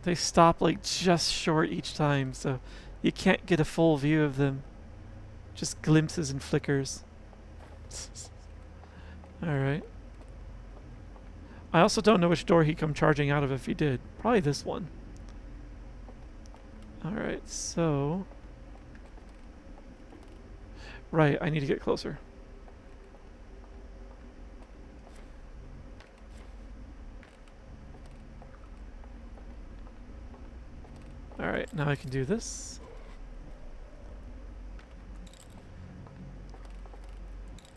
S1: They stop like just short each time, so you can't get a full view of them. Just glimpses and flickers. Alright. I also don't know which door he'd come charging out of if he did. Probably this one. Alright, so... Right, I need to get closer. Alright, now I can do this.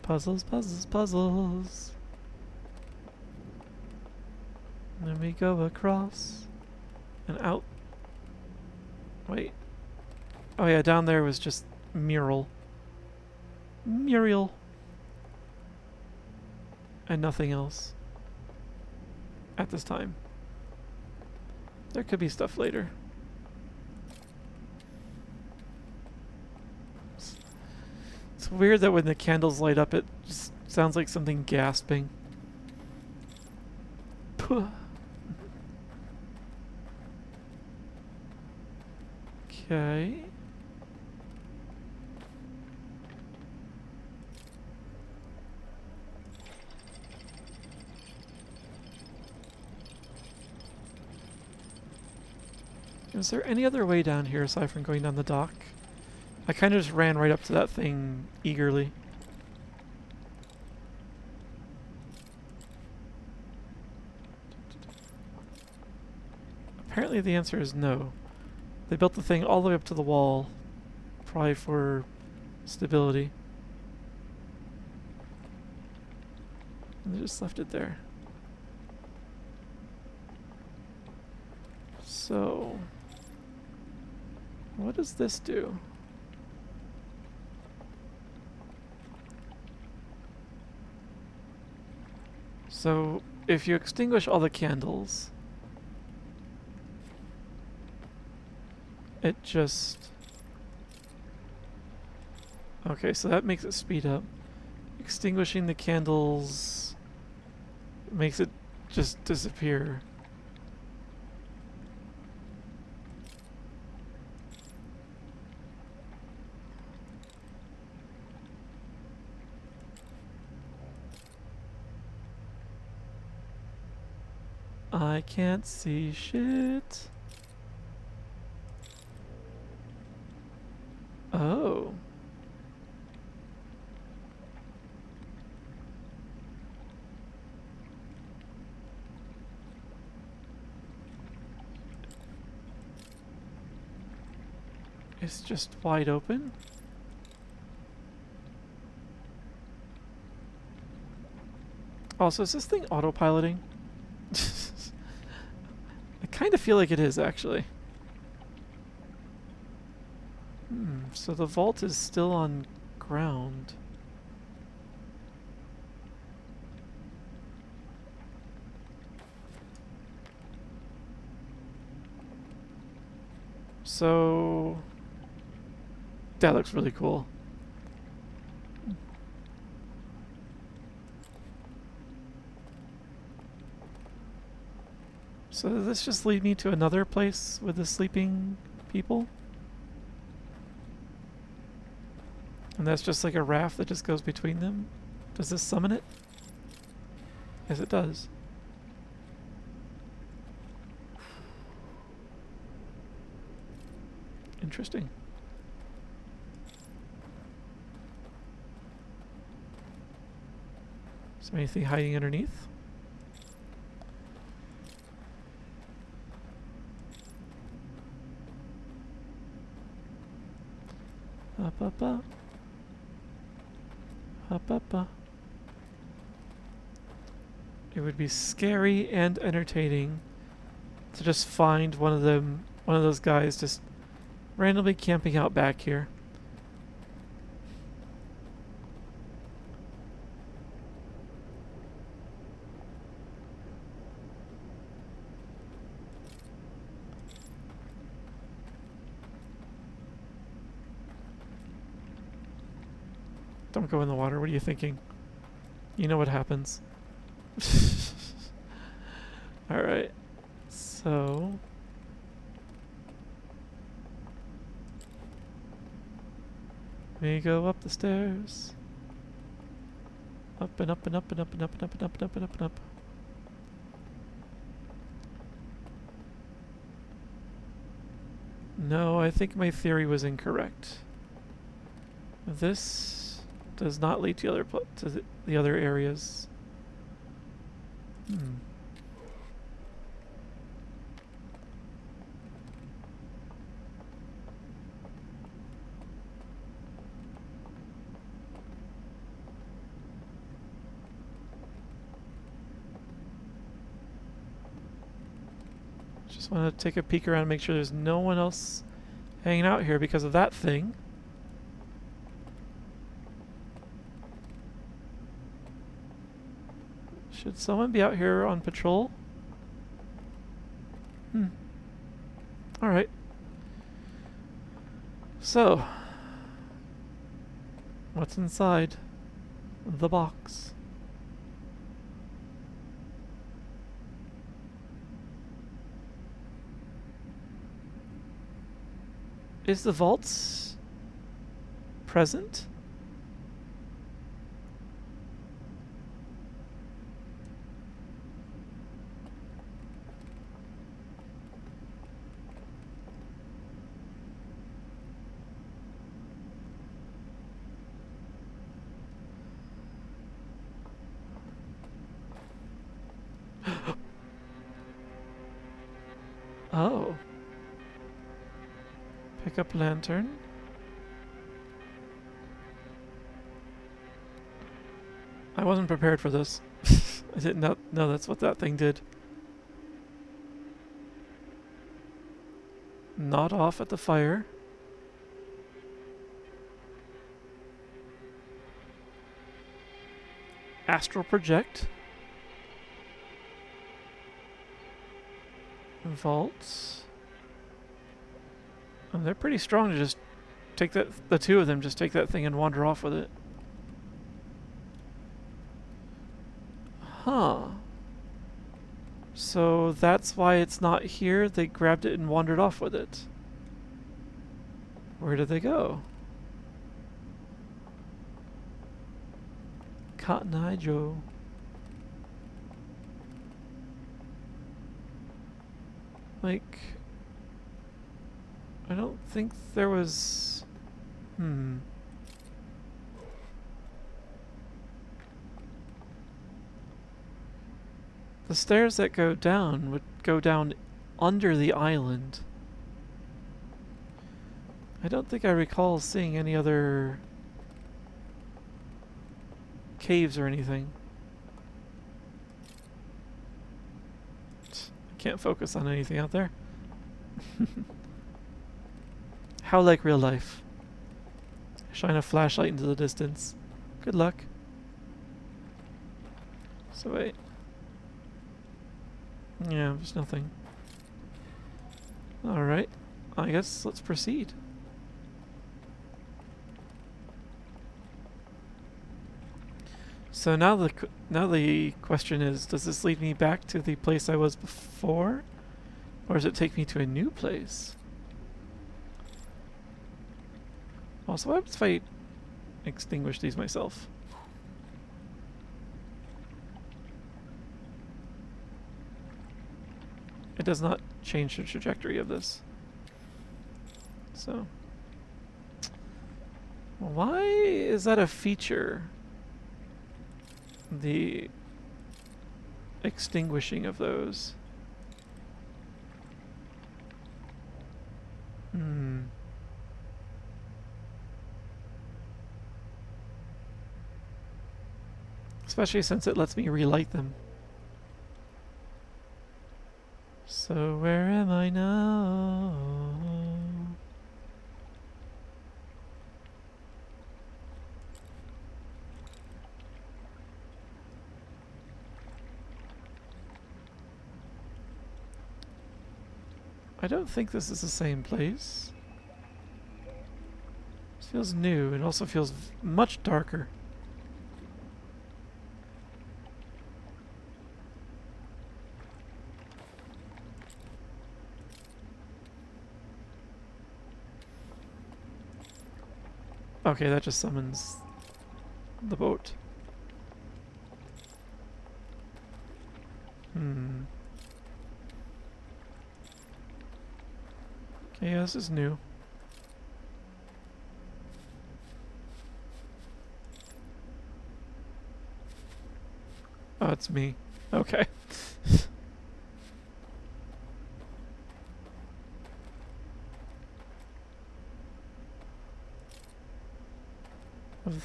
S1: Puzzles, puzzles, puzzles. And then we go across and out. Wait. Oh yeah, down there was just Muriel. Muriel. And nothing else. At this time. There could be stuff later. It's weird that when the candles light up, it just sounds like something gasping. Puh. Okay. Is there any other way down here aside from going down the dock? I kind of just ran right up to that thing eagerly. Apparently the answer is no. They built the thing all the way up to the wall, probably for stability. And they just left it there. So, what does this do? So, if you extinguish all the candles, it just... Okay, so that makes it speed up. Extinguishing the candles makes it just disappear. I can't see shit. Oh. is just wide open. Also, is this thing autopiloting? I kind of feel like it is, actually. So the vault is still on ground. So that looks really cool. So does this just lead me to another place with the sleeping people? And that's just like a raft that just goes between them? Does this summon it? Yes, it does. Interesting. Is there anything hiding underneath? Up, up, up. Up, up, up. It would be scary and entertaining to just find one of those guys just randomly camping out back here. Don't go in the water. What are you thinking? You know what happens. Alright. So... we go up the stairs. Up and up and up and up and up and up and up and up and up and up. No, I think my theory was incorrect. This does not lead to the other areas. Just want to take a peek around and make sure there's no one else hanging out here because of that thing. Should someone be out here on patrol? Alright. So, what's inside the box? Is the vault present? Oh. Pick up lantern. I wasn't prepared for this. I didn't know that's what that thing did. Not off at the fire. Astral project. Vaults. And they're pretty strong to just take that, the two of them just take that thing and wander off with it. Huh. So that's why it's not here. They grabbed it and wandered off with it. Where did they go? Cotton Eye Joe. Like, I don't think there was... The stairs that go down would go down under the island. I don't think I recall seeing any other caves or anything. I can't focus on anything out there. How like real life. Shine a flashlight into the distance. Good luck. So wait. Yeah, there's nothing. Alright. I guess let's proceed. So now the question is, does this lead me back to the place I was before? Or does it take me to a new place? Also, what happens if I extinguish these myself? It does not change the trajectory of this. So, why is that a feature? The extinguishing of those. Especially since it lets me relight them. So where am I now? I don't think this is the same place. This feels new and also feels much darker. Okay, that just summons the boat. Okay, yeah, this is new. Oh, it's me. Okay.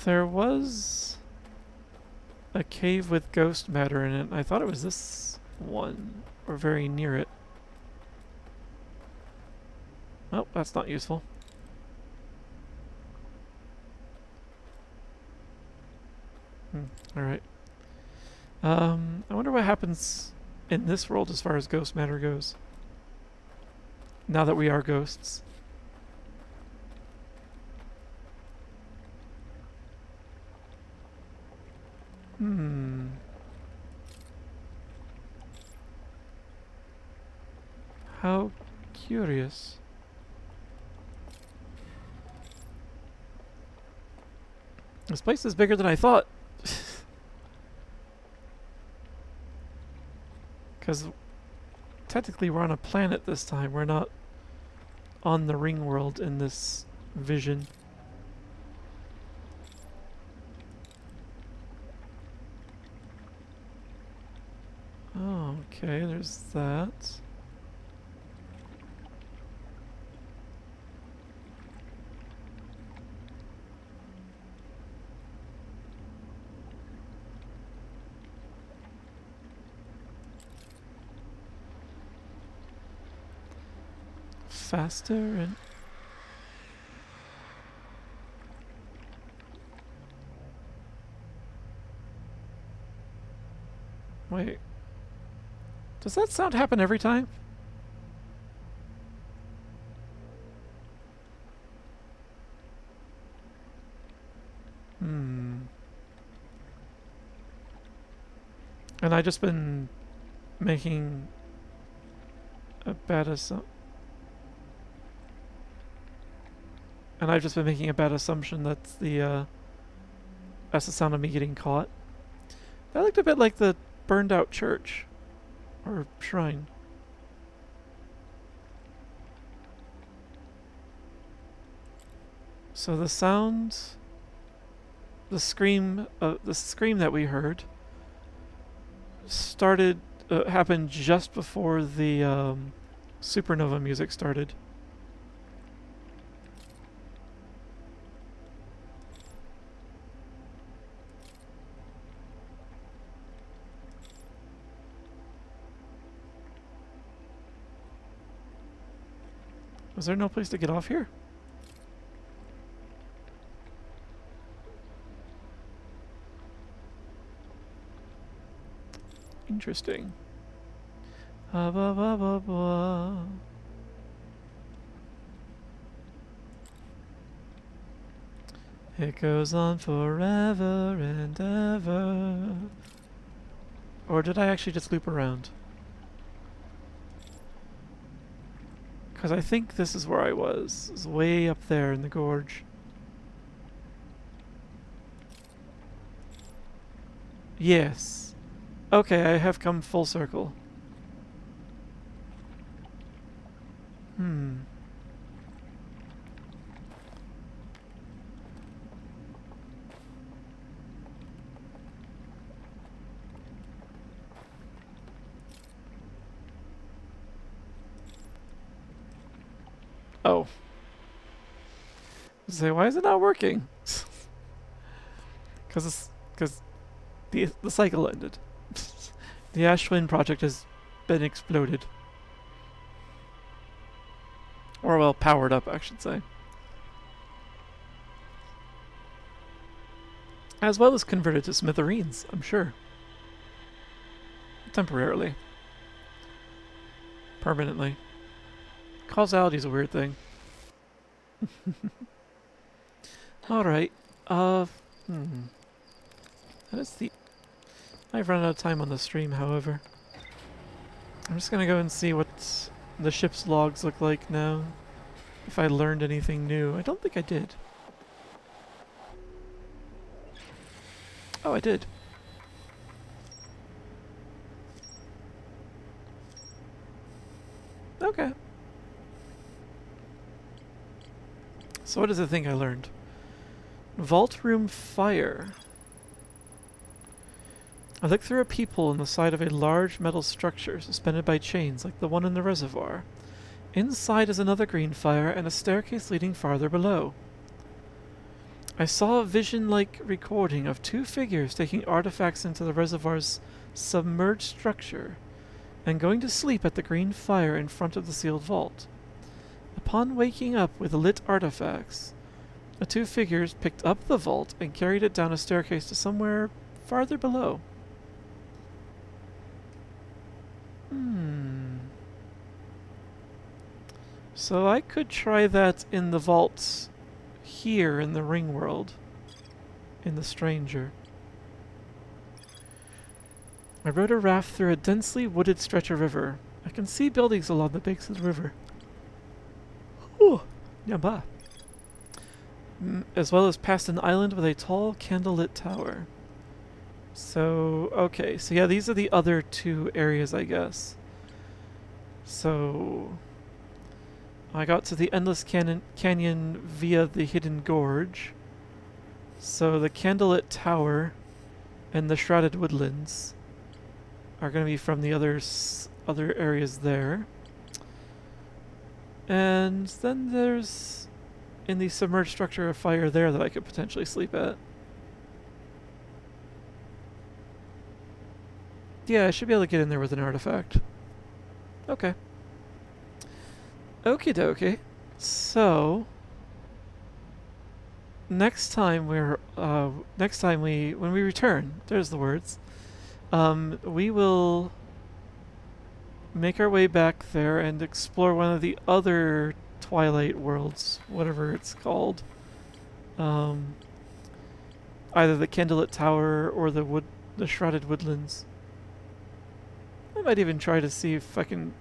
S1: There was a cave with ghost matter in it. I thought it was this one, or very near it. Oh, that's not useful. Alright. I wonder what happens in this world as far as ghost matter goes. Now that we are ghosts. How curious. This place is bigger than I thought. Because technically we're on a planet this time. We're not on the ring world in this vision. Oh, okay, there's that. Faster and wait, does that sound happen every time? And I just been making a bad assumption. And I've just been making a bad assumption that's the sound of me getting caught. That looked a bit like the burned out church. Or shrine. So the sound, the scream that we heard happened just before the supernova music started. Was there no place to get off here? Interesting. Ba ba ba ba. It goes on forever and ever. Or did I actually just loop around? Because I think this is where I was. It's way up there in the gorge. Yes. Okay, I have come full circle. Hmm. Oh. Say, why is it not working? Because the cycle ended. The Ashwin project has been exploded. Or, well, powered up, I should say. As well as converted to smithereens, I'm sure. Temporarily. Permanently. Causality's a weird thing. Alright. That is the... I've run out of time on the stream, however. I'm just gonna go and see what the ship's logs look like now. If I learned anything new. I don't think I did. Oh, I did. Okay. So what is the thing I learned? Vault room fire. I looked through a peephole in the side of a large metal structure suspended by chains like the one in the reservoir. Inside is another green fire and a staircase leading farther below. I saw a vision-like recording of two figures taking artifacts into the reservoir's submerged structure and going to sleep at the green fire in front of the sealed vault. Upon waking up with lit artifacts, the two figures picked up the vault and carried it down a staircase to somewhere farther below. So I could try that in the vaults here in the ringworld, in the stranger. I rode a raft through a densely wooded stretch of river. I can see buildings along the banks of the river. Ooh, yamba. As well as past an island with a tall candlelit tower. So, okay, so yeah, these are the other two areas, I guess. So, I got to the Endless Canyon via the Hidden Gorge. So the Candlelit Tower and the Shrouded Woodlands are going to be from the other areas there. And then there's, in the submerged structure, a fire there that I could potentially sleep at. Yeah, I should be able to get in there with an artifact. Okay. Okie dokie. So next time when we return, there's the words. We will make our way back there and explore one of the other Twilight worlds, whatever it's called. Either the Candlelit Tower or the Shrouded Woodlands. I might even try to see if I can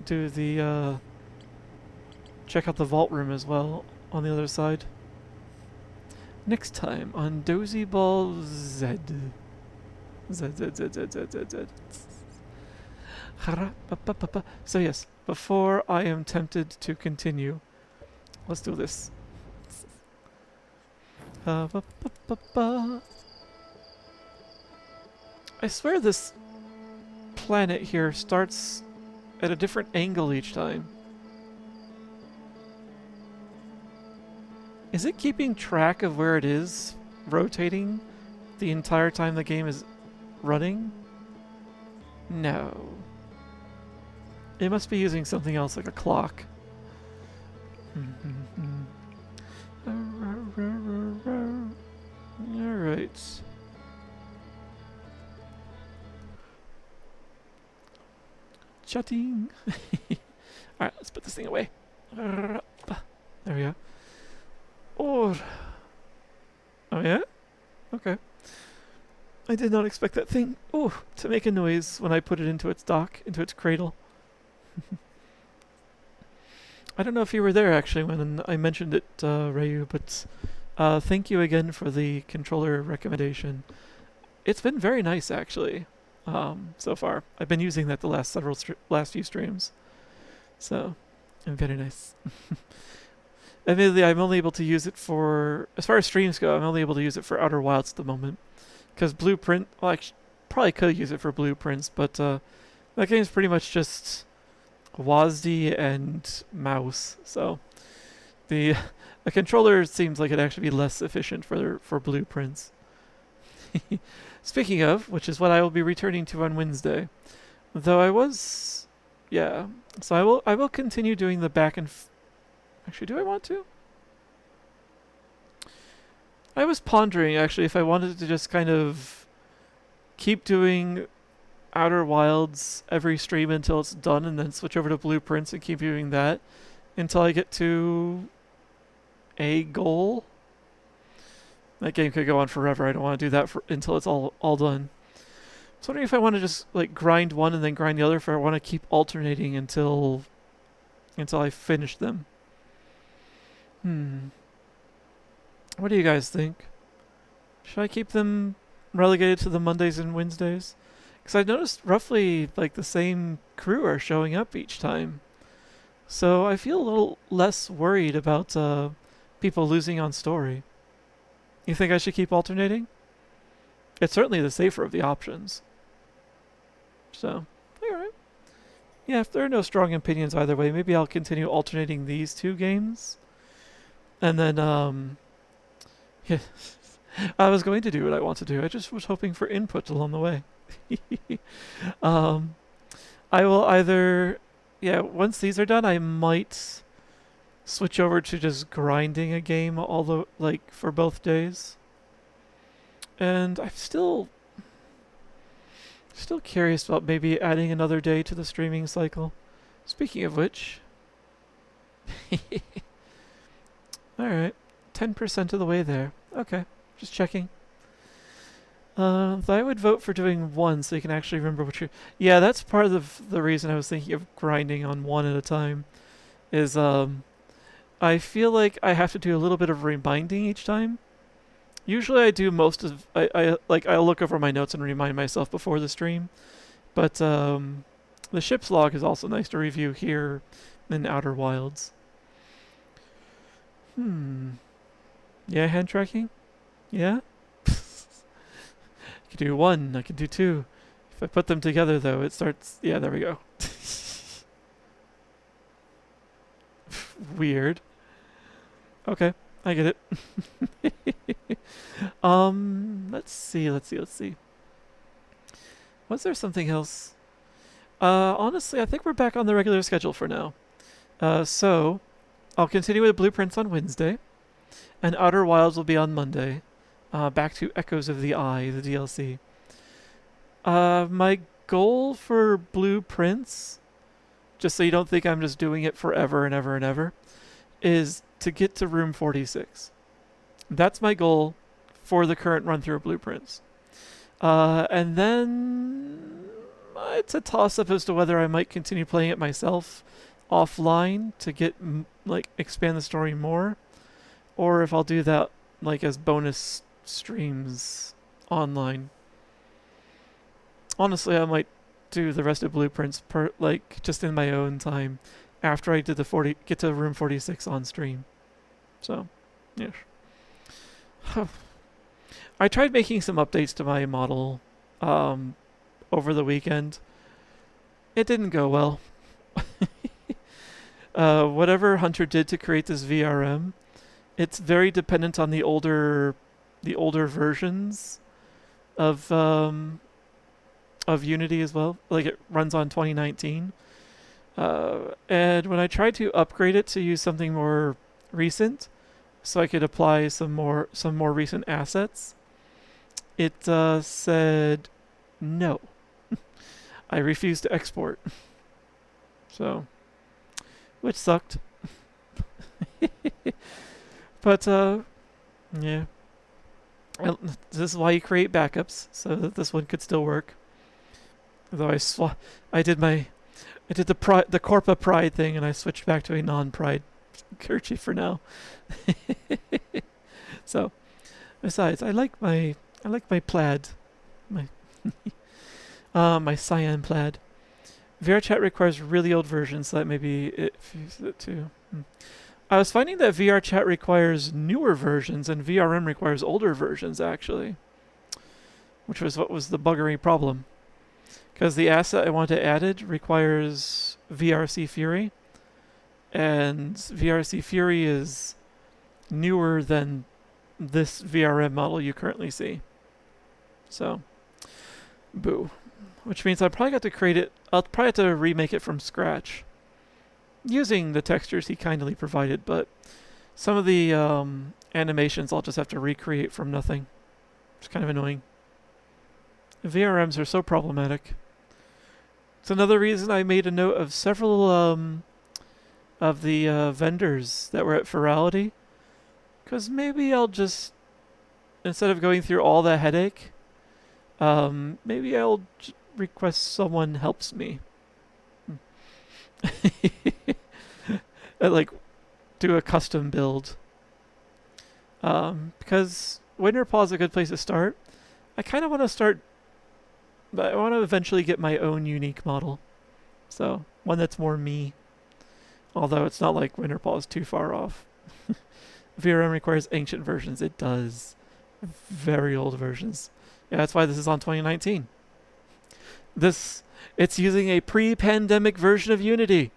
S1: do the check out the vault room as well on the other side. Next time on Dozy Ball Z. Z. So yes, before I am tempted to continue, let's do this. I swear this planet here starts at a different angle each time. Is it keeping track of where it is rotating the entire time the game is running? No. It must be using something else like a clock. Alright. Chatting. Alright, let's put this thing away. There we go. Oh yeah? Okay. I did not expect that thing to make a noise when I put it into its dock, into its cradle. I don't know if you were there actually when I mentioned it, Rayu, but thank you again for the controller recommendation. It's been very nice actually, so far. I've been using that the last few streams, so very nice. Admittedly, I'm only able to use it for, as far as streams go, I'm only able to use it for Outer Wilds at the moment. Because Blueprint, well, I probably could use it for Blueprints, but that game's pretty much just WASD and mouse. So the controller seems like it'd actually be less efficient for Blueprints. Speaking of, which is what I will be returning to on Wednesday. Though yeah. So I will continue doing the back and... Actually, do I want to? I was pondering, actually, if I wanted to just kind of keep doing Outer Wilds every stream until it's done and then switch over to Blueprints and keep doing that until I get to a goal. That game could go on forever. I don't want to do that until it's all done. I was wondering if I want to just like grind one and then grind the other, if I want to keep alternating until I finish them. What do you guys think? Should I keep them relegated to the Mondays and Wednesdays? Because I've noticed roughly like the same crew are showing up each time. So I feel a little less worried about people losing on story. You think I should keep alternating? It's certainly the safer of the options. So, alright. Yeah, if there are no strong opinions either way, maybe I'll continue alternating these two games. And then, yeah, I was going to do what I want to do. I just was hoping for input along the way. I will either, yeah, once these are done, I might switch over to just grinding a game for both days. And I'm still curious about maybe adding another day to the streaming cycle. Speaking of which, alright, 10% of the way there. Okay, just checking. I would vote for doing one so you can actually remember what you're... Yeah, that's part of the reason I was thinking of grinding on one at a time. Is, I feel like I have to do a little bit of reminding each time. Usually I do most of... I'll look over my notes and remind myself before the stream. But, the ship's log is also nice to review here in Outer Wilds. Yeah, hand tracking? Yeah? I can do one, I can do two. If I put them together though, it starts... Yeah, there we go. Weird. Okay, I get it. Let's see. Was there something else? Honestly, I think we're back on the regular schedule for now. So, I'll continue with Blueprints on Wednesday, and Outer Wilds will be on Monday. Back to Echoes of the Eye, the DLC. My goal for Blueprints, just so you don't think I'm just doing it forever and ever and ever, is to get to room 46. That's my goal for the current run-through of Blueprints. And then it's a toss-up as to whether I might continue playing it myself offline to get expand the story more, or if I'll do that as bonus streams online. Honestly, I might do the rest of Blueprints just in my own time after I did get to room 46 on stream. So, yeah. I tried making some updates to my model over the weekend. It didn't go well. Whatever Hunter did to create this VRM, it's very dependent on the older versions of Unity as well. Like, it runs on 2019. And when I tried to upgrade it to use something more recent, so I could apply some more recent assets, it said no. I refused to export. So, which sucked. But yeah. This is why you create backups, so that this one could still work. Although I did the Corpa Pride thing, and I switched back to a non-Pride kerchief for now. So, besides, I like my plaid, my my cyan plaid. VRChat requires really old versions, so that maybe it fuses it too. I was finding that VRChat requires newer versions and VRM requires older versions, actually. Which was what was the buggery problem. Because the asset I wanted added requires VRC Fury. And VRC Fury is newer than this VRM model you currently see. So, boo. Which means I'll probably have to remake it from scratch. Using the textures he kindly provided, but some of the animations I'll just have to recreate from nothing. It's kind of annoying. VRMs are so problematic. It's another reason I made a note of several of the vendors that were at Virality. Because maybe I'll just, instead of going through all that headache, maybe I'll request someone helps me. Like, do a custom build. Because WinterPaw is a good place to start. I kind of want to start, but I want to eventually get my own unique model. So, one that's more me. Although it's not like WinterPaw is too far off. VRM requires ancient versions. It does. Very old versions. Yeah, that's why this is on 2019. It's using a pre-pandemic version of Unity.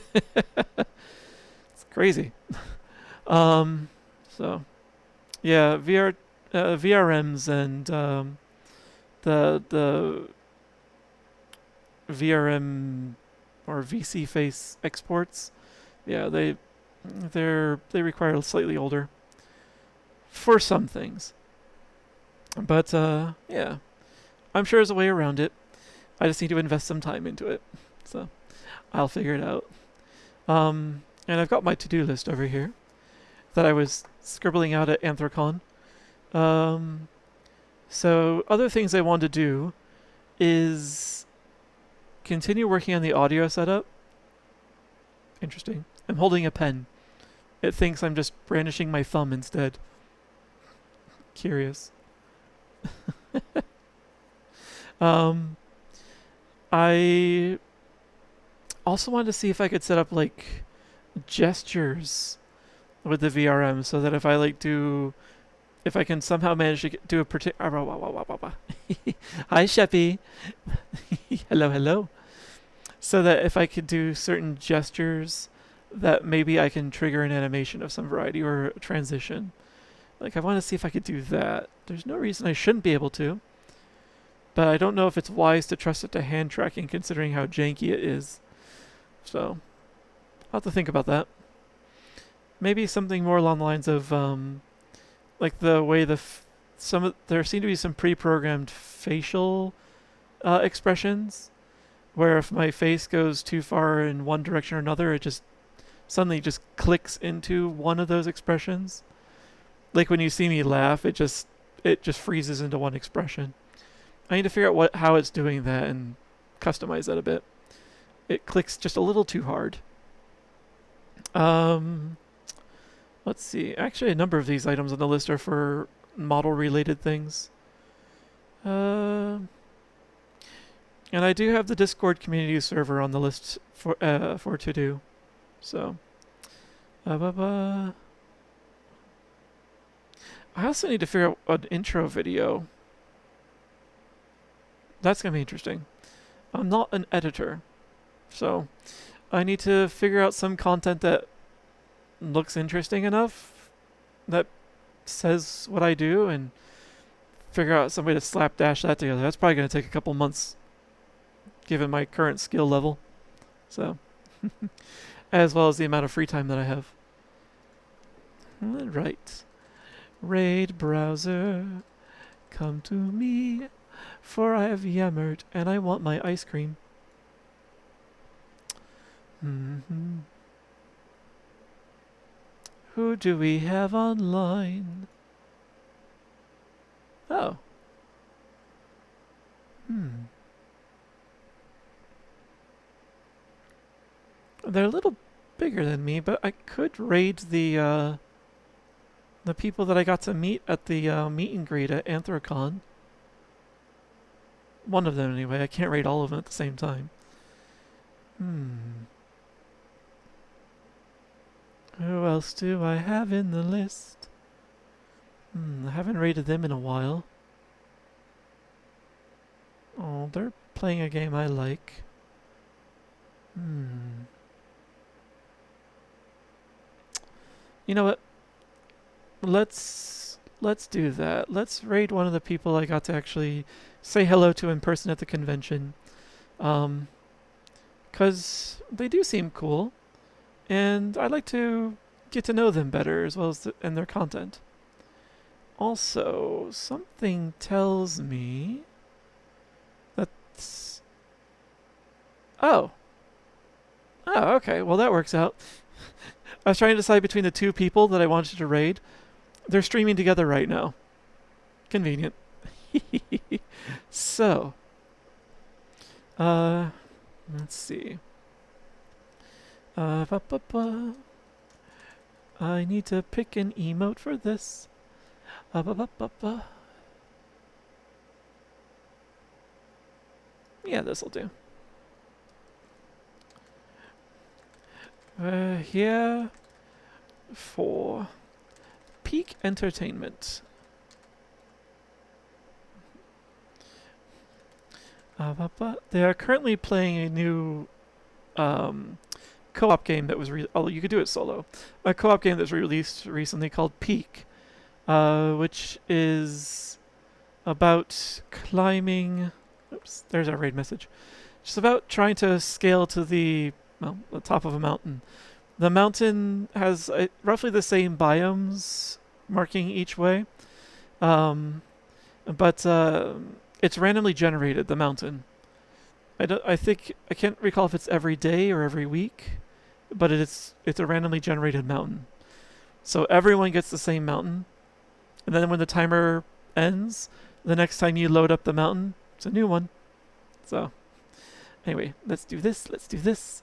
S1: It's crazy. So, yeah, VRMs and the VRM or VC face exports. Yeah, they require slightly older for some things. But yeah, I'm sure there's a way around it. I just need to invest some time into it. So I'll figure it out. And I've got my to-do list over here that I was scribbling out at Anthrocon. So other things I want to do is continue working on the audio setup. Interesting. I'm holding a pen. It thinks I'm just brandishing my thumb instead. Curious. I also wanted to see if I could set up like gestures with the VRM so that if I can somehow manage to do a particular. Hi, Sheppy. Hello. So that if I could do certain gestures, that maybe I can trigger an animation of some variety or a transition. Like, I want to see if I could do that. There's no reason I shouldn't be able to. But I don't know if it's wise to trust it to hand tracking considering how janky it is. So, I'll have to think about that. Maybe something more along the lines of, like the way there seem to be some pre-programmed facial expressions, where if my face goes too far in one direction or another, it just suddenly just clicks into one of those expressions. Like when you see me laugh, it just freezes into one expression. I need to figure out how it's doing that and customize that a bit. It clicks just a little too hard. Let's see. Actually, a number of these items on the list are for model-related things. And I do have the Discord community server on the list for to do. So, I also need to figure out an intro video. That's going to be interesting. I'm not an editor, so I need to figure out some content that looks interesting enough, that says what I do, and figure out some way to slapdash that together. That's probably going to take a couple months, given my current skill level. So, as well as the amount of free time that I have. All right. Raid browser, come to me, for I have yammered and I want my ice cream. Who do we have online? Oh. They're a little bigger than me, but I could raid the people that I got to meet at the meet and greet at Anthrocon. One of them, anyway. I can't raid all of them at the same time. Who else do I have in the list? I haven't raided them in a while. Oh, they're playing a game I like. You know what? Let's do that. Let's raid one of the people I got to actually say hello to in person at the convention. 'Cause they do seem cool, and I'd like to get to know them better as well as and their content. Also, something tells me that's... Oh, okay. Well, that works out. I was trying to decide between the two people that I wanted to raid. They're streaming together right now. Convenient. So, let's see. I need to pick an emote for this. Yeah, this'll do. Here for peak entertainment. They are currently playing a new co-op game that was you could do it solo. A co-op game that was released recently called Peak, which is about climbing. Oops, there's our raid message. Just about trying to scale to the top of a mountain. The mountain has roughly the same biomes marking each way, but it's randomly generated, the mountain. I think I can't recall if it's every day or every week, but it's a randomly generated mountain. So everyone gets the same mountain, and then when the timer ends, the next time you load up the mountain, it's a new one. So anyway, let's do this. Let's do this.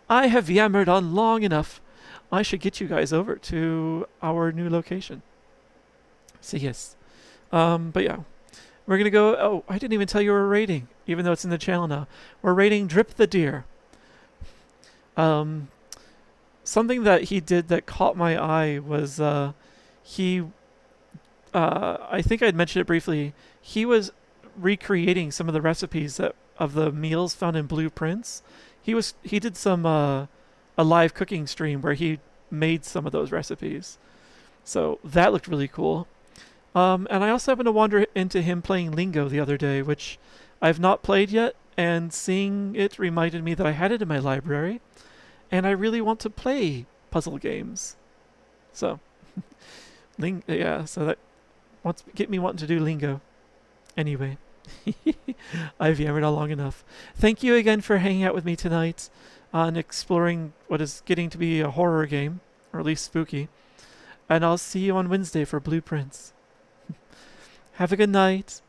S1: I have yammered on long enough. I should get you guys over to our new location. So yes. But yeah. We're going to go... Oh, I didn't even tell you we're raiding, even though it's in the channel now. We're raiding Drip the Deer. Something that he did that caught my eye was he... I think I'd mentioned it briefly. He was recreating some of the recipes of the meals found in blueprints. He did some a live cooking stream where he made some of those recipes. So that looked really cool. And I also happened to wander into him playing Lingo the other day, which I've not played yet, and seeing it reminded me that I had it in my library, and I really want to play puzzle games. So, so that wants get me wanting to do Lingo. Anyway, I've yammered on long enough. Thank you again for hanging out with me tonight and exploring what is getting to be a horror game, or at least spooky. And I'll see you on Wednesday for Blueprints. Have a good night.